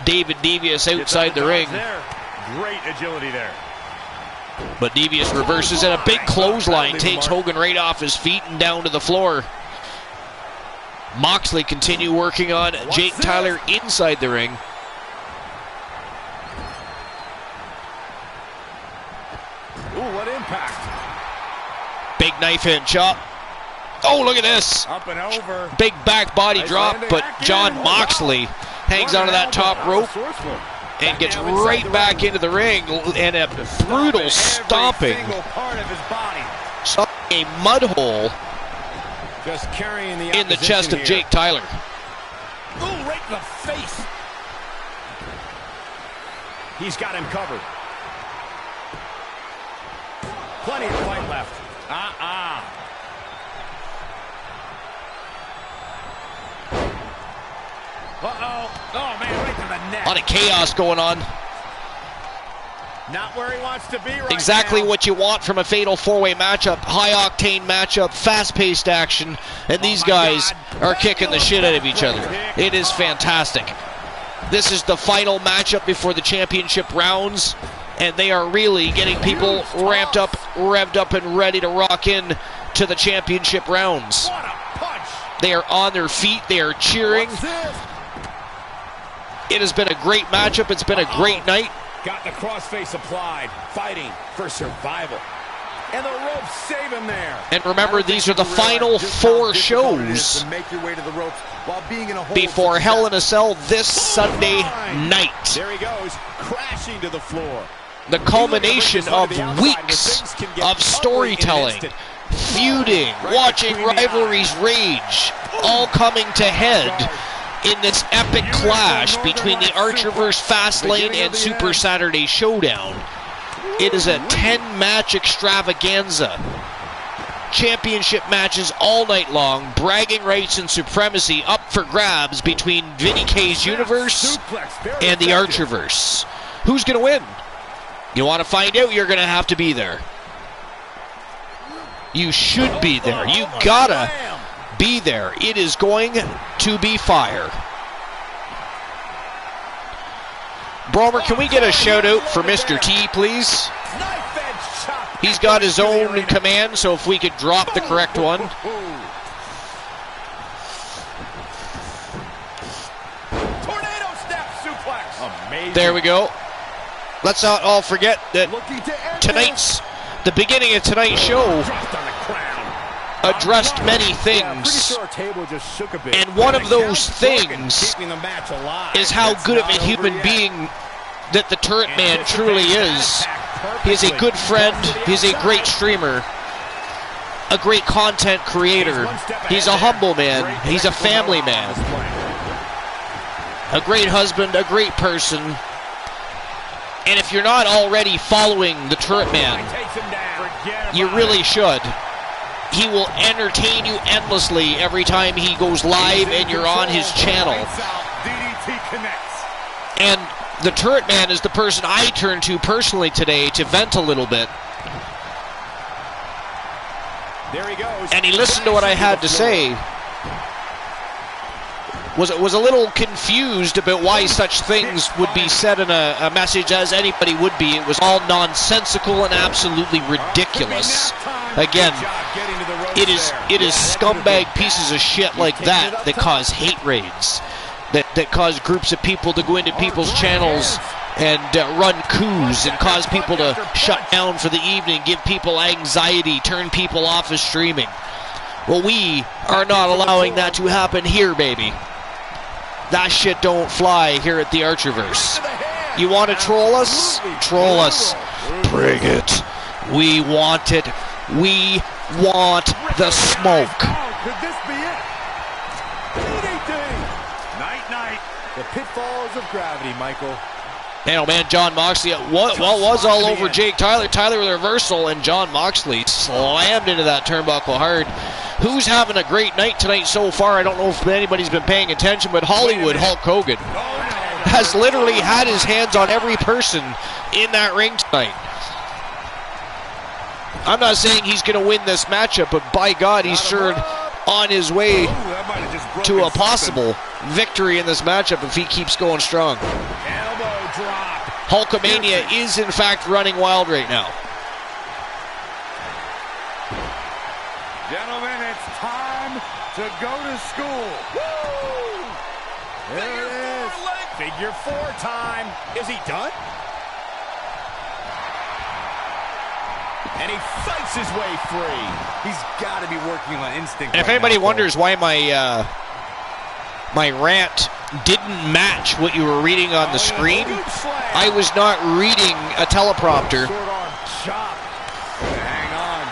David Devious outside the ring.
Great agility there.
But Devious reverses, and a big clothesline takes Hogan right off his feet and down to the floor. Moxley continue working on Jake Tyler inside the ring.
Ooh, what impact.
Big knife hand chop. Oh, look at this.
Up and over.
Big back body drop, but John Moxley hangs onto that top rope and gets right back into the ring, and a brutal stomping. A mud hole
Just carrying the
in the chest of Jake Tyler.
Ooh, right in the face. He's got him covered. Plenty of fight left. Oh, man, right to the neck.
A lot of chaos going on.
Not where he wants to be right
Exactly
now.
what you want from a fatal four-way matchup. High-octane matchup, fast-paced action, and these guys are kicking the shit out of each other. It is fantastic. This is the final matchup before the championship rounds, and they are really getting people ramped up, revved up, and ready to rock in to the championship rounds.
What a punch.
They are on their feet. They are cheering. It has been a great matchup. It's been a great night.
Got the crossface applied, fighting for survival. And the ropes save him there.
And remember, these are the final 4 shows
To make your way to the ropes while being in a hold
before Hell in a Cell this Sunday night.
There he goes, crashing to the floor.
The culmination of weeks of storytelling, feuding, watching rivalries rage, all coming to head in this epic clash between the Archerverse Fastlane and Super Saturday Showdown. It is a 10-match extravaganza. Championship matches all night long, bragging rights and supremacy up for grabs between Vinny K's universe and the Archerverse. Who's going to win? You want to find out? You're going to have to be there. You should be there. You gotta be there. It is going to be fire. Bromer, can we get a shout out for Mr. T, please? He's got his own command, so if we could drop the correct one.
Tornado snap suplex. Amazing.
There we go. Let's not all forget that the beginning of tonight's show addressed many things, and one of those things is how good of a human being that the Turret Man truly is. He's a good friend, he's a great streamer, a great content creator, he's a humble man, he's a family man, a great husband, a great person. And if you're not already following the Turret Man, you really should. He will entertain you endlessly every time he goes live and you're on his channel. And the Turret Man is the person I turn to personally today to vent a little bit.
There he goes.
And he listened to what I had to say. Was a little confused about why such things would be said in a message as anybody would be. It was all nonsensical and absolutely ridiculous. Again, it is scumbag pieces of shit like that cause hate raids, that cause groups of people to go into people's channels and run coups and cause people to shut down for the evening, give people anxiety, turn people off of streaming. Well, we are not allowing that to happen here, baby. That shit don't fly here at the Archerverse. You want to troll us? Troll us. Bring it. We want it. We want the smoke.
Could this be it? Night.
The pitfalls of gravity, Michael.
Man, John Moxley was all over Jake Tyler. Tyler with a reversal, and John Moxley slammed into that turnbuckle hard. Who's having a great night tonight so far? I don't know if anybody's been paying attention, but Hollywood Hulk Hogan has literally had his hands on every person in that ring tonight. I'm not saying he's going to win this matchup, but by God, he's sure on his way to a possible victory in this matchup if he keeps going strong.
Elbow drop.
Hulkamania is in fact running wild right now.
Gentlemen, it's time to go to school. Woo! There it is. Figure 4 time. Is he done? And he fights his way free.
He's got to be working on instinct.
And if anybody wonders why my my rant didn't match what you were reading on the screen, I was not reading a teleprompter.
Short arm chop. Hang on.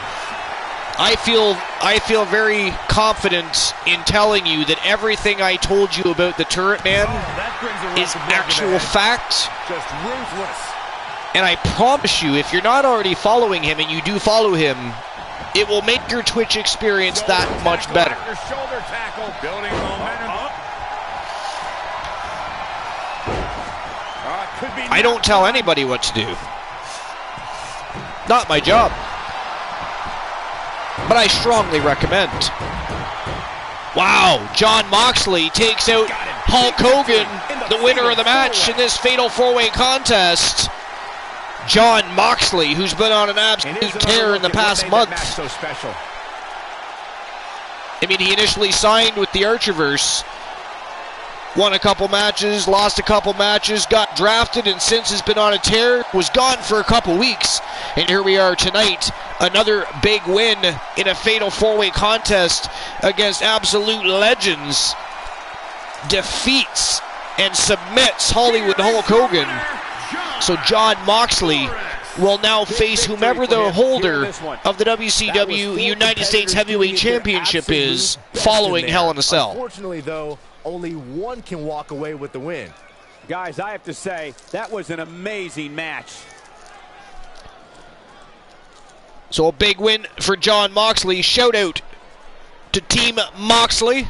I feel very confident in telling you that everything I told you about the Turret Man is actual fact.
Just ruthless.
And I promise you, if you're not already following him and you do follow him, it will make your Twitch experience that much better.
Shoulder tackle, building momentum.
I don't tell anybody what to do. Not my job. But I strongly recommend. Wow, Jon Moxley takes out Hulk Hogan, the winner of the match in this fatal four-way contest. Jon Moxley, who's been on an absolute tear in the past month. I mean, he initially signed with the Archerverse, won a couple matches, lost a couple matches, got drafted, and since has been on a tear, was gone for a couple weeks. And here we are tonight, another big win in a fatal four-way contest against absolute legends. Defeats and submits Hollywood Hulk Hogan. So Jon Moxley will now face whomever the holder of the WCW United States Heavyweight Championship is following Hell in a Cell.
Unfortunately, though, only one can walk away with the win.
Guys, I have to say, that was an amazing match.
So a big win for Jon Moxley. Shout out to Team Moxley.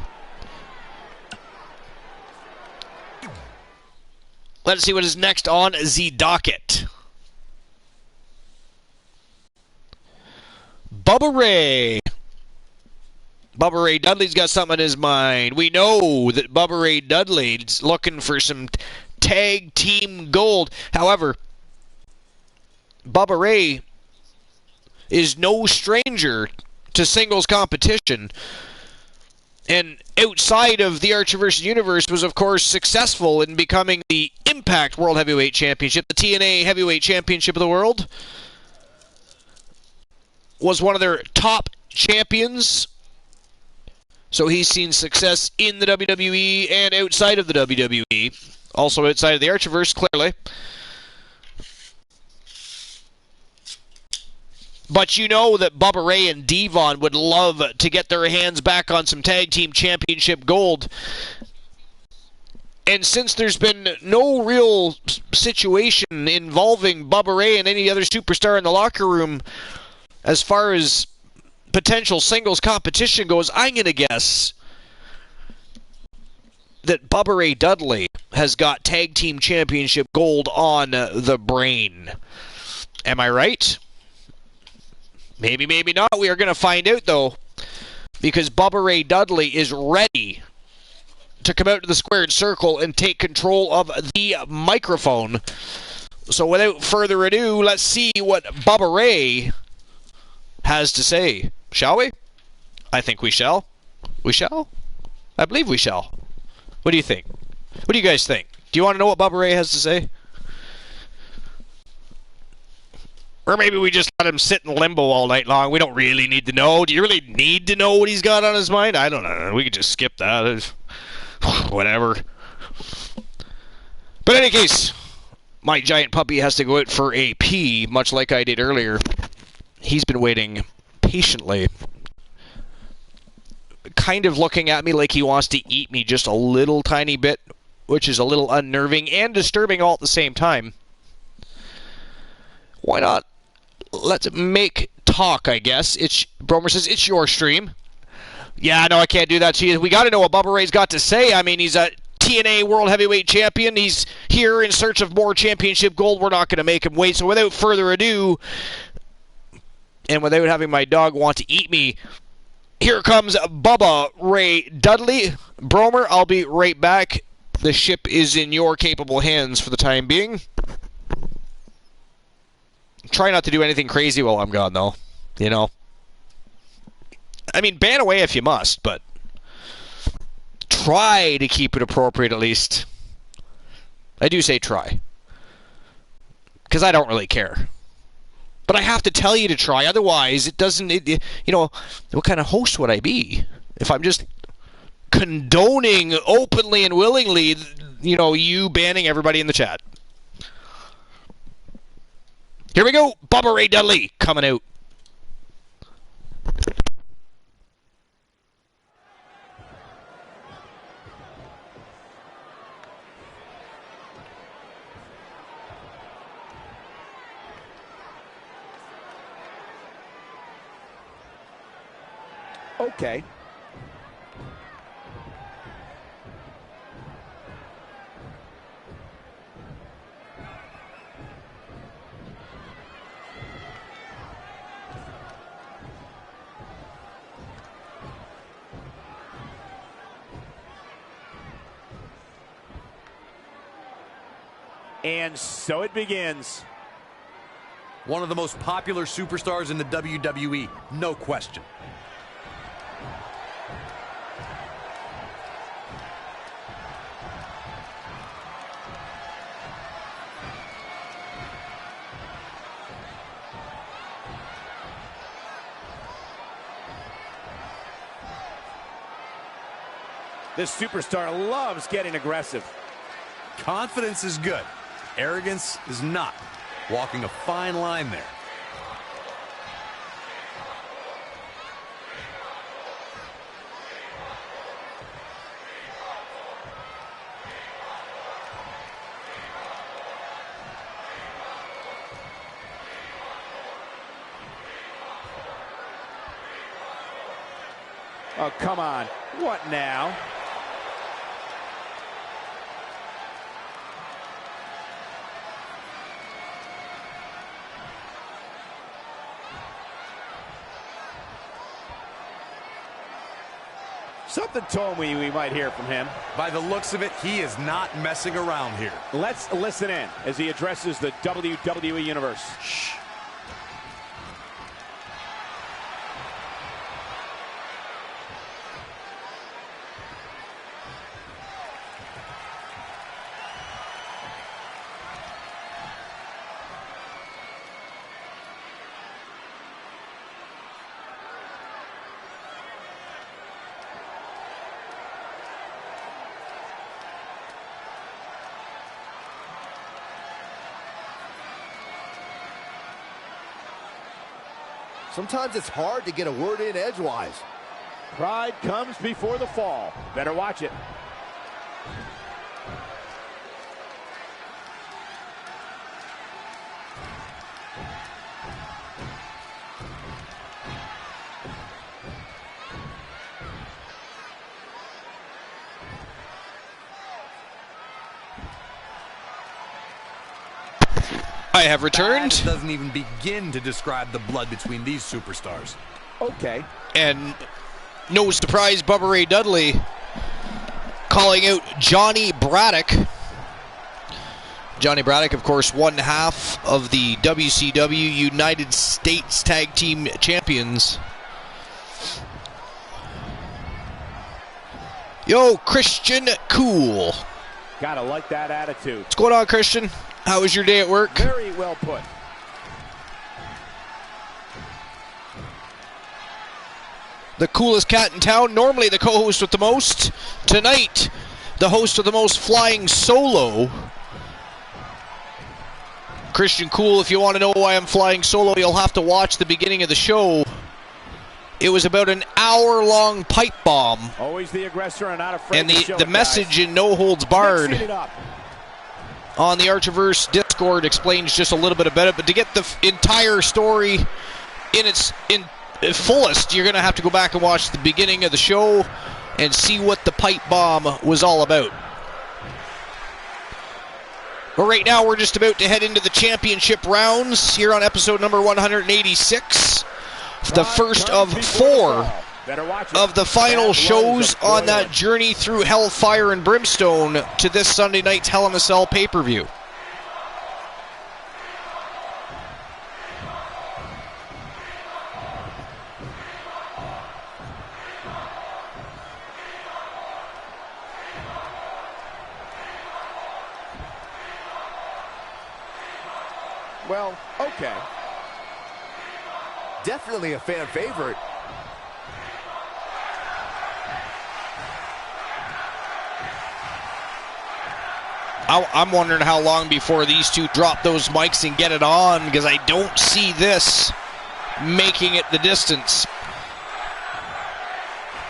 Let's see what is next on the docket. Bubba Ray. Bubba Ray Dudley's got something in his mind. We know that Bubba Ray Dudley's looking for some tag team gold. However, Bubba Ray is no stranger to singles competition. And outside of the Archerverse universe was, of course, successful in becoming the Impact World Heavyweight Championship, the TNA Heavyweight Championship of the world. Was one of their top champions. So he's seen success in the WWE and outside of the WWE. Also outside of the Archerverse, clearly. But you know that Bubba Ray and Devon would love to get their hands back on some Tag Team Championship gold. And since there's been no real situation involving Bubba Ray and any other superstar in the locker room as far as potential singles competition goes, I'm going to guess that Bubba Ray Dudley has got Tag Team Championship gold on the brain. Am I right? Maybe, maybe not. We are going to find out, though, because Bubba Ray Dudley is ready to come out to the squared circle and take control of the microphone. So without further ado, let's see what Bubba Ray has to say. Shall we? I think we shall. We shall? I believe we shall. What do you think? What do you guys think? Do you want to know what Bubba Ray has to say? Or maybe we just let him sit in limbo all night long. We don't really need to know. Do you really need to know what he's got on his mind? I don't know. We could just skip that. Whatever. But in any case, my giant puppy has to go out for a pee, much like I did earlier. He's been waiting patiently, kind of looking at me like he wants to eat me just a little tiny bit, which is a little unnerving and disturbing all at the same time. Why not? Let's make talk, I guess. Bromer says, it's your stream. Yeah, no, I can't do that to you. We got to know what Bubba Ray's got to say. I mean, he's a TNA World Heavyweight Champion. He's here in search of more championship gold. We're not going to make him wait. So without further ado, and without having my dog want to eat me, here comes Bubba Ray Dudley. Bromer, I'll be right back. The ship is in your capable hands for the time being. Try not to do anything crazy while I'm gone, though. You know? I mean, ban away if you must, but try to keep it appropriate at least. I do say try. Because I don't really care. But I have to tell you to try, otherwise it doesn't, you know, what kind of host would I be? If I'm just condoning openly and willingly, you know, you banning everybody in the chat. Here we go, Bubba Ray Dudley coming out.
Okay. And so it begins.
One of the most popular superstars in the WWE, no question.
This superstar loves getting aggressive.
Confidence is good. Arrogance is not. Walking a fine line there.
Oh, come on. What now? Something told me we might hear from him.
By the looks of it, he is not messing around here.
Let's listen in as he addresses the WWE Universe.
Shh.
Sometimes it's hard to get a word in edgewise.
Pride comes before the fall. Better watch it.
I have returned.
That doesn't even begin to describe the blood between these superstars.
Okay.
And no surprise, Bubba Ray Dudley calling out Johnny Braddock. Johnny Braddock, of course, one half of the WCW United States Tag Team Champions. Yo, Christian Cool.
Gotta like that attitude.
What's going on, Christian? How was your day at work?
Very well put.
The coolest cat in town, normally the co-host with the most. Tonight, the host of the most flying solo. Christian Cool, if you want to know why I'm flying solo, you'll have to watch the beginning of the show. It was about an hour-long pipe bomb.
Always the aggressor and not afraid
and
to show
the
it,
message
guys.
in No Holds Barred
Mixing it up.
on the Archiverse Discord explains just a little bit about it, but to get the entire story in its fullest, you're going to have to go back and watch the beginning of the show and see what the pipe bomb was all about. But right now, we're just about to head into the championship rounds here on episode number 186. The first of 4 of the final shows on that journey through hellfire and brimstone to this Sunday night's Hell in a Cell pay-per-view.
Well, okay.
Definitely a fan favorite.
I'm wondering how long before these two drop those mics and get it on, because I don't see this making it the distance.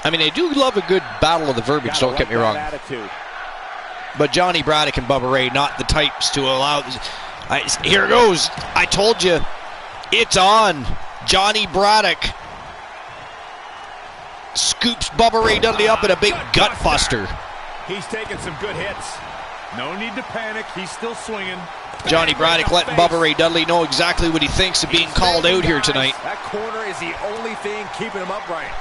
I mean, I do love a good battle of the verbiage, don't get me wrong.
Attitude.
But Johnny Braddock and Bubba Ray, not the types to allow... here it goes. I told you. It's on. Johnny Braddock. scoops Bubba Ray Dudley up in a big gut buster.
He's taking some good hits. No need to panic. He's still swinging.
Johnny Braddock letting Bubba Ray Dudley know exactly what he thinks of being called out here tonight.
That corner is the only thing keeping him upright.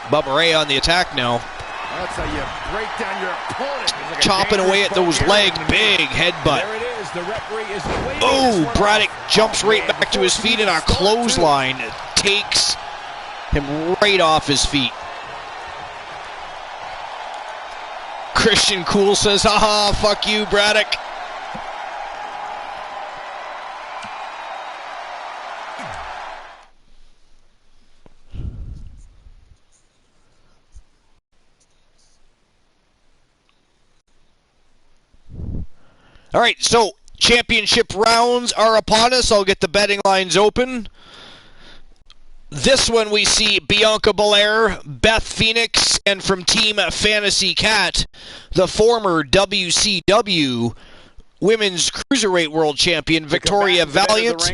Bubba Ray on the attack now.
That's how you break down your opponent. Like
chopping away at those legs. Big headbutt.
There it is. The referee is waiting.
Oh, Braddock jumps right back to his feet, and a clothesline takes him right off his feet. Christian Cool says, haha, fuck you, Braddock. All right, so championship rounds are upon us. I'll get the betting lines open. This one we see Bianca Belair, Beth Phoenix, and from Team Fantasy Cat, the former WCW Women's Cruiserweight World Champion Victoria Valiant,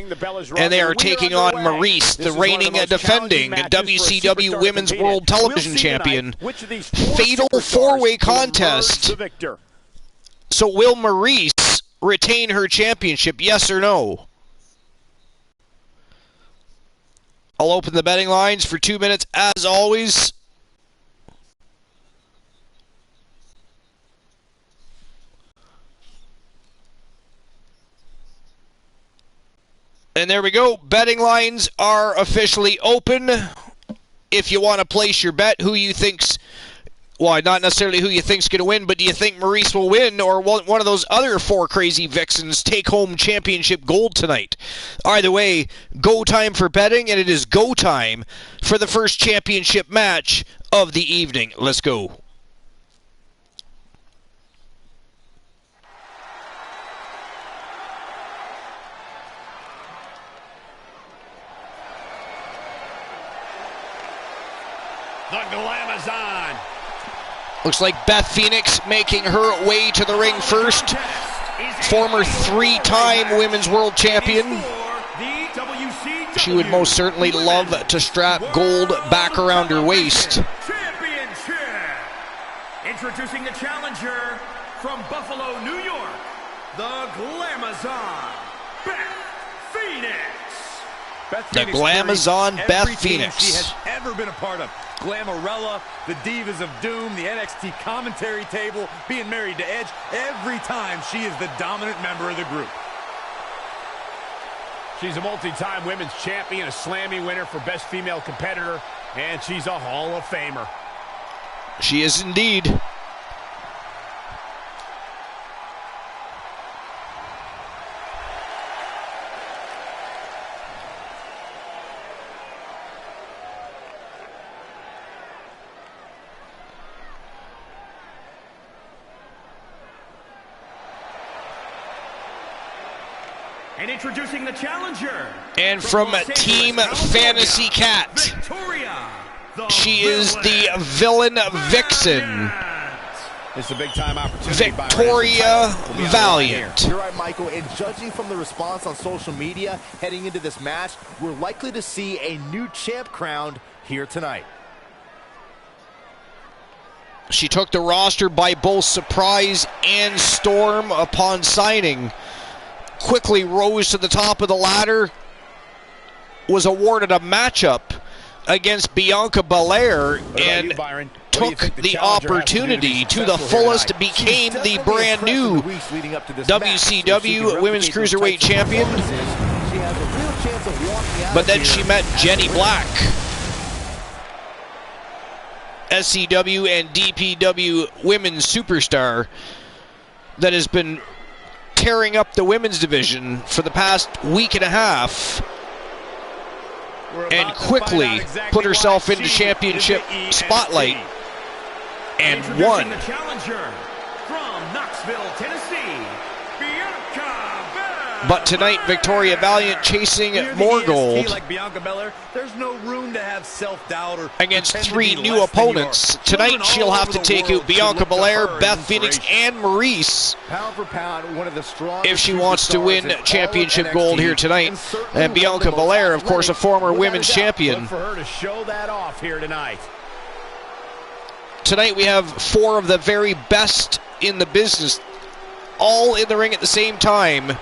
and they are taking on Maryse, the reigning defending WCW Women's World Television Champion. Fatal four-way contest. So will Maryse retain her championship, yes or no? I'll open the betting lines for 2 minutes, as always. And there we go. Betting lines are officially open. If you want to place your bet, who you think's... Well, not necessarily who you think's going to win, but do you think Maryse will win, or will one of those other four crazy vixens take home championship gold tonight? Either way, go time for betting, and it is go time for the first championship match of the evening. Let's go.
The Glamazon.
Looks like Beth Phoenix making her way to the ring first. Former three-time Women's World Champion. She would most certainly love to strap gold back around her waist.
Introducing the challenger from Buffalo, New York, the Glamazon, Beth Phoenix.
The Glamazon Beth Phoenix.
She has ever been a part of. Glamarella, the Divas of Doom, the NXT commentary table, being married to Edge. Every time she is the dominant member of the group.
She's a multi-time women's champion, a Slammy winner for Best Female Competitor, and she's a Hall of Famer.
She is indeed.
And introducing the challenger.
And from Team Fantasy Cat, she is the villain vixen,
It's a big-time opportunity.
Victoria Valiant.
You're right, Michael. And judging from the response on social media heading into this match, we're likely to see a new champ crowned here tonight.
She took the roster by both surprise and storm upon signing. Quickly rose to the top of the ladder, was awarded a matchup against Bianca Belair, and took the opportunity to the fullest, became the brand new WCW Women's Cruiserweight Champion. But then she met Jenny Black, SCW and DPW Women's Superstar, that has been tearing up the women's division for the past week and a half, and quickly put herself into championship spotlight and won.
The challenger from Knoxville, Tennessee,
But tonight, Victoria Valiant chasing more gold
like Bianca Belair, there's no room to have self-doubt or
against 3 new opponents. Tonight, she'll have to take out Bianca Belair, Beth Phoenix, and Maurice
Pound for pound, one of the strongest
if she wants to win championship gold here tonight. And Bianca Belair, of course, a former women's champion.
Look for her to show that off here tonight.
Tonight, we have 4 of the very best in the business, all in the ring at the same time,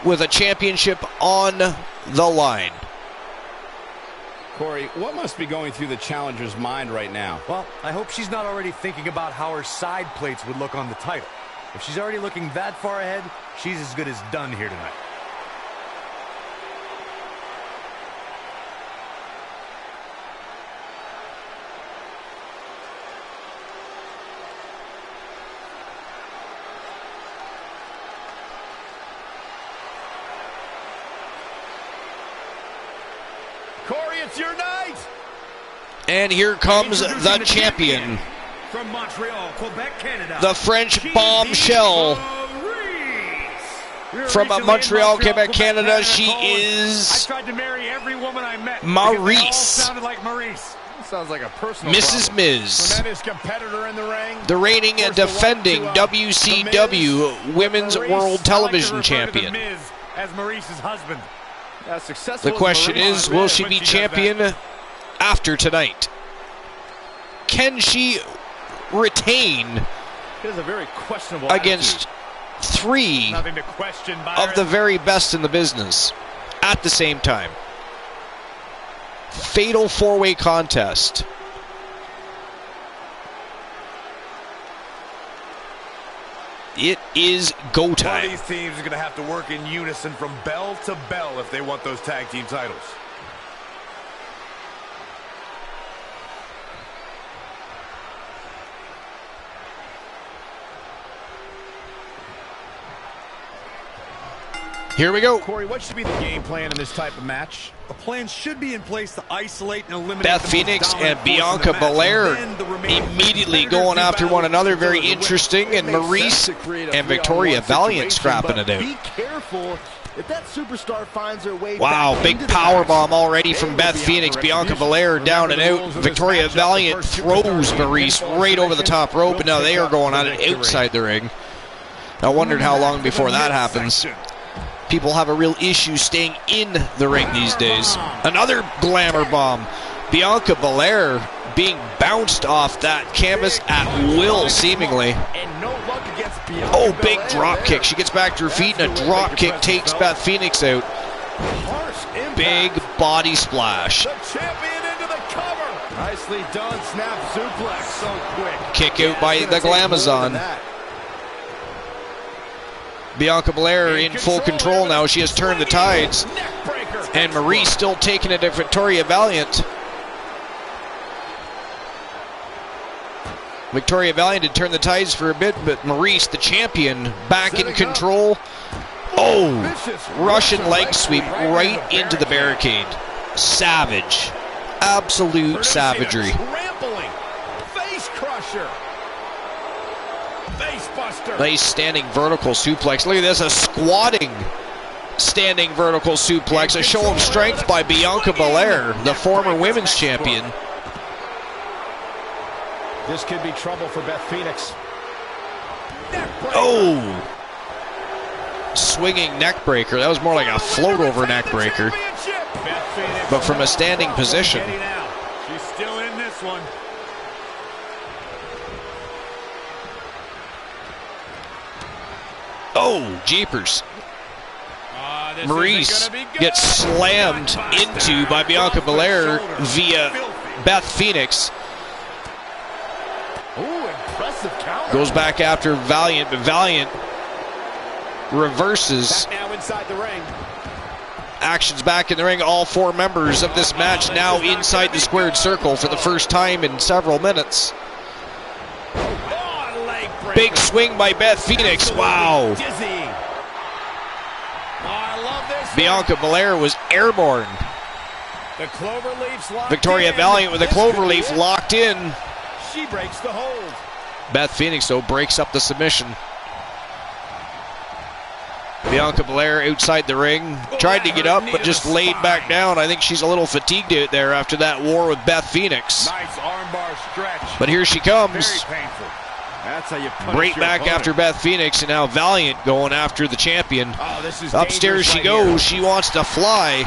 with a championship on the line.
Corey, what must be going through the challenger's mind right now?
Well, I hope she's not already thinking about how her side plates would look on the title. If she's already looking that far ahead, she's as good as done here tonight.
Corey, it's your night!
And here comes the champion,
from Montreal, Quebec, Canada,
the French bombshell. From Montreal, Quebec, Canada, she is
I tried to marry every woman I met.
Maurice.
Sounded like Maurice. Sounds like a personal
Mrs.
problem.
Miz,
Tremendous competitor in the ring.
the reigning and defending WCW Women's
Maurice,
World Television
I like to refer to the
Champion.
Miz as Maurice's husband.
The question is, will she be champion after tonight? Can she retain
It is a very questionable
against 3
Nothing to question,
of the very best in the business at the same time? Fatal 4-way contest. It is go
One of
time.
these teams are going to have to work in unison from bell to bell if they want those tag team titles.
Here we go.
Corey, what should be the game plan in this type of match?
A plan should be in place to isolate and eliminate
Beth
the most
Phoenix
dominant
and
force in
Bianca
the match,
Belair
and then the remaining
immediately
competitors
going
do
after
battle
one another.
to
Very
the win.
interesting. And Maurice and Victoria Valiant scrapping it out.
Be careful if that superstar finds her way
Wow,
back
big
into the
power
match.
bomb already from Beth Phoenix. Bianca Belair down and out. Victoria Valiant throws Maurice right over the top rope, and now they are going at it outside the ring. I wondered how long before that happens. People have a real issue staying in the ring these days. Another glamour bomb. Bianca Belair being bounced off that canvas at will, seemingly.
And no luck against Bianca
Oh, big
Belair
drop
there.
kick. She gets back to her feet, and a drop kick takes Beth Phoenix out.
Harsh impact.
Big body splash.
The champion into the cover. Nicely done. Snap suplex. So quick.
Kick out by the Glamazon. Bianca Belair in full control now. She has turned the tides. And Maurice still taking it at Victoria Valiant. Victoria Valiant had turned the tides for a bit, but Maurice, the champion, back in control. Oh, Russian leg sweep right into the barricade. Savage. Absolute savagery.
Trampling. Face crusher. Face buster.
Nice standing vertical suplex. Look at this, a squatting standing vertical suplex. A show of strength by Bianca Belair, the former women's champion.
This could be trouble for Beth Phoenix.
Oh! Swinging neck breaker. That was more like a float over neck breaker, but from a standing position.
She's still in this one.
Oh, jeepers. Maurice gets slammed into by Bianca Belair via Beth Phoenix.
Ooh, impressive counter.
Goes back after Valiant, but Valiant reverses.
Now inside the ring.
Actions back in the ring. All 4 members of this match now inside the squared circle for the first time in several minutes. Big swing by Beth Phoenix. Wow. Bianca Belair was airborne.
The cloverleaf's locked
Victoria
in.
Valiant with a
This could be
cloverleaf
it.
locked in.
She breaks the hold.
Beth Phoenix, though, breaks up the submission. Bianca Belair outside the ring. Tried to get up, but just laid back down. I think she's a little fatigued out there after that war with Beth Phoenix.
Nice armbar stretch.
But here she comes.
Very painful. That's how you punish
Right
your
back
opponent.
after Beth Phoenix, and now Valiant going after the champion.
Oh, this is
Upstairs she
right
goes.
here.
She wants to fly.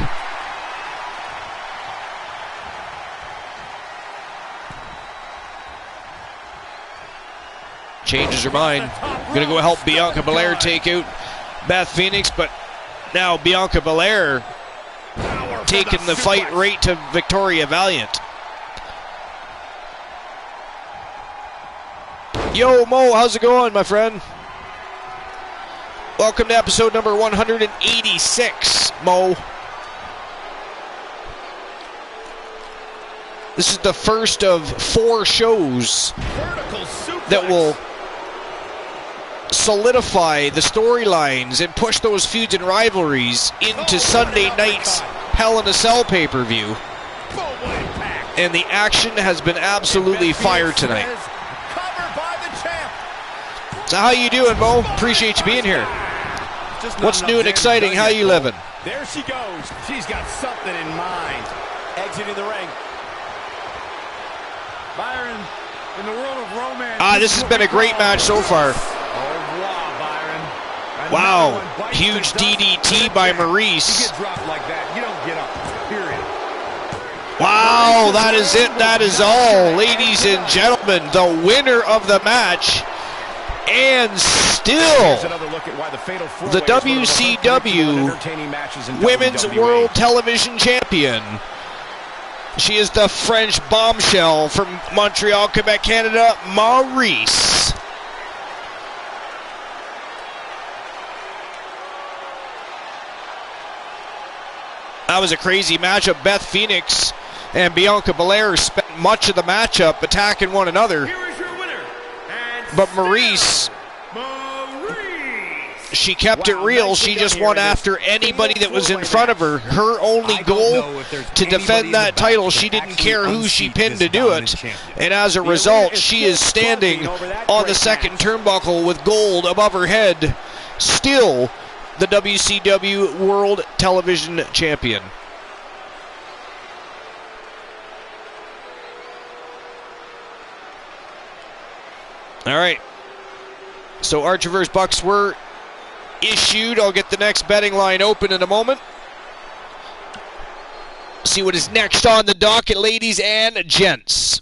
Changes her mind. Gonna go help Bianca Belair take out Beth Phoenix, but now Bianca Belair taking the fight right to Victoria Valiant. Yo, Mo, how's it going, my friend? Welcome to episode number 186, Mo. This is the first of 4 shows that will solidify the storylines and push those feuds and rivalries into Sunday night's Hell in a Cell pay-per-view. And the action has been absolutely fire tonight. So how you doing, Mo? Appreciate you being here. What's new and exciting? How you living?
There she goes. She's got something in mind. Exiting the ring. Byron, in the world of romance.
This has been a great match so far. Wow, huge DDT by Maurice.
You get dropped like that, you don't get up, period.
Wow, that is it, that is all. Ladies and gentlemen, the winner of the match, and still the WCW Women's World Television Champion. She is the French bombshell from Montreal, Quebec, Canada, Maurice. That was a crazy matchup. Beth Phoenix and Bianca Belair spent much of the matchup attacking one another.
Here is your winner.
But Maurice, she kept it real. She just went after anybody that was in front of her. Her only goal to defend that title, she didn't care who she pinned to do it. And as a result, she is standing on the second turnbuckle with gold above her head. Still the WCW World Television Champion. All right. So Archer vs. Bucks were issued. I'll get the next betting line open in a moment. See what is next on the docket, ladies and gents.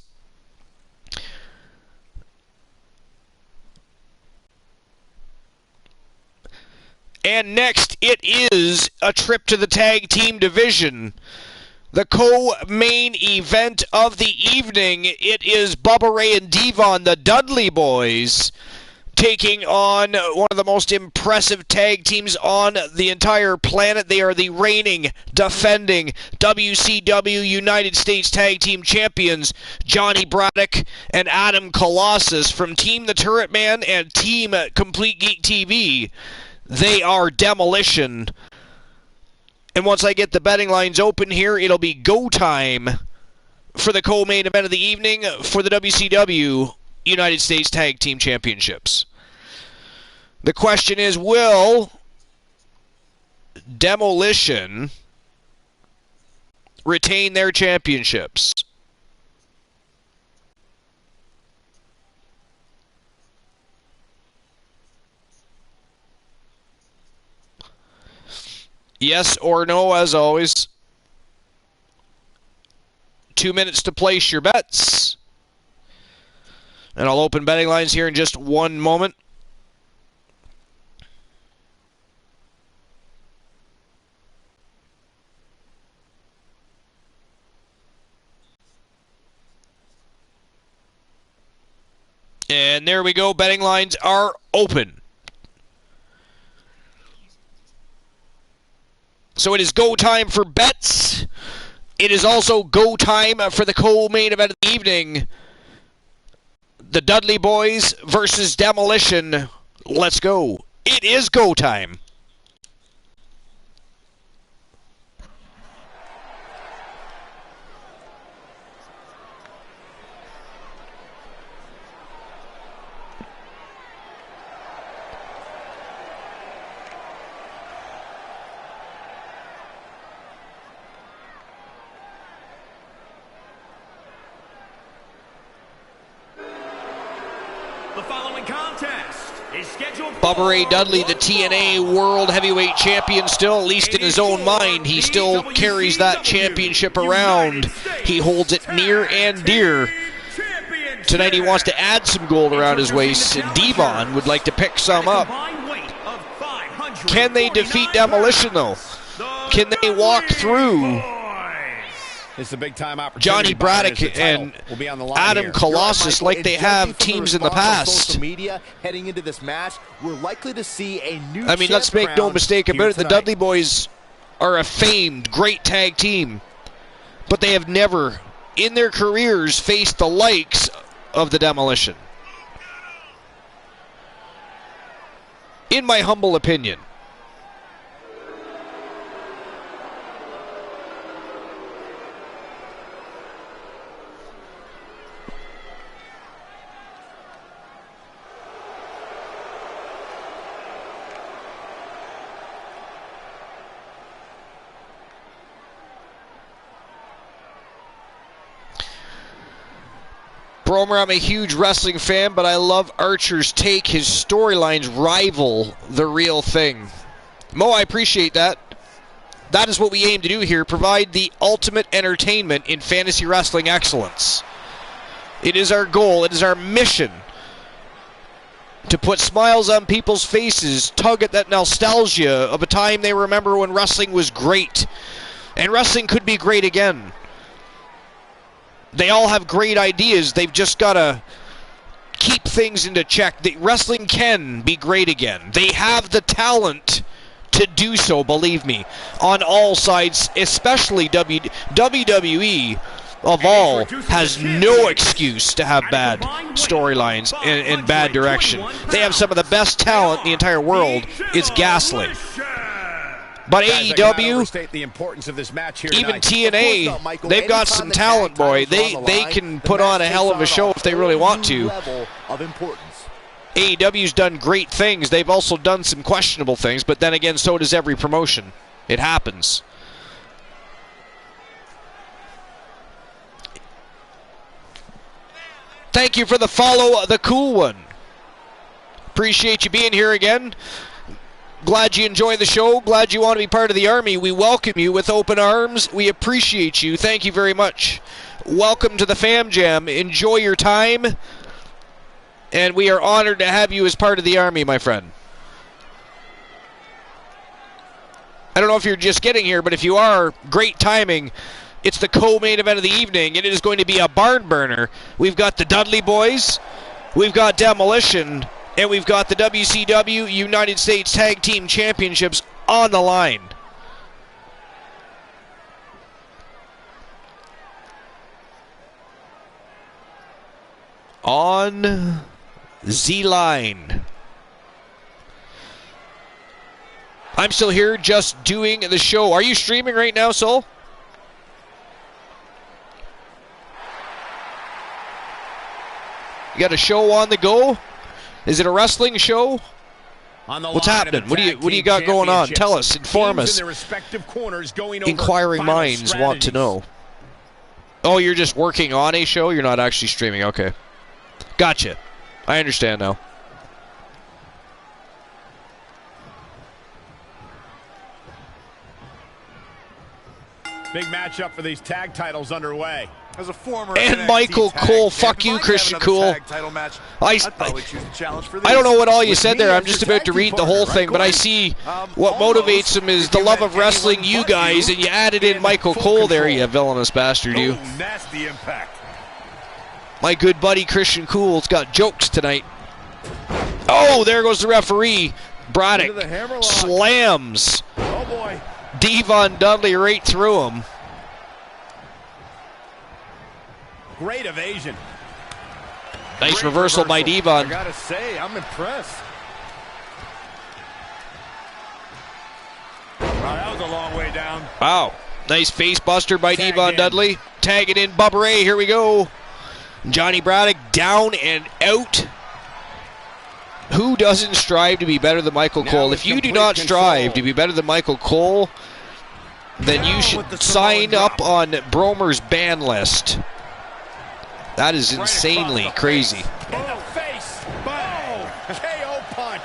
And next, it is a trip to the tag team division. The co-main event of the evening, it is Bubba Ray and Devon, the Dudley Boys, taking on one of the most impressive tag teams on the entire planet. They are the reigning, defending WCW United States Tag Team Champions, Johnny Braddock and Adam Colossus from Team The Turret Man and Team Complete Geek TV. They are Demolition. And once I get the betting lines open here, it'll be go time for the co-main event of the evening for the WCW United States Tag Team Championships. The question is, will Demolition retain their championships? Yes or no, as always. 2 minutes to place your bets. And I'll open betting lines here in just one moment. And there we go. Betting lines are open. So it is go time for bets. It is also go time for the co-main event of the evening. The Dudley Boys versus Demolition. Let's go. It is go time. Bubba Ray Dudley, the TNA World Heavyweight Champion still, at least in his own mind. He still carries that championship around. He holds it near and dear. Tonight he wants to add some gold around his waist, and Devon would like to pick some up. Can they defeat Demolition, though? Can they walk through
It's a big time opportunity.
Johnny Braddock and Adam Colossus like they have teams in the past?
Media heading into this match, we're likely to see a new
I mean, let's make no mistake about it. The Dudley Boys are a famed, great tag team, but they have never, in their careers, faced the likes of the Demolition. In my humble opinion. Bromer, I'm a huge wrestling fan, but I love Archer's take. His storylines rival the real thing. Mo, I appreciate that. That is what we aim to do here, provide the ultimate entertainment in fantasy wrestling excellence. It is our goal, it is our mission to put smiles on people's faces, tug at that nostalgia of a time they remember when wrestling was great. And wrestling could be great again. They all have great ideas. They've just got to keep things into check. Wrestling can be great again. They have the talent to do so, believe me, on all sides, especially WWE, of all, has no excuse to have bad storylines and bad direction. They have some of the best talent in the entire world. It's ghastly. But AEW, even TNA, they've got some talent, boy. They can put on a hell of a show if they really want to. AEW's done great things. They've also done some questionable things, but then again, so does every promotion. It happens. Thank you for the follow, the cool one. Appreciate you being here again. Glad you enjoy the show. Glad you want to be part of the Army. We welcome you with open arms. We appreciate you. Thank you very much. Welcome to the Fam Jam. Enjoy your time. And we are honored to have you as part of the Army, my friend. I don't know if you're just getting here, but if you are, great timing. It's the co-main event of the evening, and it is going to be a barn burner. We've got the Dudley Boys. We've got Demolition. And we've got the WCW United States Tag Team Championships on the line. On the line. I'm still here just doing the show. Are you streaming right now, Soul? You got a show on the go? Is it a wrestling show? What's happening? What do you got going on? Tell us. Inform us. Inquiring minds want to know. Oh, you're just working on a show? You're not actually streaming. Okay. Gotcha. I understand now.
Big matchup for these tag titles underway.
As a former
and Michael Cole, fuck you, Christian Cool. I don't know what all you said there. I'm just about to read the whole thing, but I see what motivates him is the love of wrestling, you guys, and you added in Michael Cole there, you villainous bastard, you.
Nasty impact.
My good buddy Christian Cool's got jokes tonight. Oh, there goes the referee. Braddock slams Devon Dudley right through him.
Great evasion.
Nice reversal by Devon.
I gotta say, I'm impressed.
Wow, that was a long way down.
Wow. Nice face buster by Devon Dudley. Tagging in Bubba Ray. Here we go. Johnny Braddock down and out. Who doesn't strive to be better than Michael Cole? If you do not strive to be better than Michael Cole, then you should sign up on Bromer's ban list. That is insanely crazy.
In the face. Boom. KO punch.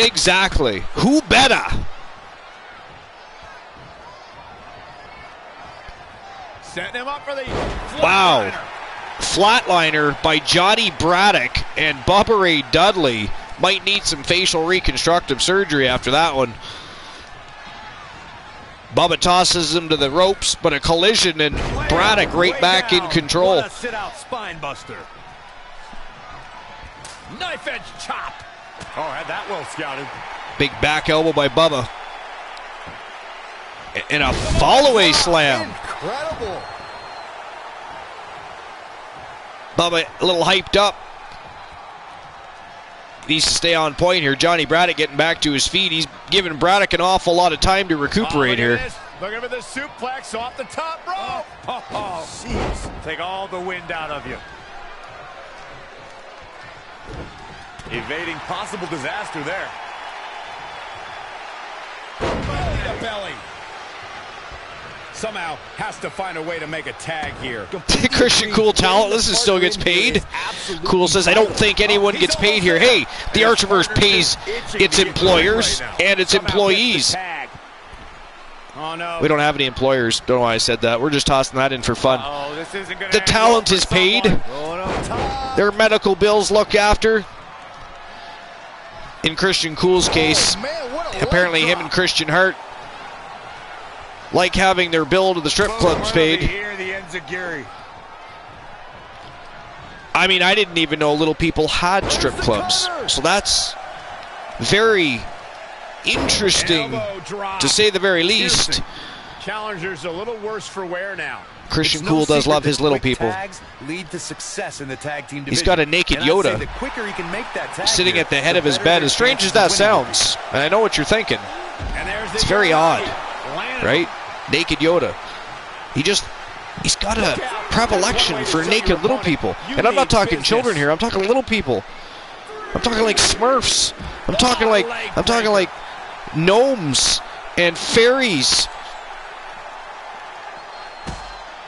Exactly. Who better?
Setting him up for the
wow. Flatliner by Johnny Braddock, and Bubba Ray Dudley might need some facial reconstructive surgery after that one. Bubba tosses him to the ropes, but a collision, and Braddock right back in control.
What a sit-out spine buster. Knife edge chop. Oh, had that well scouted.
Big back elbow by Bubba. And a fall-away slam.
Incredible.
Bubba a little hyped up. Needs to stay on point here. Johnny Braddock getting back to his feet. He's giving Braddock an awful lot of time to recuperate here.
Looking for the suplex off the top rope. Oh, jeez. Take all the wind out of you. Evading possible disaster there. Belly to belly. Somehow has to find a way to make a tag here.
Christian Cool talentless and still gets paid. Cool says, I don't think anyone gets paid here. Hey, the Archerverse pays its employers and its employees.
Oh, no.
We don't have any employers. Don't know why I said that. We're just tossing that in for fun. The talent is paid. Their medical bills look after. In Christian Cool's case, apparently him and Christian Hart like having their bill to the strip clubs paid. I mean, I didn't even know little people had strip clubs. So that's very interesting, to say the very least.
Challenger's a little worse for wear now.
Christian Cool does love his little people.
Lead to success in the tag team division.
He's got a naked Yoda sitting at the head of his bed, as strange as that sounds. And I know what you're thinking. It's very odd, right? Naked Yoda. He's got a predilection for naked little people. And I'm not talking children here. I'm talking little people. I'm talking like Smurfs. I'm talking like gnomes and fairies.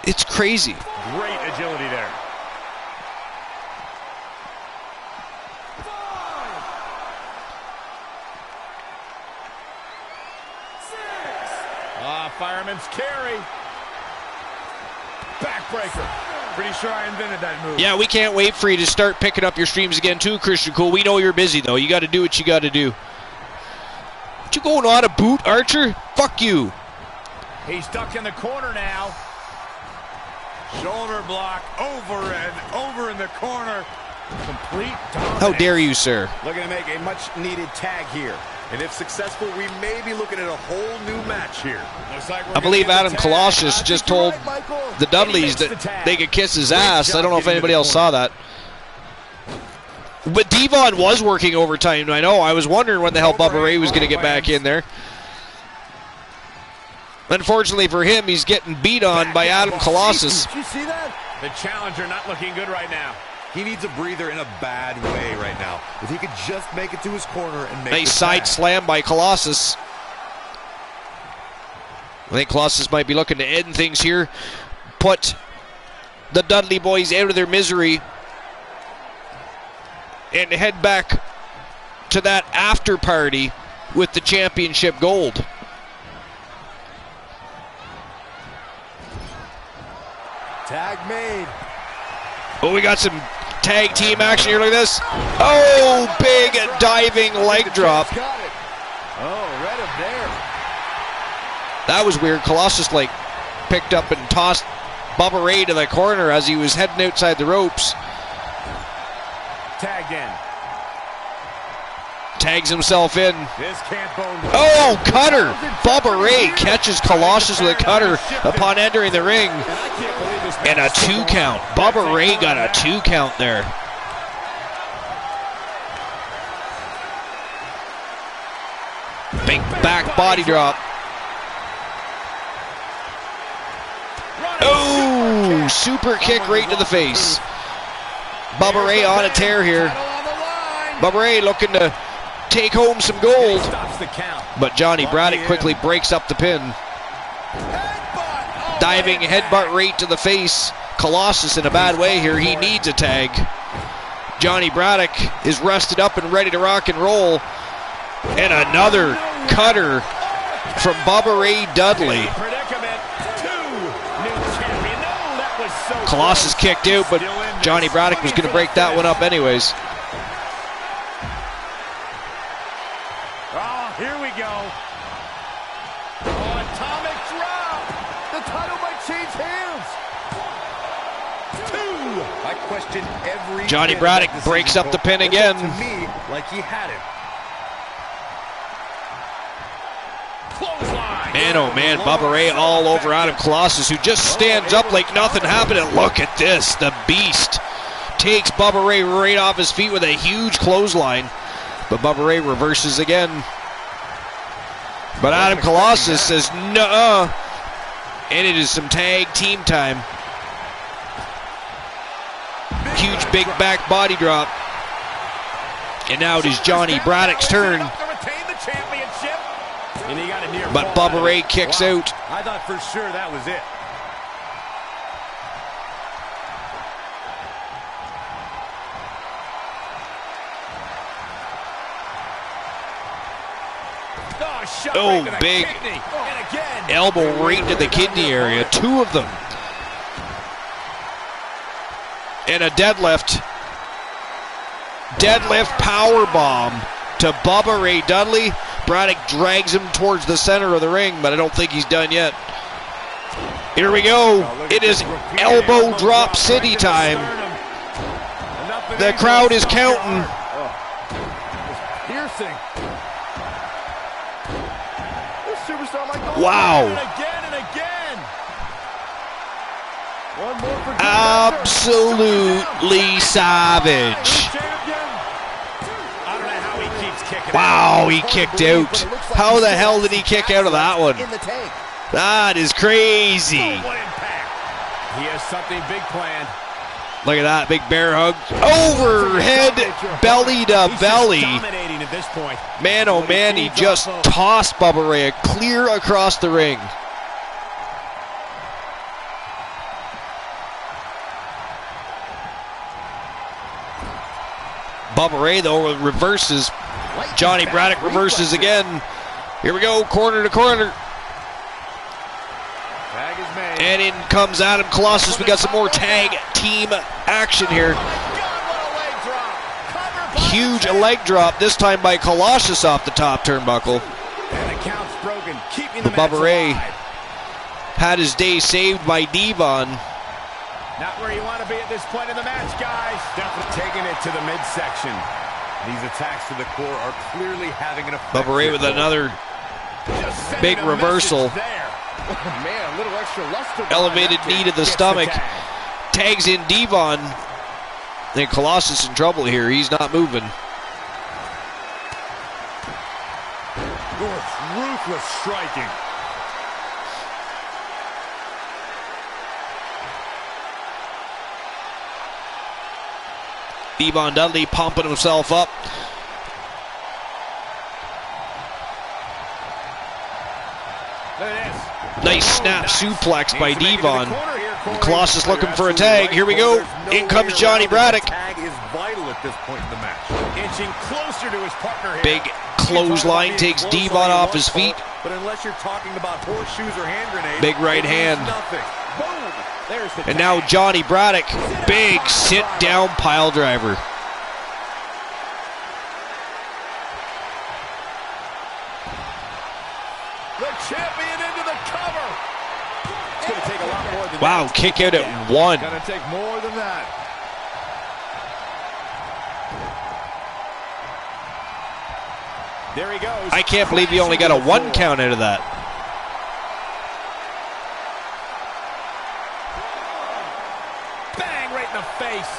It's crazy.
Great agility there. Fireman's carry. Backbreaker. Pretty sure I invented that move.
Yeah, we can't wait for you to start picking up your streams again too, Christian Cool. We know you're busy though. You got to do what you got to do. What you going on a boot, Archer? Fuck you.
He's stuck in the corner now. Shoulder block over and over in the corner. Complete dominance.
How dare you, sir?
Looking to make a much-needed tag here.
And if successful, we may be looking at a whole new match here.
Like
I believe Adam Colossus just told the Dudleys that they could kiss his ass. I don't know if anybody else saw that. But Devon was working overtime. I know. I was wondering when the hell Bubba Ray was going to get back in there. Unfortunately for him, he's getting beat on by Adam Colossus.
Did you see that? The challenger not looking good right now.
He needs a breather in a bad way right now. If he could just make it to his corner and make
nice side slam by Colossus. I think Colossus might be looking to end things here. Put the Dudley boys out of their misery and head back to that after party with the championship gold.
Tag made.
Oh, we got some tag team action here. Look at this. Oh, big diving leg drop.
Oh, read him there.
That was weird. Colossus like picked up and tossed Bubba Ray to the corner as he was heading outside the ropes.
Tagged in.
Tags himself in.
This can't bode well.
Oh, cutter. Bubba Ray catches Colossus with a cutter upon entering the ring. And a 2 count. Bubba Ray got a 2 count there. Big back body drop. Oh, super kick right to the face. Bubba Ray on a tear here. Bubba Ray looking to take home some gold. But Johnny Braddock quickly breaks up the pin. Diving headbutt right to the face. Colossus in a bad way here. He needs a tag. Johnny Braddock is rested up and ready to rock and roll. And another cutter from Bubba Ray Dudley. Colossus kicked out, but Johnny Braddock was going to break that one up anyways.
Oh, here we go. Oh, atomic drop. The title might change hands. 2.
I question every
Johnny Braddock breaks up the pin again.
To me, like he had it.
Man, oh man, Bubba Ray all over Adam Colossus, who just stands up like nothing happened. And look at this, the beast takes Bubba Ray right off his feet with a huge clothesline. But Bubba Ray reverses again. But Adam Colossus says, no, and it is some tag team time. Huge big back body drop. And now it is Johnny Braddock's turn. But Bubba Ray kicks out.
I thought for sure that was it.
Oh, big elbow right into the kidney area. 2 of them. And a deadlift. Deadlift power bomb to Bubba Ray Dudley. Braddock drags him towards the center of the ring, but I don't think he's done yet. Here we go. It is elbow drop city time. The crowd is counting.
Piercing.
Wow. Absolutely savage. Wow, he kicked out. How the hell did he kick out of that one? That is crazy.
He has something big planned.
Look at that, big bear hug. Overhead, belly to belly. Man, oh man, he just tossed Bubba Ray clear across the ring. Bubba Ray, though, reverses. Johnny Braddock reverses again. Here we go, corner to corner. And in comes Adam Colossus. We got some more tag team action here. Huge leg drop, this time by Colossus off the top turnbuckle. But Bubba Ray had his day saved by Devon.
Not where you want to be at this point in the match, guys. Definitely taking it to the midsection.
These attacks to the core are clearly having an effect.
Bubba Ray with another big reversal.
Man, a little extra luster.
Elevated knee to the stomach. Tags in Devon. And Colossus in trouble here. He's not moving.
Ruthless striking.
Devon Dudley pumping himself up. Nice snap suplex by Devon. Colossus looking for a tag. Here we go. In comes Johnny Braddock.
Tag is vital at this point in the match.
Inching closer to his partner here.
Big clothesline takes Devon off his feet.
But unless you're talking about horseshoes or hand grenades,
Big right hand.
nothing.
And now Johnny Braddock. Big sit down pile driver.
The champion into the cover. It's going to take a lot more than
Wow,
that.
kick out at 1.
Going to take more than that. There he goes.
I can't believe he only got a 1 count out of that.
Bang right in the face.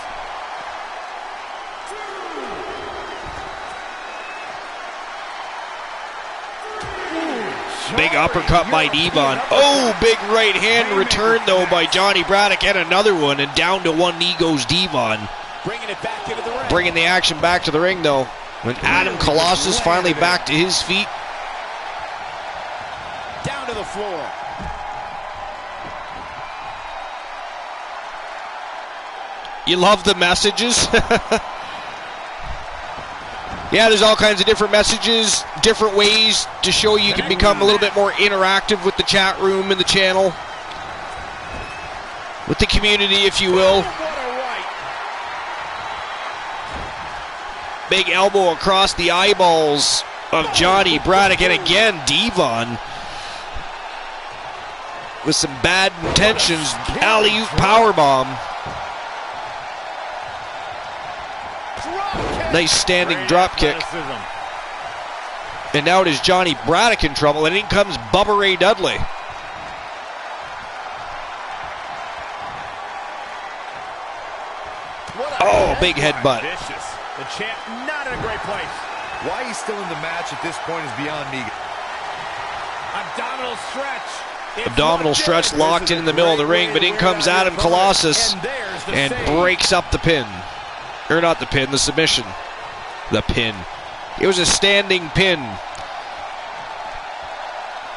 Big uppercut by Devon. Oh, big right hand return, though, by Johnny Braddock. And another one. And down to 1 knee goes Devon.
Bringing it back into the ring.
Bringing the action back to the ring, though. When Adam Colossus finally back to his feet.
Down to the floor.
You love the messages? Yeah, there's all kinds of different messages, different ways to show you can become a little bit more interactive with the chat room and the channel. With the community, if you will. Big elbow across the eyeballs of Johnny Braddock. And again, Devon with some bad intentions. Alley-oop powerbomb. Nice standing drop kick. And now it is Johnny Braddock in trouble. And in comes Bubba Ray Dudley. Oh, big headbutt.
The champ not in a great place.
Why he's still in the match at this point is beyond me.
Abdominal stretch.
Abdominal stretch locked in the middle of the ring, but in comes Adam Colossus and breaks up the pin. Or not the pin, the submission. The pin. It was a standing pin.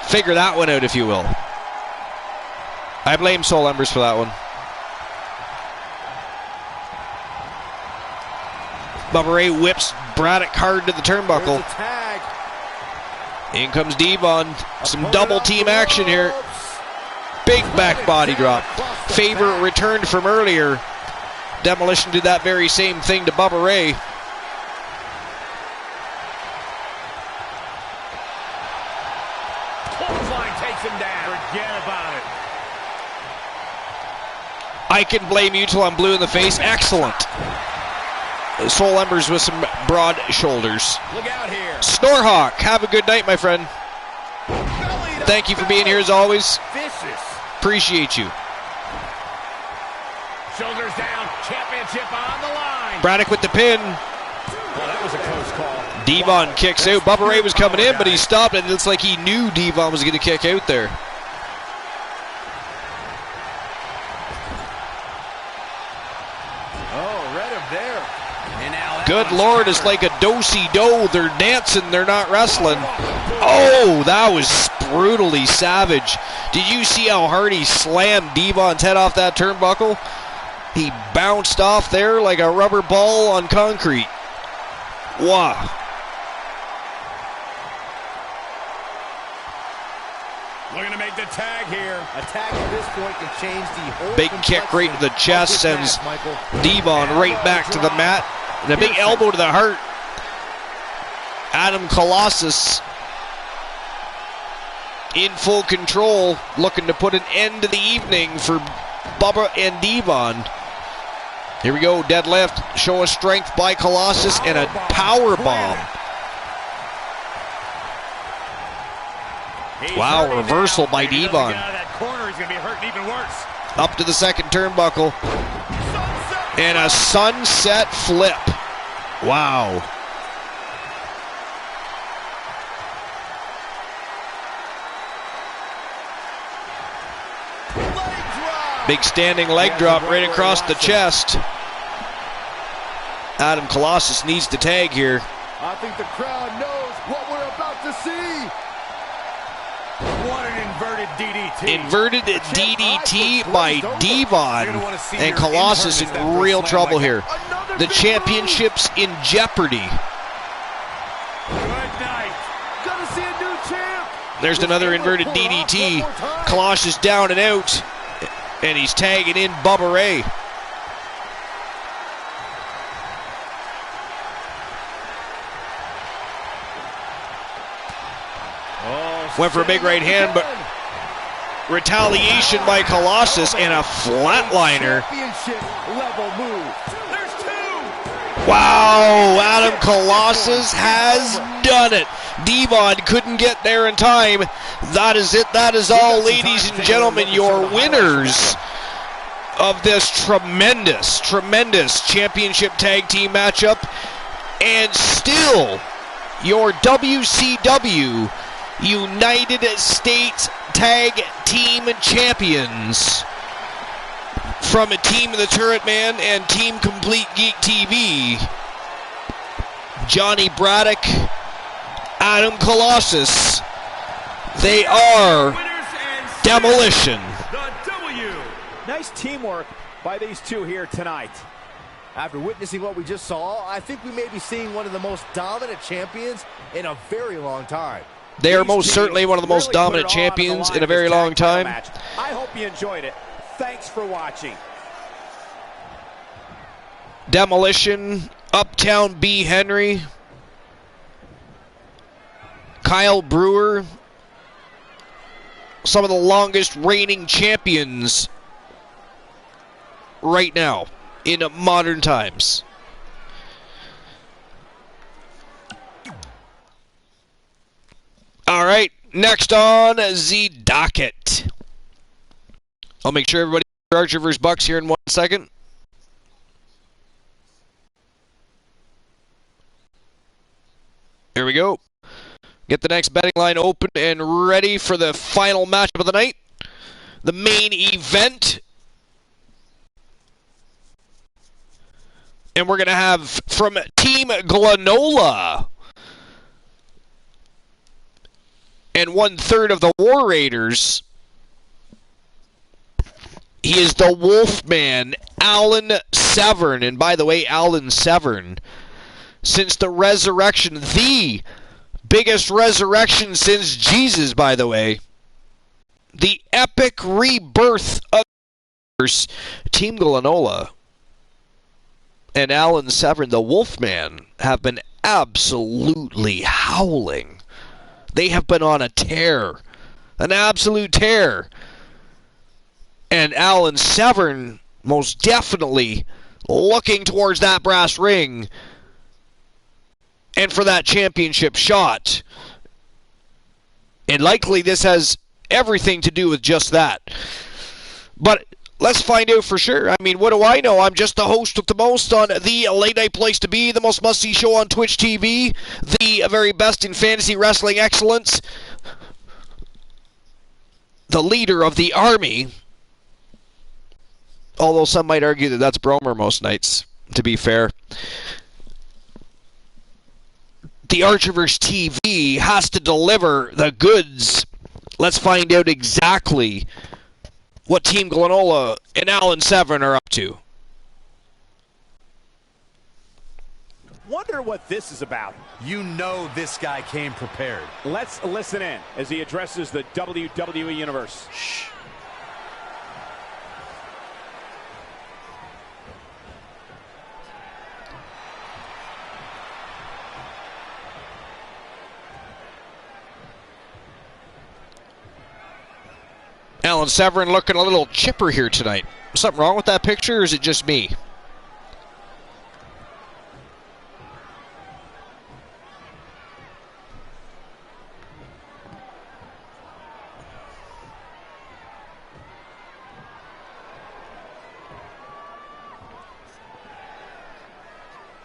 Figure that one out, if you will. I blame Soul Embers for that one. Bubba Ray whips Braddock hard to the turnbuckle. In comes Devon. Some double team action here. Big back body drop. Favorite returned from earlier. Demolition did that very same thing to Bubba Ray.
Clothesline takes him down. Forget about it.
I can blame you till I'm blue in the face. Excellent. Soul Embers with some broad shoulders.
Look out here.
Snorhawk, have a good night, my friend. Thank you for being here as always.
Vicious.
Appreciate you.
Shoulders down. Championship on the line.
Braddock with the pin.
Well, that was a close call.
Devon kicks out. Bubba Ray was coming in, but he stopped, and it looks like he knew Devon was going to kick out there.
Oh, read him there.
Good Lord, it's like a do-si-do. They're dancing, they're not wrestling. Oh, that was brutally savage. Did you see how hard he slammed Devon's head off that turnbuckle? He bounced off there like a rubber ball on concrete. Wow.
Looking to make the tag here.
A tag at this point can change the whole
Big kick right to the chest sends Devon right back to the mat. And a big elbow to the heart. Adam Colossus in full control, looking to put an end to the evening for Bubba and Devon. Here we go, deadlift, show of strength by Colossus, and a power bomb. Wow, reversal by Devon. Up to the second turnbuckle. And a sunset flip. Wow. Big standing leg drop right across the chest. Adam Colossus needs to tag here.
I think the crowd knows what we're about to see.
What an inverted DDT.
Inverted DDT by Devon. And Colossus in real trouble here. The championship's in jeopardy.
Good night.
Gonna see a new champ.
There's another inverted DDT. Colossus down and out. And he's tagging in Bubba Ray. Went for a big right hand, but retaliation by Colossus and a flatliner.
Championship level move.
There's two.
Wow, Adam Colossus has done it. Devon couldn't get there in time. That is it. That is all, ladies and gentlemen, your winners of this tremendous, tremendous championship tag team matchup. And still, your WCW United States Tag Team Champions from a Team of the Turret Man and Team Complete Geek TV. Johnny Braddock, Adam Colossus. They are Demolition.
Nice teamwork by these two here tonight.
After witnessing what we just saw, I think we may be seeing one of the most dominant champions in a very long time.
They are most certainly one of the most dominant champions in a very long time.
I hope you enjoyed it. Thanks for watching.
Demolition, Uptown B. Henry, Kyle Brewer, some of the longest reigning champions right now in modern times. All right, next on the docket. I'll make sure everybody Archer vs. Bucks here in 1 second. Here we go. Get the next betting line open and ready for the final matchup of the night. The main event. And we're going to have from Team Glenola and 1/3 of the War Raiders. He is the Wolfman, Alan Severn. And by the way, Alan Severn, since the resurrection, the biggest resurrection since Jesus, by the way, the epic rebirth of Team Glenola and Alan Severn, the Wolfman, have been absolutely howling. They have been on a tear, an absolute tear. And Alan Severn most definitely looking towards that brass ring and for that championship shot. And likely this has everything to do with just that. But let's find out for sure. I mean, what do I know? I'm just the host with the most on the late night place to be, the most must-see show on Twitch TV, the very best in fantasy wrestling excellence, the leader of the army. Although some might argue that that's Bromer most nights, to be fair. The Archerverse TV has to deliver the goods. Let's find out exactly what Team Glenola and Alan Severn are up to.
Wonder what this is about.
You know this guy came prepared.
Let's listen in as he addresses the WWE Universe.
Shh.
Alan Severn looking a little chipper here tonight. Something wrong with that picture, or is it just me?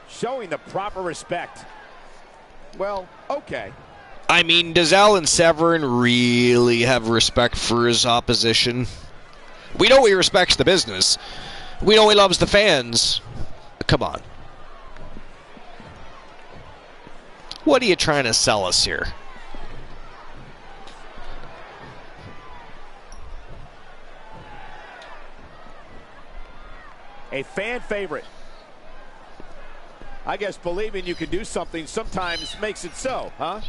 Showing the proper respect. Well, okay.
I mean, does Alan Severn really have respect for his opposition? We know he respects the business. We know he loves the fans. Come on. What are you trying to sell us here?
A fan favorite. I guess believing you can do something sometimes makes it so, huh?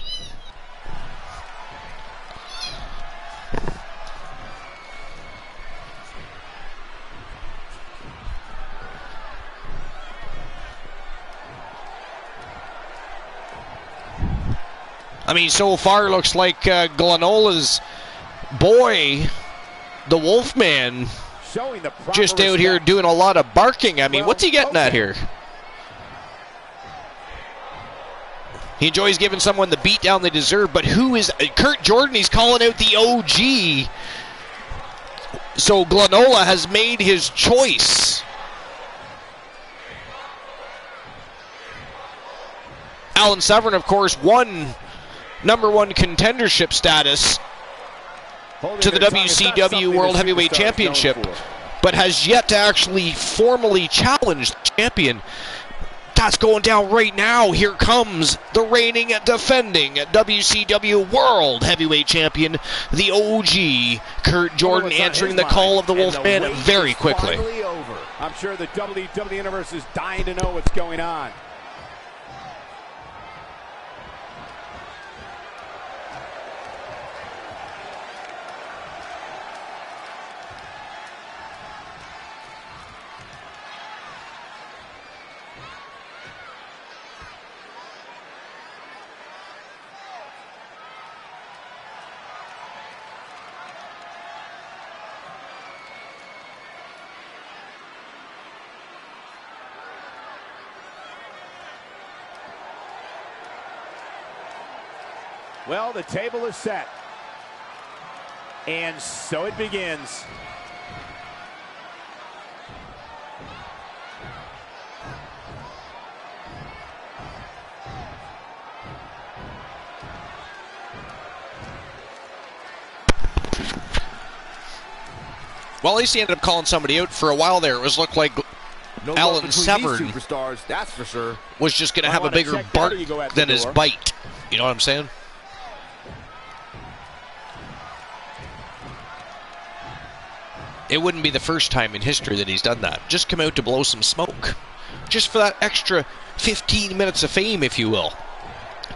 I mean, so far it looks like Glenola's boy, the Wolfman,
Showing the
just out
respect.
here doing a lot of barking. I mean,
Well,
what's he getting
okay.
at here? He enjoys giving someone the beatdown they deserve, but who is Kurt Jordan? He's calling out the OG. So Glenola has made his choice. Alan Severn, of course, won #1 contendership status
Holding
to the
their tongue is not something
WCW
the
World Heavyweight
superstar is known
Championship,
for.
but has yet to actually formally challenge the champion. That's going down right now. Here comes the reigning, defending WCW World Heavyweight Champion, the OG, Kurt Jordan,
what's on
answering
his
the call
mind.
of the
And
Wolfman
wait
very
is
quickly.
finally over.
I'm sure the WWE Universe is dying to know what's going on. Well, the table is set. And so it begins.
Well, at least he ended up calling somebody out. For a while there, it was looked like Alan Severn
superstars, that's for sure.
was just going to have a bigger bark than his bite. You know what I'm saying? It wouldn't be the first time in history that he's done that. Just come out to blow some smoke. Just for that extra 15 minutes of fame, if you will.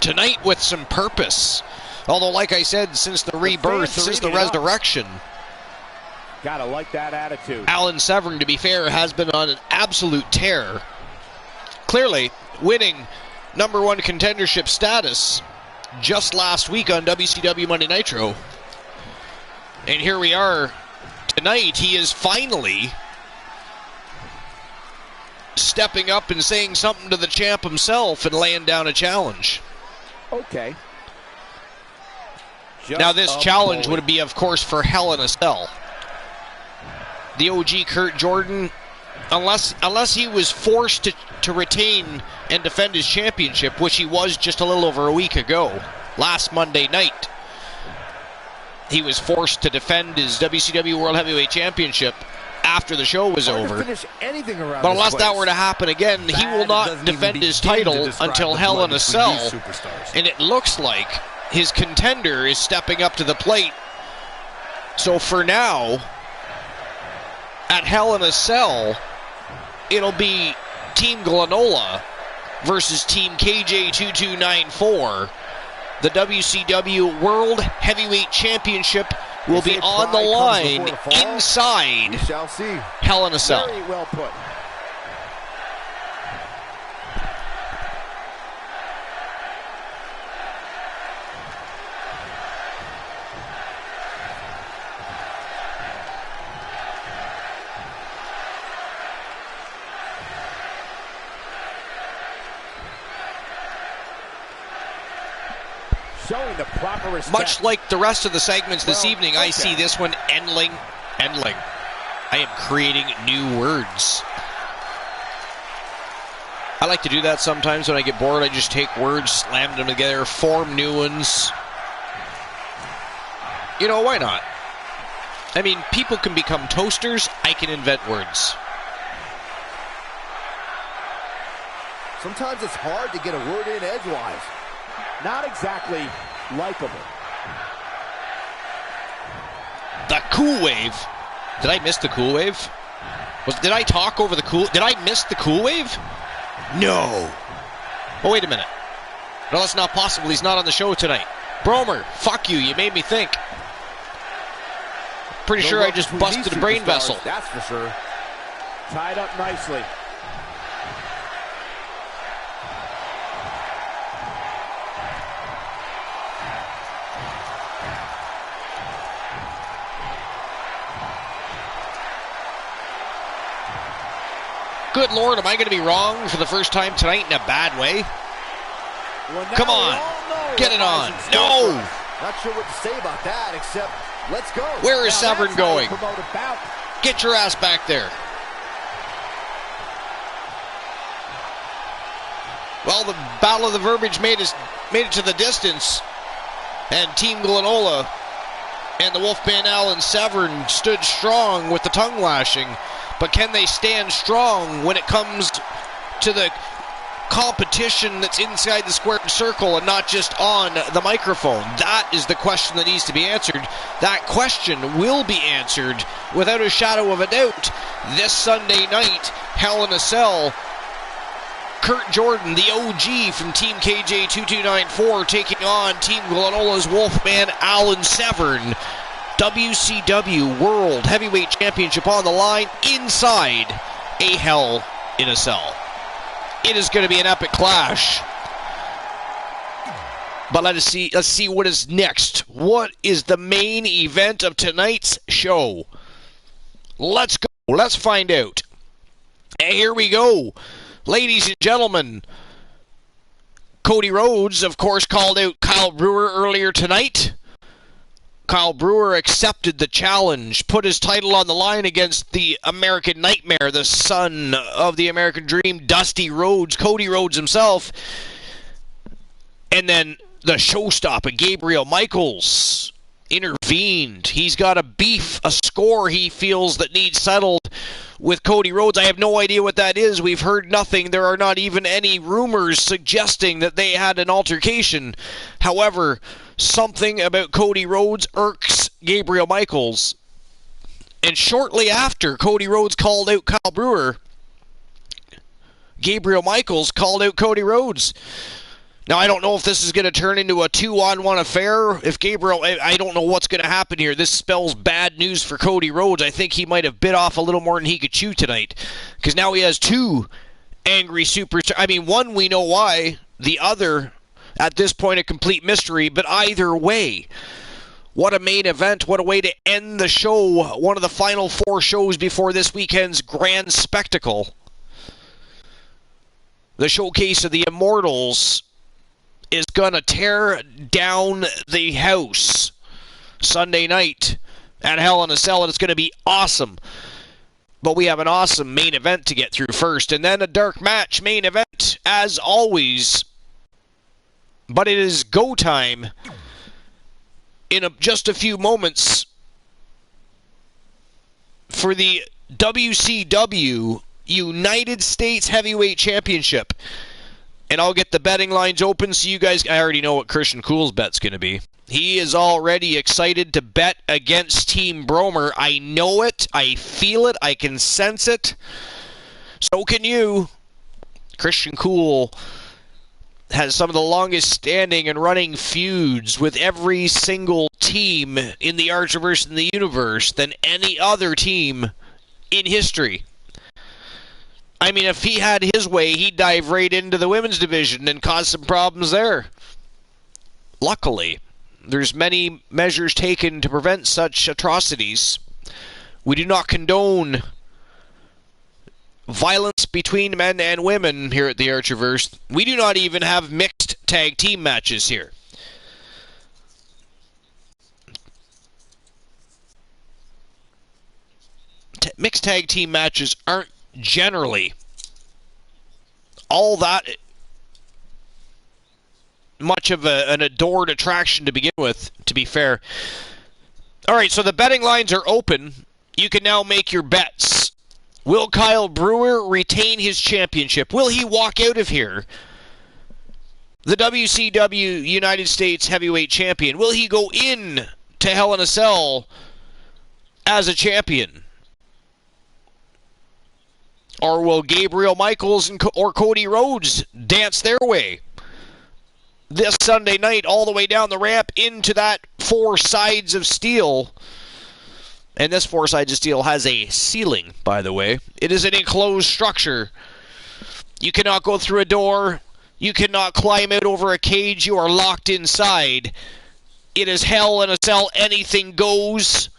Tonight with some purpose. Although, like I said, since the rebirth, since the resurrection,
gotta like that attitude.
Alan Severn, to be fair, has been on an absolute tear. Clearly, winning #1 contendership status just last week on WCW Monday Nitro. And here we are. Tonight, he is finally stepping up and saying something to the champ himself and laying down a challenge.
Okay.
Now, this challenge would be, of course, for Hell in a Cell. The OG Kurt Jordan, unless he was forced to retain and defend his championship, which he was just a little over a week ago, last Monday night. He was forced to defend his WCW World Heavyweight Championship after the show was over. But unless that were to happen again, he will not defend his title until Hell in a Cell. And it looks like his contender is stepping up to the plate. So for now, at Hell in a Cell, it'll be Team Glenola versus Team KJ2294. The WCW World Heavyweight Championship will be on the line inside Hell in a Cell.
Very well put. Showing the proper respect.
Much like the rest of the segments this evening, I see this one endling. I am creating new words. I like to do that sometimes when I get bored. I just take words, slam them together, form new ones. You know, why not? I mean, people can become toasters. I can invent words.
Sometimes it's hard to get a word in edgewise.
Not exactly likable.
The Cool Wave. Did I miss the Cool Wave? Did I talk over the Cool? Did I miss the Cool Wave? No. Oh, wait a minute. No, that's not possible. He's not on the show tonight. Bromer, fuck you. You made me think. Pretty sure I just busted a brain vessel.
That's for sure.
Tied up nicely.
Good Lord, am I going to be wrong for the first time tonight in a bad way?
Well,
come on, get it on. No!
Not sure what to say about that, except let's go.
Where is Severn going? Get your ass back there. Well, the Battle of the Verbiage made it to the distance, and Team Glenola and the Wolfman Alan Severn stood strong with the tongue lashing. But can they stand strong when it comes to the competition that's inside the squared circle and not just on the microphone? That is the question that needs to be answered. That question will be answered without a shadow of a doubt this Sunday night. Hell in a Cell. Kurt Jordan, the OG from Team KJ2294, taking on Team Glenola's Wolfman Alan Severn. WCW World Heavyweight Championship on the line inside a Hell in a Cell. It is going to be an epic clash. But let's see what is next. What is the main event of tonight's show? Let's go. Let's find out. And here we go. Ladies and gentlemen, Cody Rhodes, of course, called out Kyle Brewer earlier tonight. Kyle Brewer accepted the challenge, put his title on the line against the American Nightmare, the son of the American Dream, Dusty Rhodes, Cody Rhodes himself. And then the showstopper, Gabriel Michaels, intervened. He's got a beef, a score he feels that needs settled with Cody Rhodes. I have no idea what that is. We've heard nothing. There are not even any rumors suggesting that they had an altercation. However, something about Cody Rhodes irks Gabriel Michaels. And shortly after Cody Rhodes called out Kyle Brewer, Gabriel Michaels called out Cody Rhodes. Now, I don't know if this is going to turn into a 2-on-1 affair. If Gabriel, I don't know what's going to happen here. This spells bad news for Cody Rhodes. I think he might have bit off a little more than he could chew tonight. Because now he has two angry superstars. I mean, one we know why. The other, at this point, a complete mystery. But either way, what a main event. What a way to end the show. One of the final four shows before this weekend's grand spectacle. The showcase of the Immortals is going to tear down the house Sunday night at Hell in a Cell, and it's going to be awesome. But we have an awesome main event to get through first, and then a dark match main event, as always. But it is go time in just a few moments for the WCW United States Heavyweight Championship. And I'll get the betting lines open so you guys... I already know what Christian Cool's bet's going to be. He is already excited to bet against Team Bromer. I know it. I feel it. I can sense it. So can you. Christian Cool has some of the longest standing and running feuds with every single team in the Archerverse and the universe than any other team in history. I mean, if he had his way, he'd dive right into the women's division and cause some problems there. Luckily, there's many measures taken to prevent such atrocities. We do not condone violence between men and women here at the Archerverse. We do not even have mixed tag team matches here. Mixed tag team matches aren't generally all that much of an adored attraction to begin with, to be fair. Alright, so the betting lines are open. You can now make your bets. Will Kyle Brewer retain his championship? Will he walk out of here the WCW United States Heavyweight Champion? Will he go in to Hell in a Cell as a champion? Or will Gabriel Michaels or Cody Rhodes dance their way this Sunday night all the way down the ramp into that 4 sides of steel? And this 4 sides of steel has a ceiling, by the way. It is an enclosed structure. You cannot go through a door. You cannot climb out over a cage. You are locked inside. It is Hell in a Cell. Anything goes.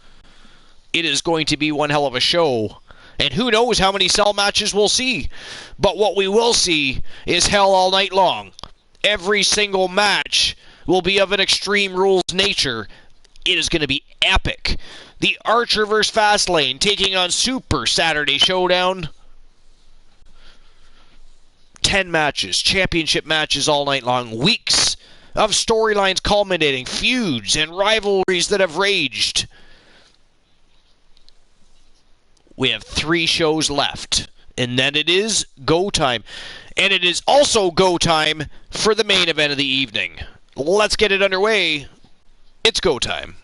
It is going to be one hell of a show. And who knows how many cell matches we'll see. But what we will see is hell all night long. Every single match will be of an Extreme Rules nature. It is going to be epic. The Archerverse Fastlane taking on Super Saturday Showdown. 10 matches, championship matches all night long. Weeks of storylines culminating, feuds and rivalries that have raged. We have 3 shows left And then it is go time. And it is also go time for the main event of the evening. Let's get it underway. It's go time.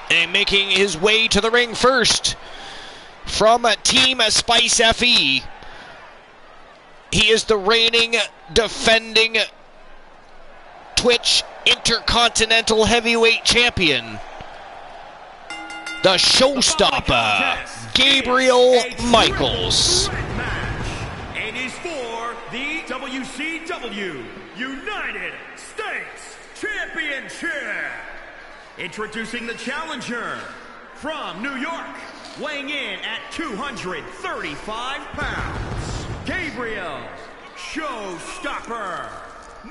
And making his way to the ring first from Team Spice FE. He is the reigning, defending Twitch Intercontinental Heavyweight Champion, the showstopper, Gabriel Michaels.
And is for the WCW United States Championship. Introducing the challenger from New York, weighing in at 235 pounds, Gabriel Showstopper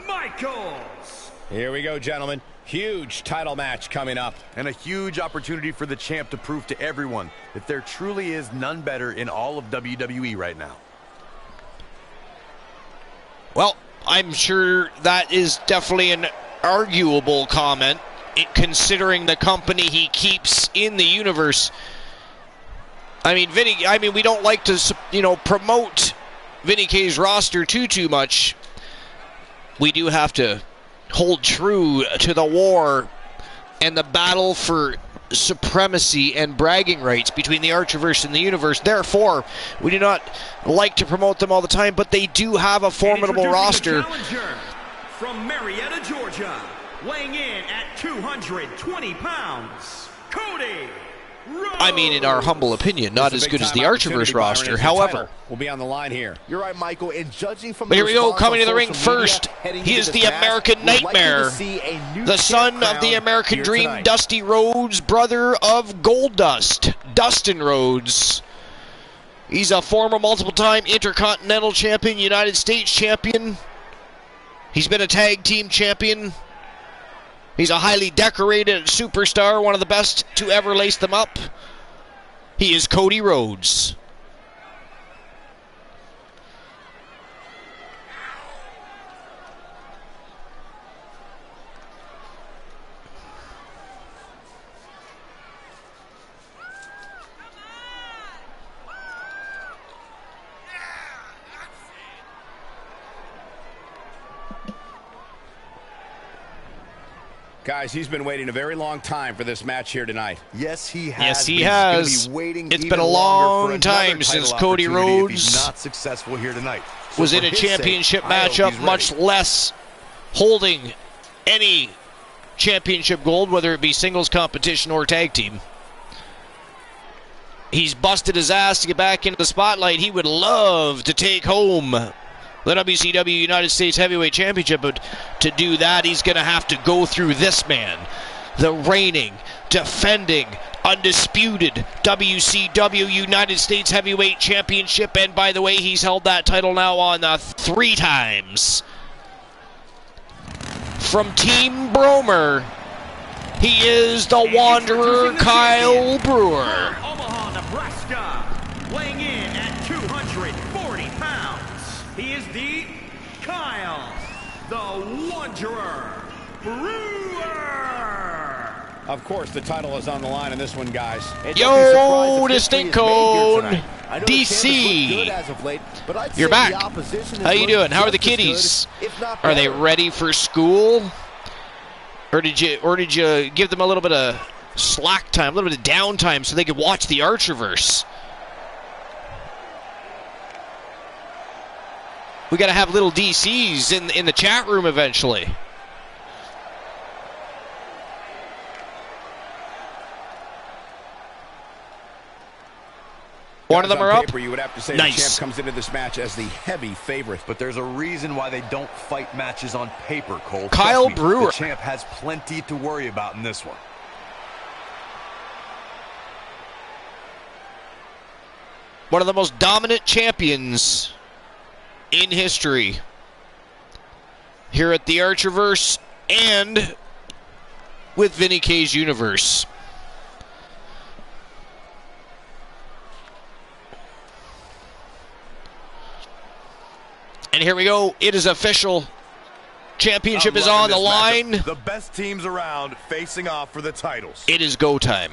Michaels.
Here we go, gentlemen. Huge title match coming up.
And a huge opportunity for the champ to prove to everyone that there truly is none better in all of WWE right now.
Well, I'm sure that is definitely an arguable comment, considering the company he keeps in the universe. I mean, we don't like to, promote Vinny K's roster too much. We do have to hold true to the war and the battle for supremacy and bragging rights between the Archerverse and the universe. Therefore, we do not like to promote them all the time, but they do have a formidable roster.
From Marietta, Georgia, weighing in at 220 pounds, Cody Rhodes.
I mean, in our humble opinion, not as good as the Archerverse roster. However,
will be on the line here.
You're right, Michael. And judging from
but here we go, coming to the ring first. He is the American Nightmare, the son of the American Dream, Dusty Rhodes, brother of Goldust, Dustin Rhodes. He's a former multiple-time Intercontinental Champion, United States Champion. He's been a tag team champion. He's a highly decorated superstar, one of the best to ever lace them up. He is Cody Rhodes.
Guys, he's been waiting a very long time for this match here tonight.
Yes, he has.
Yes, he has. It's been a long time since Cody Rhodes
not successful here tonight.
Was in a championship matchup, much less holding any championship gold, whether it be singles competition or tag team. He's busted his ass to get back into the spotlight. He would love to take home the WCW United States Heavyweight Championship, but to do that, he's going to have to go through this man, the reigning, defending, undisputed WCW United States Heavyweight Championship, and by the way, he's held that title now on 3 times. From Team Bromer, he is the Wanderer, Kyle Brewer.
Omaha, Nebraska, weighing in at 240 pounds. He is the Kyle, the Wanderer Brewer.
Of course, the title is on the line in this one, guys.
Yo, Distinct Cone, DC. You're back. How you doing? How are the kiddies? Are they ready for school? Or did you give them a little bit of slack time, a little bit of downtime so they could watch the Archerverse? We got to have little DCs in the chat room eventually. One of them are up.
You would have to say
nice.
The champ comes into this match as the heavy favorite.
But there's a reason why they don't fight matches on paper, Cole.
Kyle Brewer.
The champ has plenty to worry about in this one.
One of the most dominant champions in history here at the Archerverse and with Vinny K's universe. And here we go. It is official. Championship is on the line.
The best teams around facing off for the titles.
It is go time.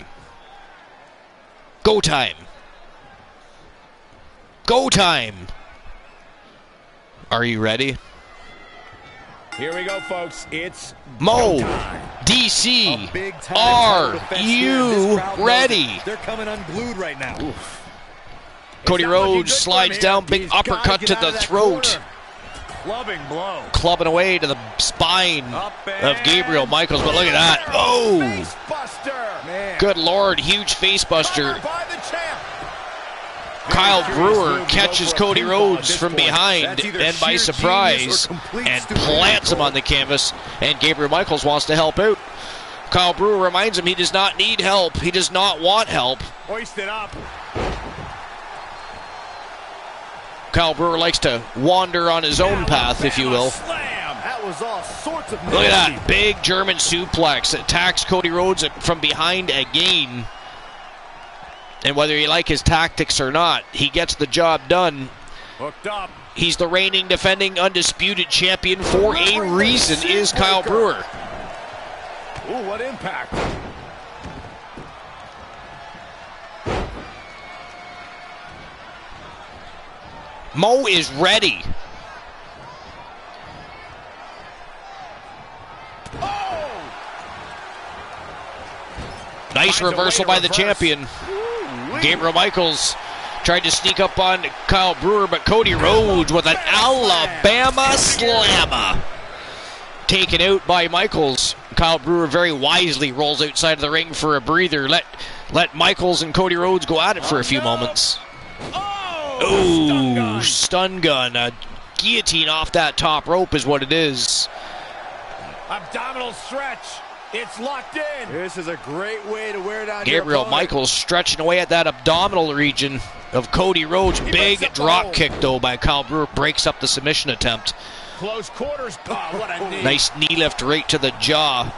Go time. Go time. Are you ready?
Here we go, folks. It's
Mo, DC, are you ready?
They're coming unglued right now.
Oof.
Cody Rhodes slides down, big uppercut to the throat.
Clubbing blow.
Clubbing away to the spine of Gabriel Michaels, but look at that. Oh!
Facebuster.
Good Lord, huge facebuster.
By the champ.
Kyle Brewer catches Cody Rhodes from behind and by surprise and plants him on the canvas, and Gabriel Michaels wants to help out. Kyle Brewer reminds him he does not need help. He does not want help.
Hoist it up.
Kyle Brewer likes to wander on his own path, if you will.
That was all sorts of
Look at that, big German suplex. Attacks Cody Rhodes from behind again. And whether you like his tactics or not, he gets the job done.
Hooked up.
He's the reigning, defending, undisputed champion for a reason, is Kyle Brewer.
Ooh, what impact.
Mo is ready.
Oh!
Nice reversal by the champion. Gabriel Michaels tried to sneak up on Kyle Brewer, but Cody Rhodes with an Alabama slammer. Taken out by Michaels. Kyle Brewer very wisely rolls outside of the ring for a breather. Let Michaels and Cody Rhodes go at it for a few moments. Oh, stun gun. A guillotine off that top rope is what it is.
Abdominal stretch. It's locked in. This is a great way to wear down
Gabriel Michaels stretching away at that abdominal region of Cody Rhodes. Big drop kick, though, by Kyle Brewer. Breaks up the submission attempt.
Close quarters. Oh, what a knee.
Nice knee lift right to the jaw.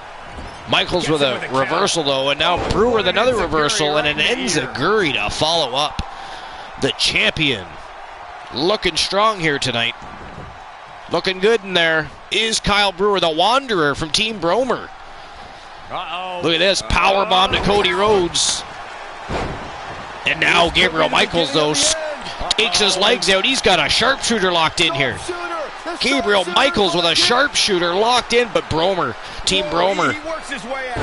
Michaels with a reversal, though, and now Brewer with another reversal, and an enziguri to follow up. The champion looking strong here tonight. Looking good in there is Kyle Brewer, the Wanderer from Team Bromer. Look at this, powerbomb to Cody Rhodes. And now Gabriel Michaels, though, takes his legs out. He's got a sharpshooter locked in here. Gabriel Michaels with a sharpshooter locked in, but Bromer, Team Bromer,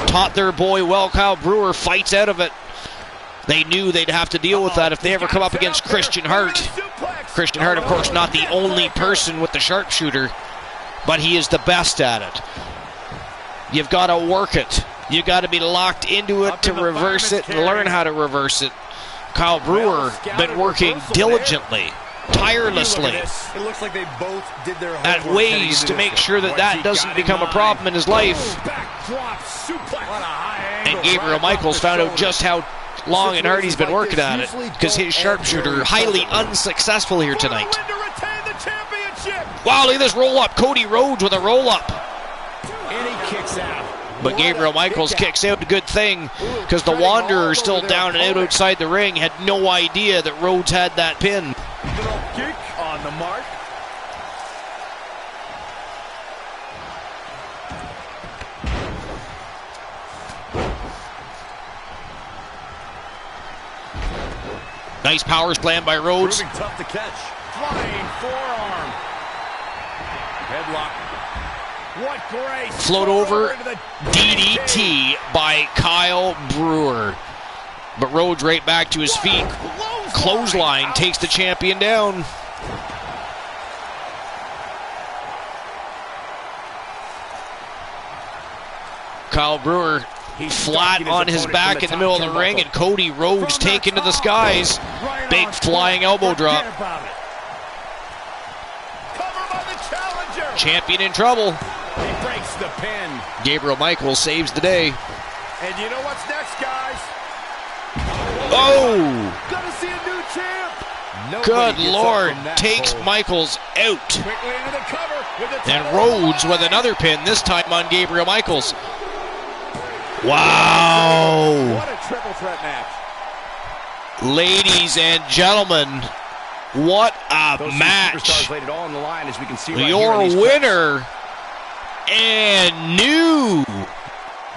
taught their boy well. Kyle Brewer fights out of it. They knew they'd have to deal with that if they ever come up against Christian Hart. Christian Hart, of course, not the only person with the sharpshooter, but he is the best at it. You've got to work it. You've got to be locked into it to reverse it and learn how to reverse it. Kyle Brewer been working diligently, tirelessly,
It looks like they both did their
at ways to make sure that that doesn't become a problem in his life. And Gabriel Michaels found out just how long and hard he's been working at it, because his sharpshooter highly unsuccessful here tonight. Wow, look at this roll up. Cody Rhodes with a roll up.
And he kicks out.
But Gabriel Michaels kicks out. A good thing, because the Wanderer is still down and out outside the ring. Had no idea that Rhodes had that pin.
Kick on the mark.
Nice power slam by Rhodes.
Proving tough to catch.
Flying forearm. Headlock. What grace.
Float over DDT by Kyle Brewer. But Rhodes right back to his feet. Clothesline takes the champion down. Kyle Brewer flat on his back in the middle of the ring, and Cody Rhodes taken to the skies. Big flying elbow drop. Champion in trouble.
He breaks the pin.
Gabriel Michaels saves the day.
And you know what's next, guys?
Oh!
Gonna see a new champ.
Good Lord, takes Michaels out.
Quickly into the cover with the
And Rhodes with another pin, this time on Gabriel Michaels. Wow!
What a triple threat match.
Ladies and gentlemen, what a
Those
match.
superstars laid it all on the line, as we can see right
Your
here on these
winner and new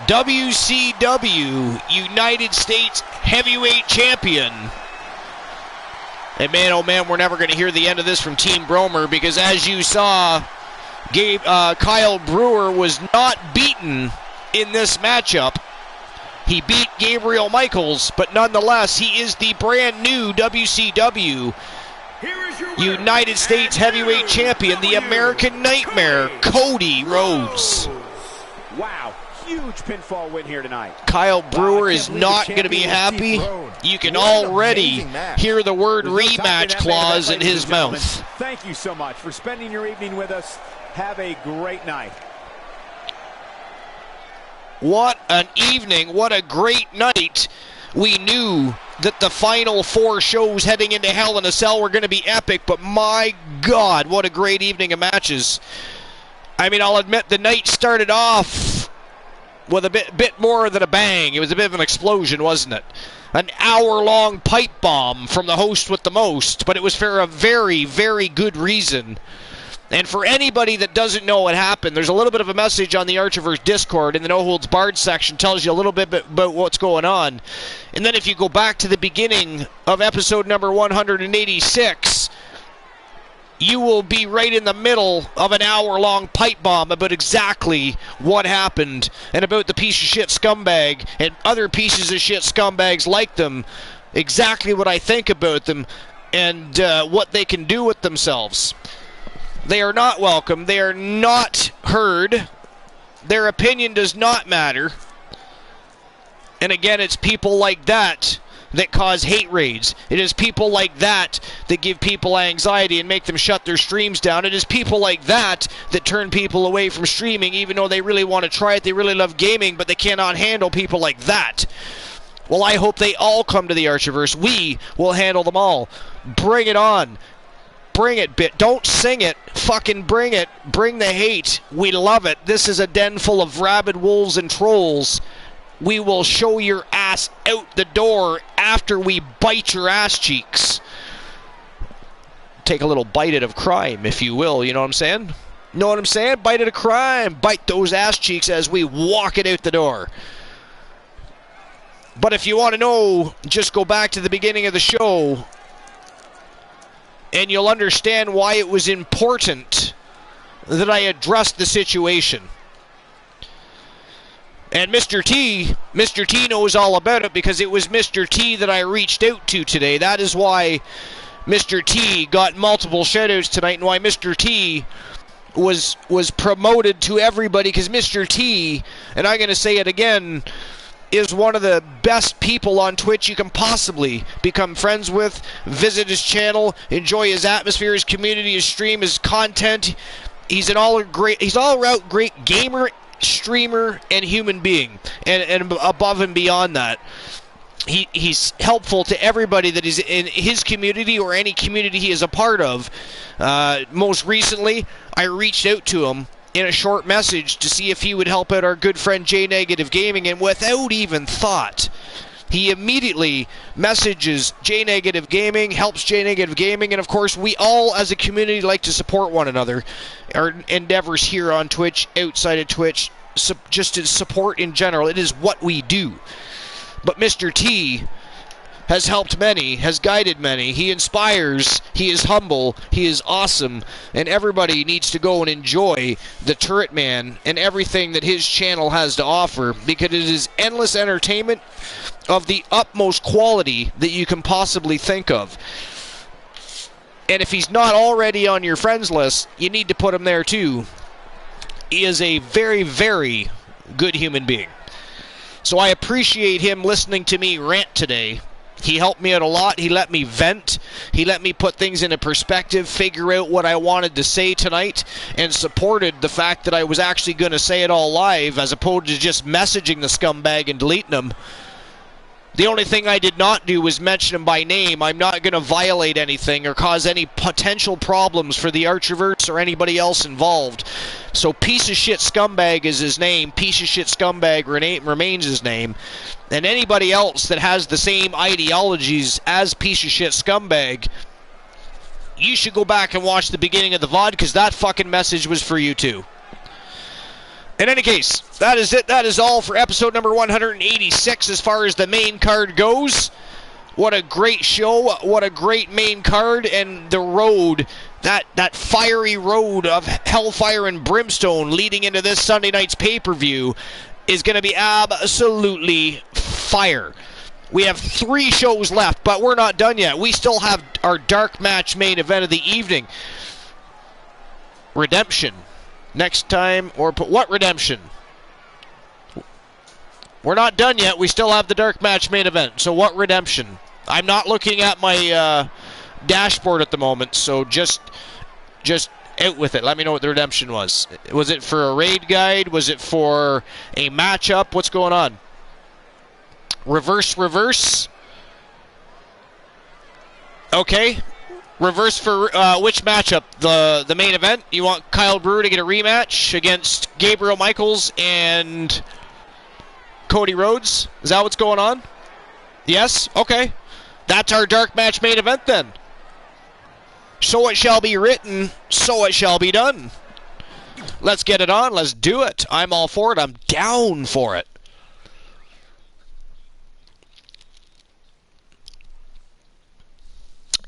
WCW United States Heavyweight Champion. And man, oh man, we're never going to hear the end of this from Team Bromer, because as you saw, Kyle Brewer was not beaten in this matchup. He beat Gabriel Michaels, but nonetheless, he is the brand new WCW United States Heavyweight Champion, the American Nightmare, Cody Rhodes.
Wow, huge pinfall win here tonight.
Kyle Brewer is not going to be happy. You can already hear the word rematch clause in his mouth.
Thank you so much for spending your evening with us. Have a great night.
What an evening. What a great night. We knew that the final 4 shows heading into Hell in a Cell were going to be epic, but my God, what a great evening of matches. I mean, I'll admit the night started off with a bit more than a bang. It was a bit of an explosion, wasn't it? An hour-long pipe bomb from the host with the most, but it was for a very, very good reason. And for anybody that doesn't know what happened, there's a little bit of a message on the Archiverse Discord in the No Holds Barred section, tells you a little bit about what's going on. And then if you go back to the beginning of episode number 186, you will be right in the middle of an hour-long pipe bomb about exactly what happened and about the piece of shit scumbag and other pieces of shit scumbags like them, exactly what I think about them and what they can do with themselves. They are not welcome. They are not heard. Their opinion does not matter. And again, it's people like that that cause hate raids. It is people like that that give people anxiety and make them shut their streams down. It is people like that that turn people away from streaming, even though they really want to try it. They really love gaming, but they cannot handle people like that. Well, I hope they all come to the Archiverse. We will handle them all. Bring it on. Bring it, bit. Don't sing it. Fucking bring it. Bring the hate. We love it. This is a den full of rabid wolves and trolls. We will show your ass out the door after we bite your ass cheeks. Take a little bite it of crime, if you will. You know what I'm saying? Know what I'm saying? Bite it of crime. Bite those ass cheeks as we walk it out the door. But if you want to know, just go back to the beginning of the show, and you'll understand why it was important that I addressed the situation. And Mr. T knows all about it, because it was Mr. T that I reached out to today. That is why Mr. T got multiple shoutouts tonight, and why Mr. T was promoted to everybody, because Mr. T, and I'm going to say it again, is one of the best people on Twitch you can possibly become friends with. Visit his channel, enjoy his atmosphere, his community, his stream, his content. He's all-around great gamer, streamer, and human being, and above and beyond that. He's helpful to everybody that is in his community or any community he is a part of. Most recently, I reached out to him in a short message to see if he would help out our good friend J Negative Gaming, and without even thought, he immediately messages J Negative Gaming, helps J Negative Gaming, and of course we all as a community like to support one another. Our endeavors here on Twitch, outside of Twitch, just to support in general, it is what we do. But Mr. T has helped many, has guided many. He inspires, he is humble, he is awesome, and everybody needs to go and enjoy the Turret Man and everything that his channel has to offer, because it is endless entertainment of the utmost quality that you can possibly think of. And if he's not already on your friends list, you need to put him there too. He is a very, very good human being. So I appreciate him listening to me rant today. He helped me out a lot. He let me vent. He let me put things into perspective, figure out what I wanted to say tonight, and supported the fact that I was actually going to say it all live as opposed to just messaging the scumbag and deleting him. The only thing I did not do was mention him by name. I'm not going to violate anything or cause any potential problems for the Archiverse or anybody else involved. So piece of shit scumbag is his name. Piece of shit scumbag remains his name. And anybody else that has the same ideologies as piece of shit scumbag, you should go back and watch the beginning of the VOD, because that fucking message was for you too. In any case, that is it. That is all for episode number 186 as far as the main card goes. What a great show. What a great main card. And the road, that fiery road of hellfire and brimstone leading into this Sunday night's pay-per-view is going to be absolutely fire. We have 3 shows left, but we're not done yet. We still have our dark match main event of the evening. Redemption. Next time, or what redemption? We're not done yet. We still have the dark match main event. So what redemption? I'm not looking at my dashboard at the moment, so just out with it. Let me know what the redemption was. Was it for a raid guide? Was it for a matchup? What's going on? Reverse. Okay. Reverse for which matchup? The main event? You want Kyle Brewer to get a rematch against Gabriel Michaels and Cody Rhodes? Is that what's going on? Yes? Okay. That's our dark match main event then. So it shall be written, so it shall be done. Let's get it on. Let's do it. I'm all for it. I'm down for it.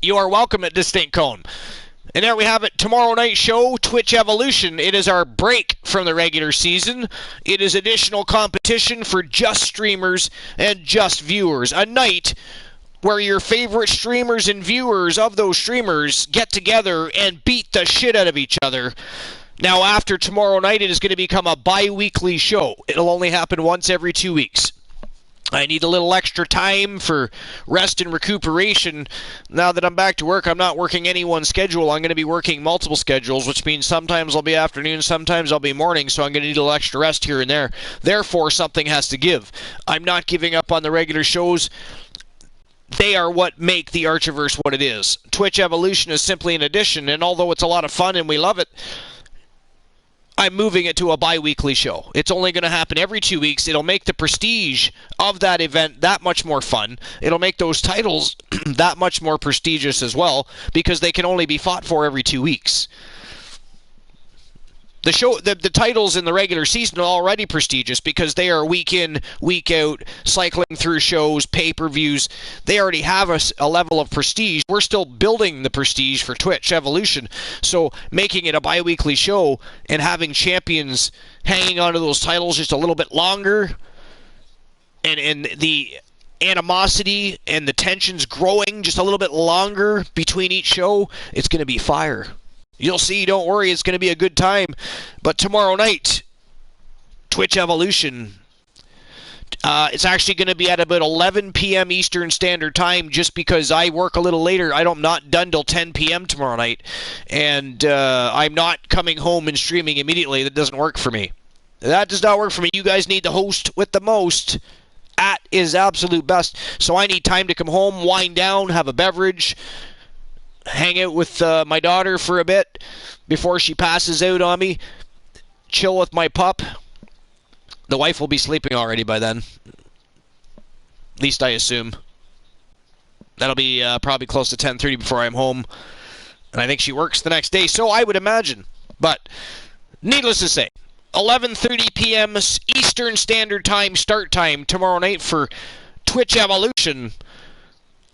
You are welcome at Distinct Cone. And there we have it. Tomorrow night show, Twitch Evolution. It is our break from the regular season. It is additional competition for just streamers and just viewers. A night where your favorite streamers and viewers of those streamers get together and beat the shit out of each other. Now, after tomorrow night, it is going to become a bi-weekly show. It'll only happen once every 2 weeks. I need a little extra time for rest and recuperation. Now that I'm back to work, I'm not working any one schedule. I'm going to be working multiple schedules, which means sometimes I'll be afternoon, sometimes I'll be morning, so I'm going to need a little extra rest here and there. Therefore, something has to give. I'm not giving up on the regular shows. They are what make the Archiverse what it is. Twitch Evolution is simply an addition, and although it's a lot of fun and we love it, I'm moving it to a bi-weekly show. It's only going to happen every 2 weeks. It'll make the prestige of that event that much more fun. It'll make those titles that much more prestigious as well, because they can only be fought for every 2 weeks. The titles in the regular season are already prestigious because they are week in, week out, cycling through shows, pay-per-views. They already have a level of prestige. We're still building the prestige for Twitch Evolution. So making it a bi-weekly show and having champions hanging onto those titles just a little bit longer, and the animosity and the tensions growing just a little bit longer between each show, it's going to be fire. You'll see, don't worry, it's going to be a good time. But tomorrow night, Twitch Evolution, it's actually going to be at about 11 p.m. Eastern Standard Time, just because I work a little later. I'm not done till 10 p.m. tomorrow night. And I'm not coming home and streaming immediately. That doesn't work for me. That does not work for me. You guys need the host with the most at his absolute best. So I need time to come home, wind down, have a beverage, hang out with my daughter for a bit before she passes out on me, chill with my pup. The wife will be sleeping already by then. At least I assume. That'll be probably close to 10:30 before I'm home. And I think she works the next day, so I would imagine. But needless to say, 11:30 p.m. Eastern Standard Time start time tomorrow night for Twitch Evolution.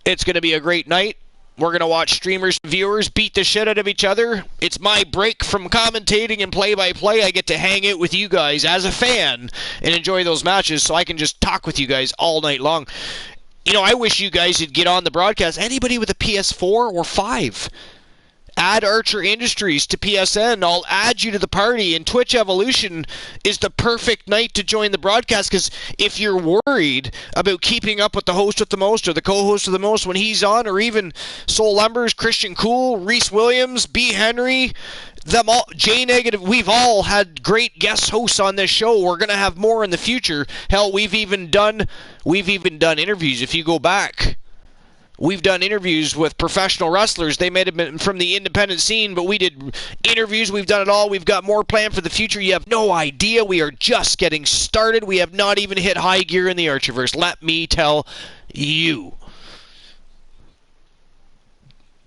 It's going to be a great night. We're going to watch streamers and viewers beat the shit out of each other. It's my break from commentating and play-by-play. I get to hang out with you guys as a fan and enjoy those matches, so I can just talk with you guys all night long. You know, I wish you guys would get on the broadcast. Anybody with a PS4 or 5, add Archer Industries to PSN. I'll add you to the party, and Twitch Evolution is the perfect night to join the broadcast, because if you're worried about keeping up with the host with the most or the co-host with the most when he's on, or even Soul Lumbers, Christian Cool, Reese Williams, B. Henry, them all, J Negative, we've all had great guest hosts on this show. We're going to have more in the future. Hell, we've even done interviews. If you go back, we've done interviews with professional wrestlers. They may have been from the independent scene, but we did interviews. We've done it all. We've got more planned for the future. You have no idea. We are just getting started. We have not even hit high gear in the Archiverse. Let me tell you.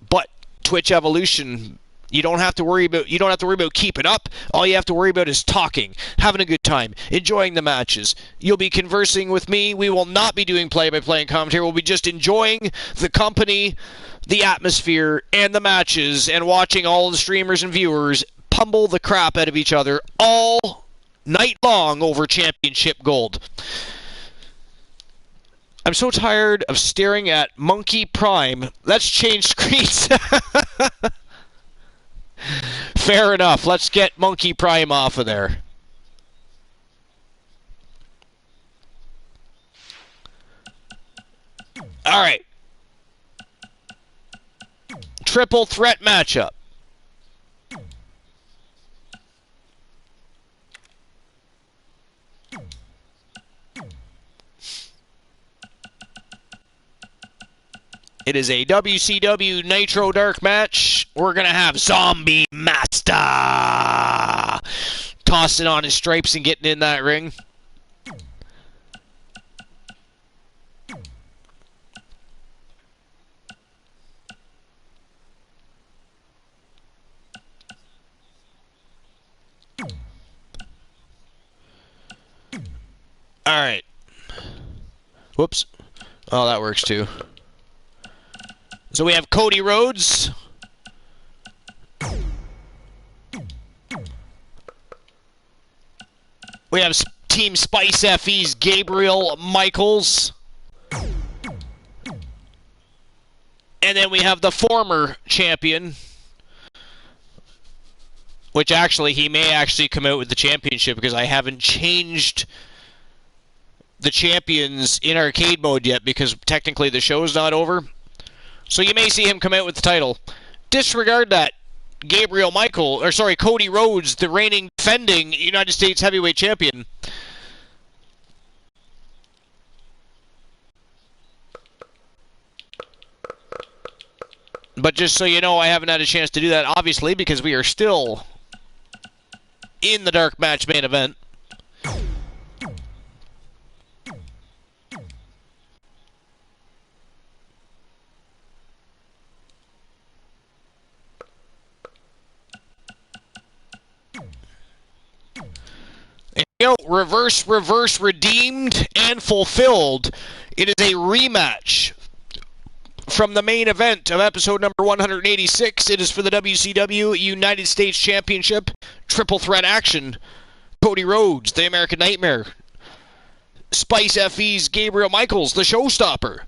But Twitch Evolution You don't have to worry about keeping up. All you have to worry about is talking, having a good time, enjoying the matches. You'll be conversing with me. We will not be doing play-by-play and commentary. We'll be just enjoying the company, the atmosphere, and the matches, and watching all the streamers and viewers pummel the crap out of each other all night long over championship gold. I'm so tired of staring at Monkey Prime. Let's change screens. Fair enough. Let's get Monkey Prime off of there. All right. Triple threat matchup. It is a WCW Nitro Dark match. We're going to have Zombie Master tossing on his stripes and getting in that ring. All right. Whoops. Oh, that works too. So we have Cody Rhodes. We have Team Spice FE's Gabriel Michaels. And then we have the former champion, which actually, he may actually come out with the championship because I haven't changed the champions in arcade mode yet because technically the show's not over. So you may see him come out with the title. Disregard that. Cody Rhodes, the reigning, defending United States Heavyweight Champion. But just so you know, I haven't had a chance to do that, obviously, because we are still in the dark match main event. Reverse, redeemed, and fulfilled. It is a rematch from the main event of episode number 186. It is for the WCW United States Championship. Triple threat action. Cody Rhodes, the American Nightmare. Spice FE's Gabriel Michaels, the Showstopper.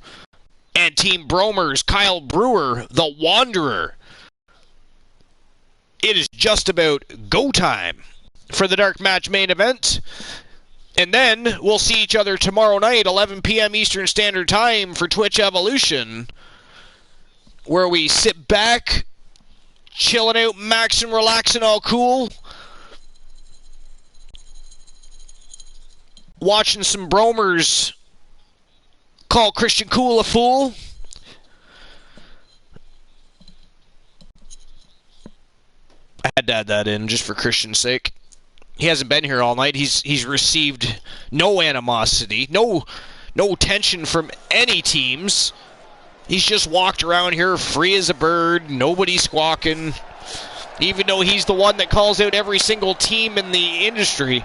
And Team Bromer's Kyle Brewer, the Wanderer. It is just about go time for the dark match main event. And then we'll see each other tomorrow night, 11 p.m. Eastern Standard Time for Twitch Evolution, where we sit back, chilling out, maxing, relaxing, all cool, watching some Bromers call Christian Cool a fool. I had to add that in just for Christian's sake. He hasn't been here all night. He's received no animosity, no tension from any teams. He's just walked around here free as a bird, nobody squawking, even though he's the one that calls out every single team in the industry.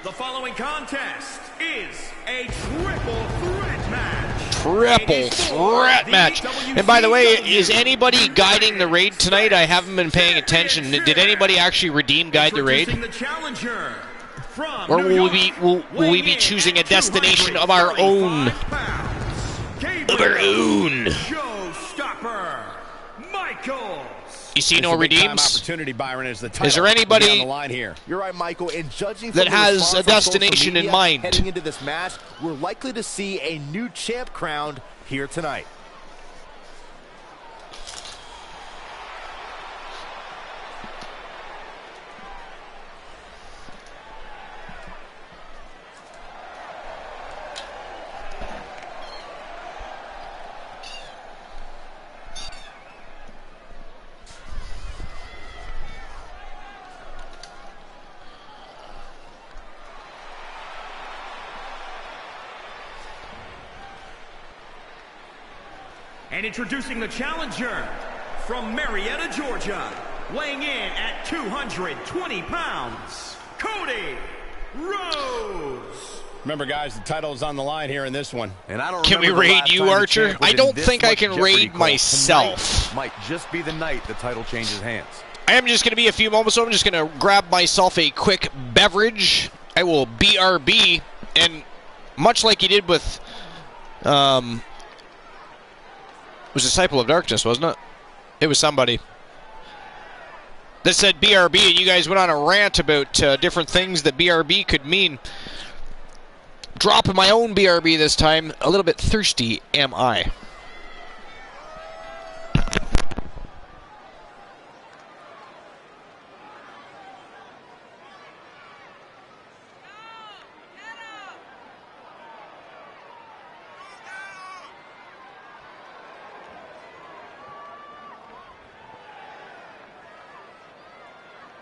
The following contest is a triple threat match.
Triple threat match. And by the way, is anybody guiding the raid tonight? I haven't been paying attention. Did anybody actually redeem guide the raid? Or will we be choosing a destination of our own? Of our own.
Showstopper Michaels.
You see no redeems? Is there anybody
You're right, Michael. And judging
that
from the
has
response
a
on
destination
social
in
media
mind?
Heading into this match, we're likely to see a new champ crowned here tonight.
And introducing the challenger from Marietta, Georgia, weighing in at 220 pounds, Cody Rhodes.
Remember, guys, the title is on the line here in this one.
And I don't
Can we raid you, Archer? I don't think I can raid myself.
Might just be the night the title changes hands.
I am just going to be a few moments, so I'm just going to grab myself a quick beverage. I will BRB, and much like he did with, it was Disciple of Darkness, wasn't it? It was somebody that said BRB, and you guys went on a rant about different things that BRB could mean. Dropping my own BRB this time. A little bit thirsty, am I?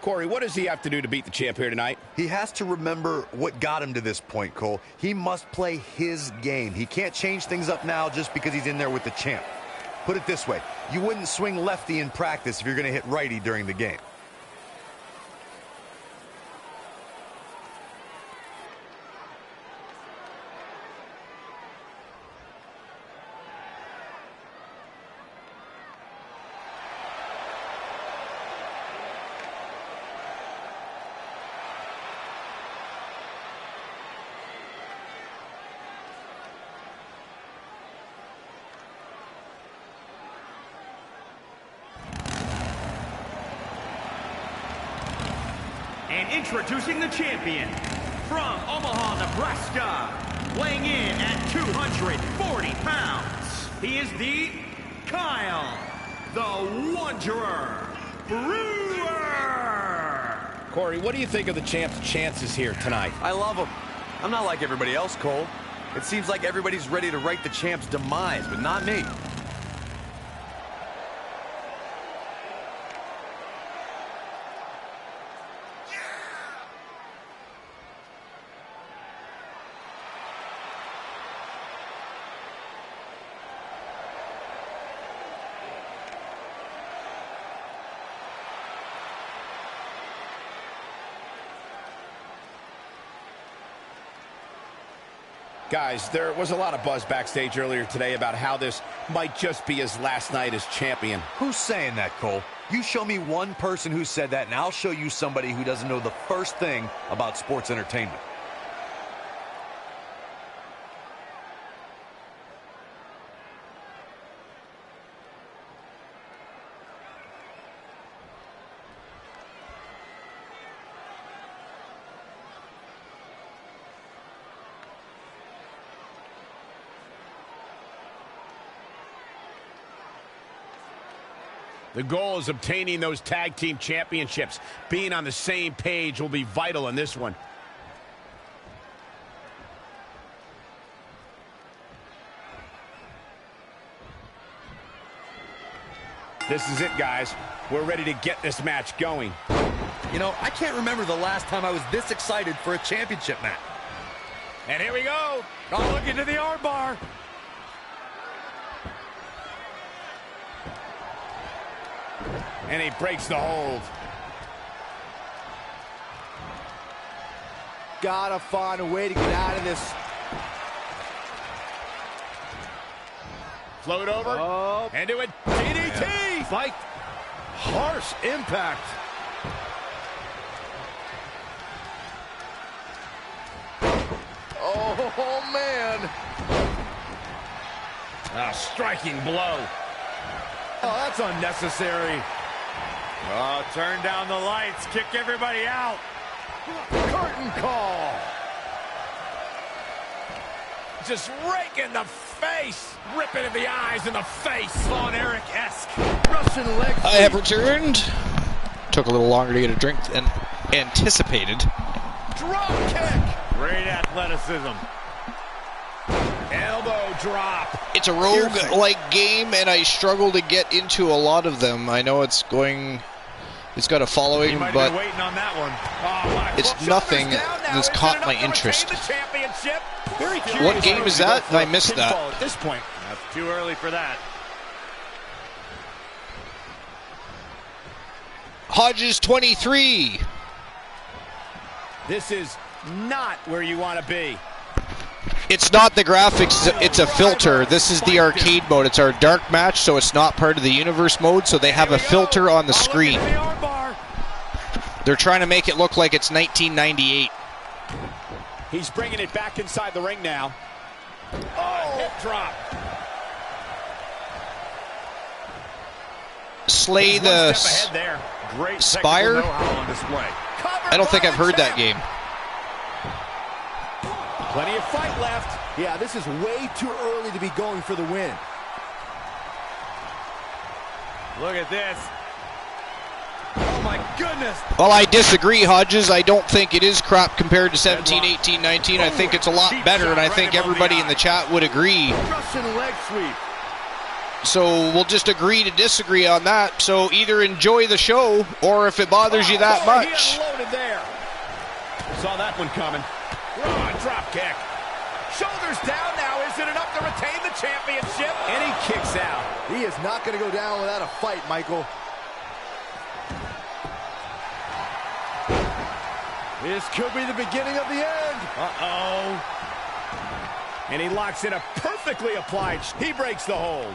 Corey, what does he have to do to beat the champ here tonight?
He has to remember what got him to this point, Cole. He must play his game. He can't change things up now just because he's in there with the champ. Put it this way, you wouldn't swing lefty in practice if you're going to hit righty during the game.
And introducing the champion from Omaha, Nebraska, weighing in at 240 pounds. He is the Kyle, the Wanderer Brewer.
Corey, what do you think of the champ's chances here tonight?
I love him. I'm not like everybody else, Cole. It seems like everybody's ready to write the champ's demise, but not me.
Guys, there was a lot of buzz backstage earlier today about how this might just be his last night as champion.
Who's saying that, Cole? You show me one person who said that, and I'll show you somebody who doesn't know the first thing about sports entertainment.
The goal is obtaining those tag team championships. Being on the same page will be vital in this one. This is it, guys. We're ready to get this match going.
You know, I can't remember the last time I was this excited for a championship match.
And here we go.
Oh, look into the armbar.
And he breaks the hold.
Gotta find a way to get out of this.
Float over. And do it. DDT.
Yeah. Fight. Harsh impact. Oh, man.
A striking blow.
Oh, that's unnecessary.
Oh, turn down the lights. Kick everybody out.
Curtain call.
Just raking the face. Ripping in the eyes and the face. Von Erich-esque.
Russian leg.
I have returned. Took a little longer to get a drink than anticipated.
Drop kick.
Great athleticism.
Elbow drop.
It's a rogue-like game, and I struggle to get into a lot of them. I know it's got a following, but
waiting on that one.
it's nothing that's caught my interest.
Very
What game is that? I missed that.
At this point. That's too early for that.
Hodges 23.
This is not where you want to be.
It's not the graphics, it's a filter. This is the arcade mode. It's our dark match, so it's not part of the universe mode, so they have a filter on the screen. They're trying to make it look like it's 1998.
He's bringing it back inside the ring now. Oh, hip drop.
Slay the Spire? I don't think I've heard that game.
Plenty of fight left.
Yeah, this is way too early to be going for the win.
Look at this. Oh my goodness.
Well, I disagree, Hodges. I don't think it is crap compared to 17, 18, 19. I think it's a lot better, and I think everybody in the chat would agree.
Russian leg sweep.
So we'll just agree to disagree on that. So either enjoy the show, or if it bothers you that much.
He unloaded there. Saw that one coming. Oh, drop kick. Shoulders down now. Is it enough to retain the championship? And he kicks out.
He is not going to go down without a fight, Michael.
This could be the beginning of the end.
Uh-oh. And he locks in a perfectly applied. He breaks the hold.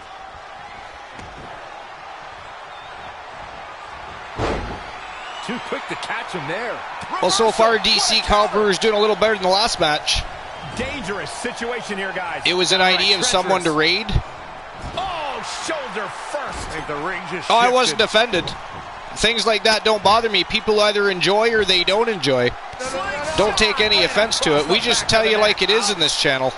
Too quick to catch him there.
Well, so far, DC Kyle Brewer is doing a little better than the last match.
Dangerous situation here, guys.
It was an idea of someone to raid.
Oh, shoulder first.
And the ring just
Oh, I
shifted.
wasn't offended. Things like that don't bother me. People either enjoy or they don't enjoy. Don't take any offense to it. We just tell you like it is in this channel.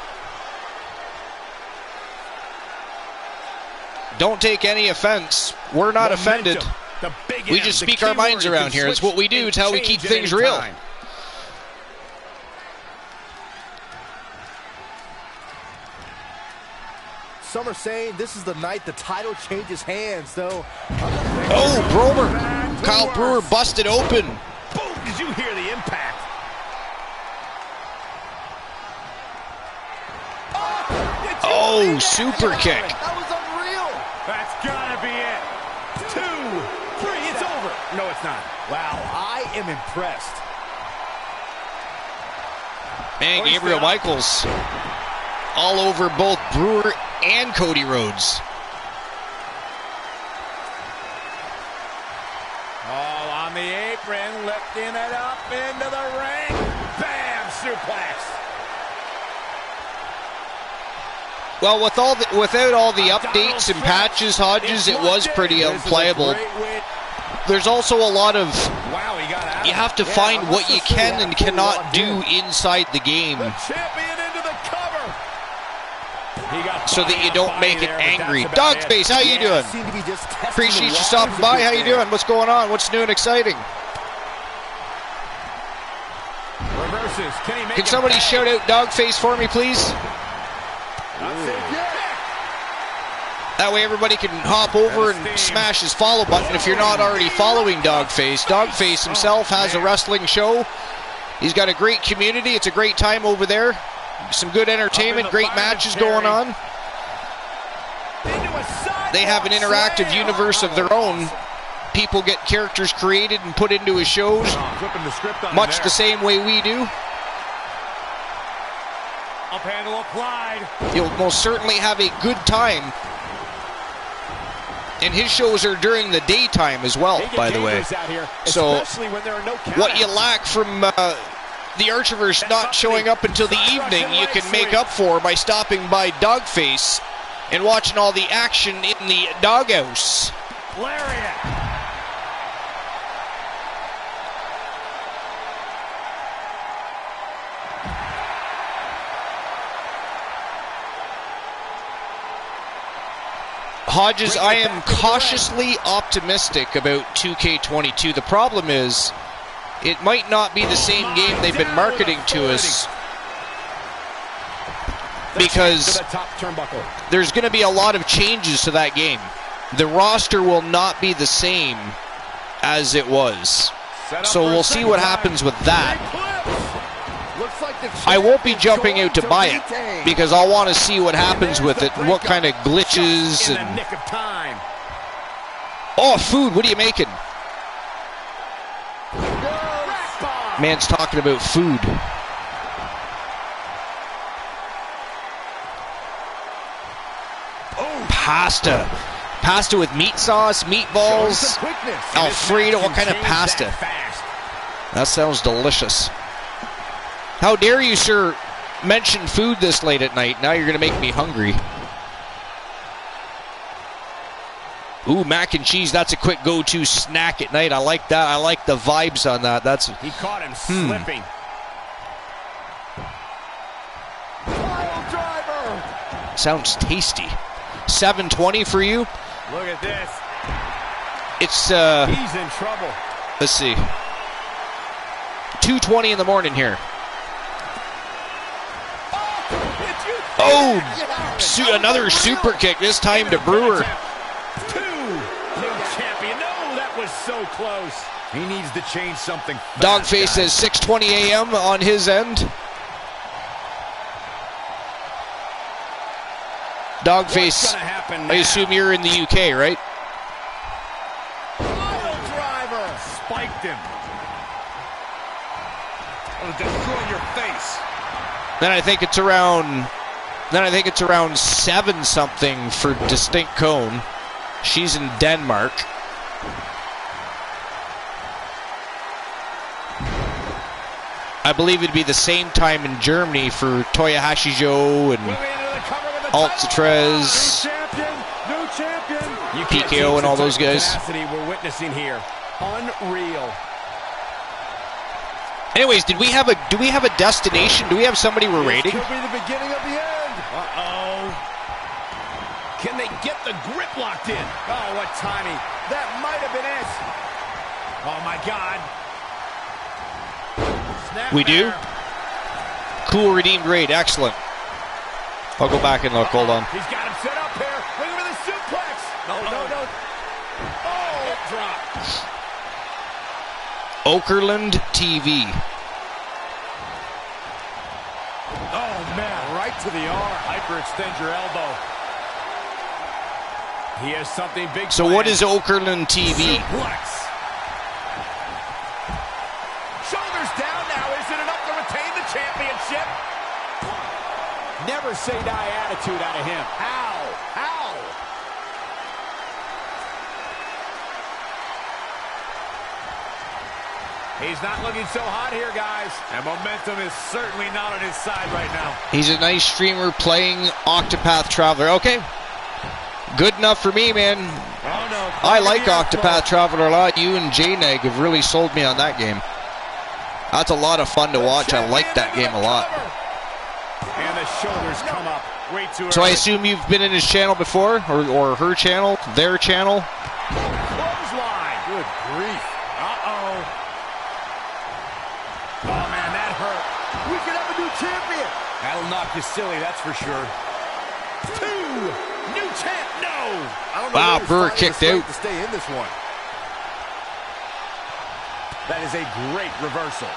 Don't take any offense. We're not offended. We just speak our minds around here. It's what we do. It's how we keep things real.
Some are saying this is the night the title changes hands, though.
Oh, Brewer. Kyle Brewer busted open.
Boom! Did you hear the impact?
Oh, super kick.
That was unreal.
That's gotta be it. 2, 3, it's over. No, it's not.
Wow, I am impressed.
Man, Gabriel Michaels all over both Brewer and Cody Rhodes.
Oh, on the apron, lifting it up into the ring. Bam! Suplex.
Well, without all the updates and patches, Hodges, it was pretty unplayable. There's also a lot of...
Wow, he got out.
You have to find what you can and cannot do inside the game
Champion into the cover.
so that you don't make it angry. Dogface, how you doing?
Seem to be just testing
Appreciate
the
you stopping
waters
by.
a
How
bit
you
there.
doing? What's going on? What's new and exciting?
Reverses.
Can somebody shout out Dogface for me, please? That way everybody can hop over and smash his follow button if you're not already following Dogface. Dogface himself has a wrestling show. He's got a great community. It's a great time over there. Some good entertainment, great matches going on. They have an interactive universe of their own. People get characters created and put into his shows, much the same way we do.
Up handle applied.
You'll most certainly have a good time. And his shows are during the daytime as well, by the way. So what you lack from the Archerverse not showing up until the evening, you can make up for by stopping by Dogface and watching all the action in the doghouse.
Lariat.
Hodges, I am cautiously optimistic about 2K22. The problem is, it might not be the same game they've been marketing to us, because there's going to be a lot of changes to that game. The roster will not be the same as it was. So we'll see what happens with that. I won't be jumping out to buy it because I'll want to see what happens with it and what kind of glitches and... Oh, food, what are you making? Man's talking about food. Pasta. Pasta with meat sauce, meatballs, Alfredo. What kind of pasta? That sounds delicious. How dare you, sir, mention food this late at night? Now you're going to make me hungry. Ooh, mac and cheese. That's a quick go-to snack at night. I like that. I like the vibes on that. That's
He caught him slipping.
Sounds tasty. 7:20 for you.
Look at this.
It's
He's in trouble.
let's see. 2:20 in the morning here. Oh, another super kick. This time to Brewer.
New champion. No, that was so close.
He needs to change something fast,
Dogface
guys.
says 6:20 a.m. on his end. Dogface, I assume you're in the UK, right?
Pile driver. Spiked him.
It'll destroy your face.
Then I think it's around 7 something for Distinct Cone. She's in Denmark. I believe it'd be the same time in Germany for Toyohashi Joe and Alcatraz, PKO, and all those guys.
We're witnessing here. Unreal.
Anyways, do we have a destination? Do we have somebody we're rating?
Could be the beginning of the end.
Uh-oh. Can they get the grip locked in? Oh, what timing. That might have been it. Oh, my God. Snap
We do?
there.
Cool redeemed raid. Excellent. I'll go back and look. Hold on.
He's got him set up here. Look at the suplex. No. Oh, hip drop.
Okerlund TV.
Oh, man. Right to the arm. Hyperextend your elbow. He has something big.
So what is Okerlund TV?
Suplex. Shoulders down now. Is it enough to retain the championship? Never say die attitude out of him. Ow. He's not looking so hot here, guys. And momentum is certainly not on his side right now.
He's a nice streamer playing Octopath Traveler. Okay. Good enough for me, man.
Oh, no.
I like Octopath Traveler a lot. You and J-Neg have really sold me on that game. That's a lot of fun to watch. I like that game a lot.
And the shoulders come up way too early.
So I assume you've been in his channel before, or her channel, their channel.
Clothesline. Good grief. Uh-oh. Oh, man, that hurt.
We could have a new champion.
That'll knock you silly, that's for sure.
2. New champ. No.
I don't know
Wow,
where he's
Brewer
finding the
kicked out.
strength to stay in this one.
That is a great reversal.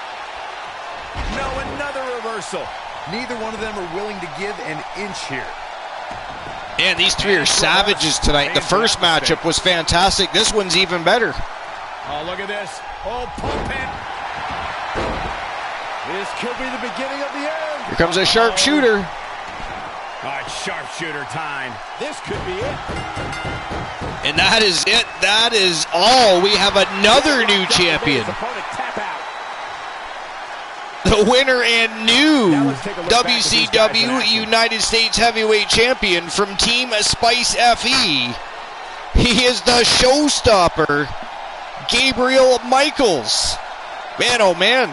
No, another reversal.
Neither one of them are willing to give an inch here.
Man, these three are savages tonight. The first matchup was fantastic. This one's even better.
Oh, look at this. Oh, pumping.
This could be the beginning of the end.
Here comes a sharpshooter.
Oh, it's sharpshooter time. This could be it.
And that is it. That is all. We have another new champion.
His opponent tap out.
The winner and new
Now let's take a look back at these guys in
WCW
action.
United States Heavyweight Champion from Team Spice FE. He is the showstopper, Gabriel Michaels. Man, oh man.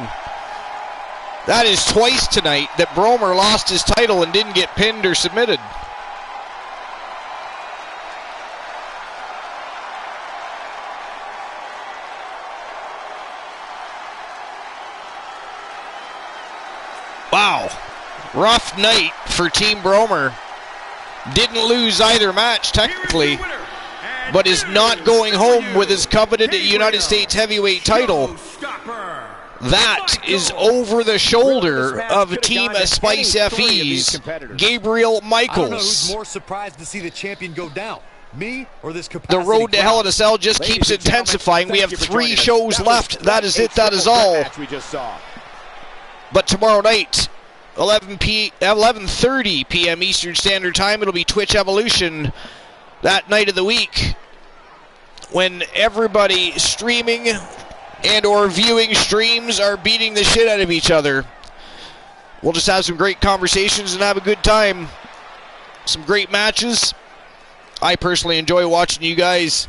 That is twice tonight that Bromer lost his title and didn't get pinned or submitted. Wow. Rough night for Team Bromer. Didn't lose either match technically, but is not going home with his coveted United States Heavyweight title. That is over the shoulder of Team Spice FE's Gabriel
I don't know who's
Michaels.
more surprised to see the champion go down. Me or this capacity
The road to
crowd?
Hell in a Cell just
Ladies
keeps
and gentlemen,
intensifying. We have
thank you for
3
joining us.
shows
That
left.
was
That is
a
it. That is
triple threat
all.
match we just saw.
But tomorrow night, 11:30 p.m. Eastern Standard Time, it'll be Twitch Evolution, that night of the week, when everybody streaming and or viewing streams are beating the shit out of each other. We'll just have some great conversations and have a good time. Some great matches. I personally enjoy watching you guys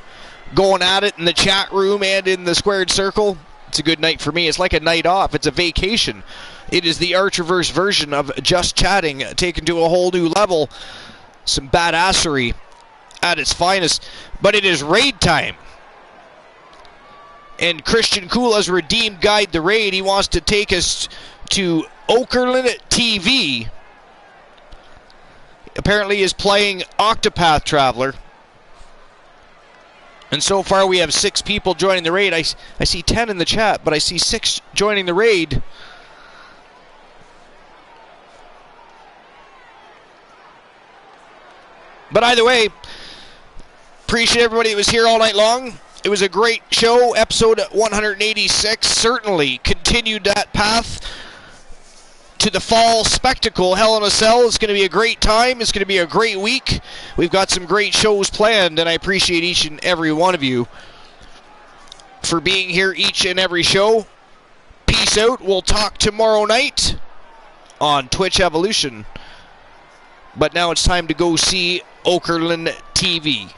going at it in the chat room and in the squared circle. It's a good night for me. It's like a night off. It's a vacation. It is the Archerverse version of just chatting, taken to a whole new level. Some badassery at its finest. But it is raid time. And Christian Kula's redeemed guide the raid. He wants to take us to Okerlund TV. Apparently is playing Octopath Traveler. And so far we have 6 people joining the raid. I see 10 in the chat, but I see 6 joining the raid. But either way, appreciate everybody that was here all night long. It was a great show. Episode 186 certainly continued that path to the fall spectacle. Hell in a Cell. It's going to be a great time. It's going to be a great week. We've got some great shows planned, and I appreciate each and every one of you for being here each and every show. Peace out. We'll talk tomorrow night on Twitch Evolution. But now it's time to go see Okerlund TV.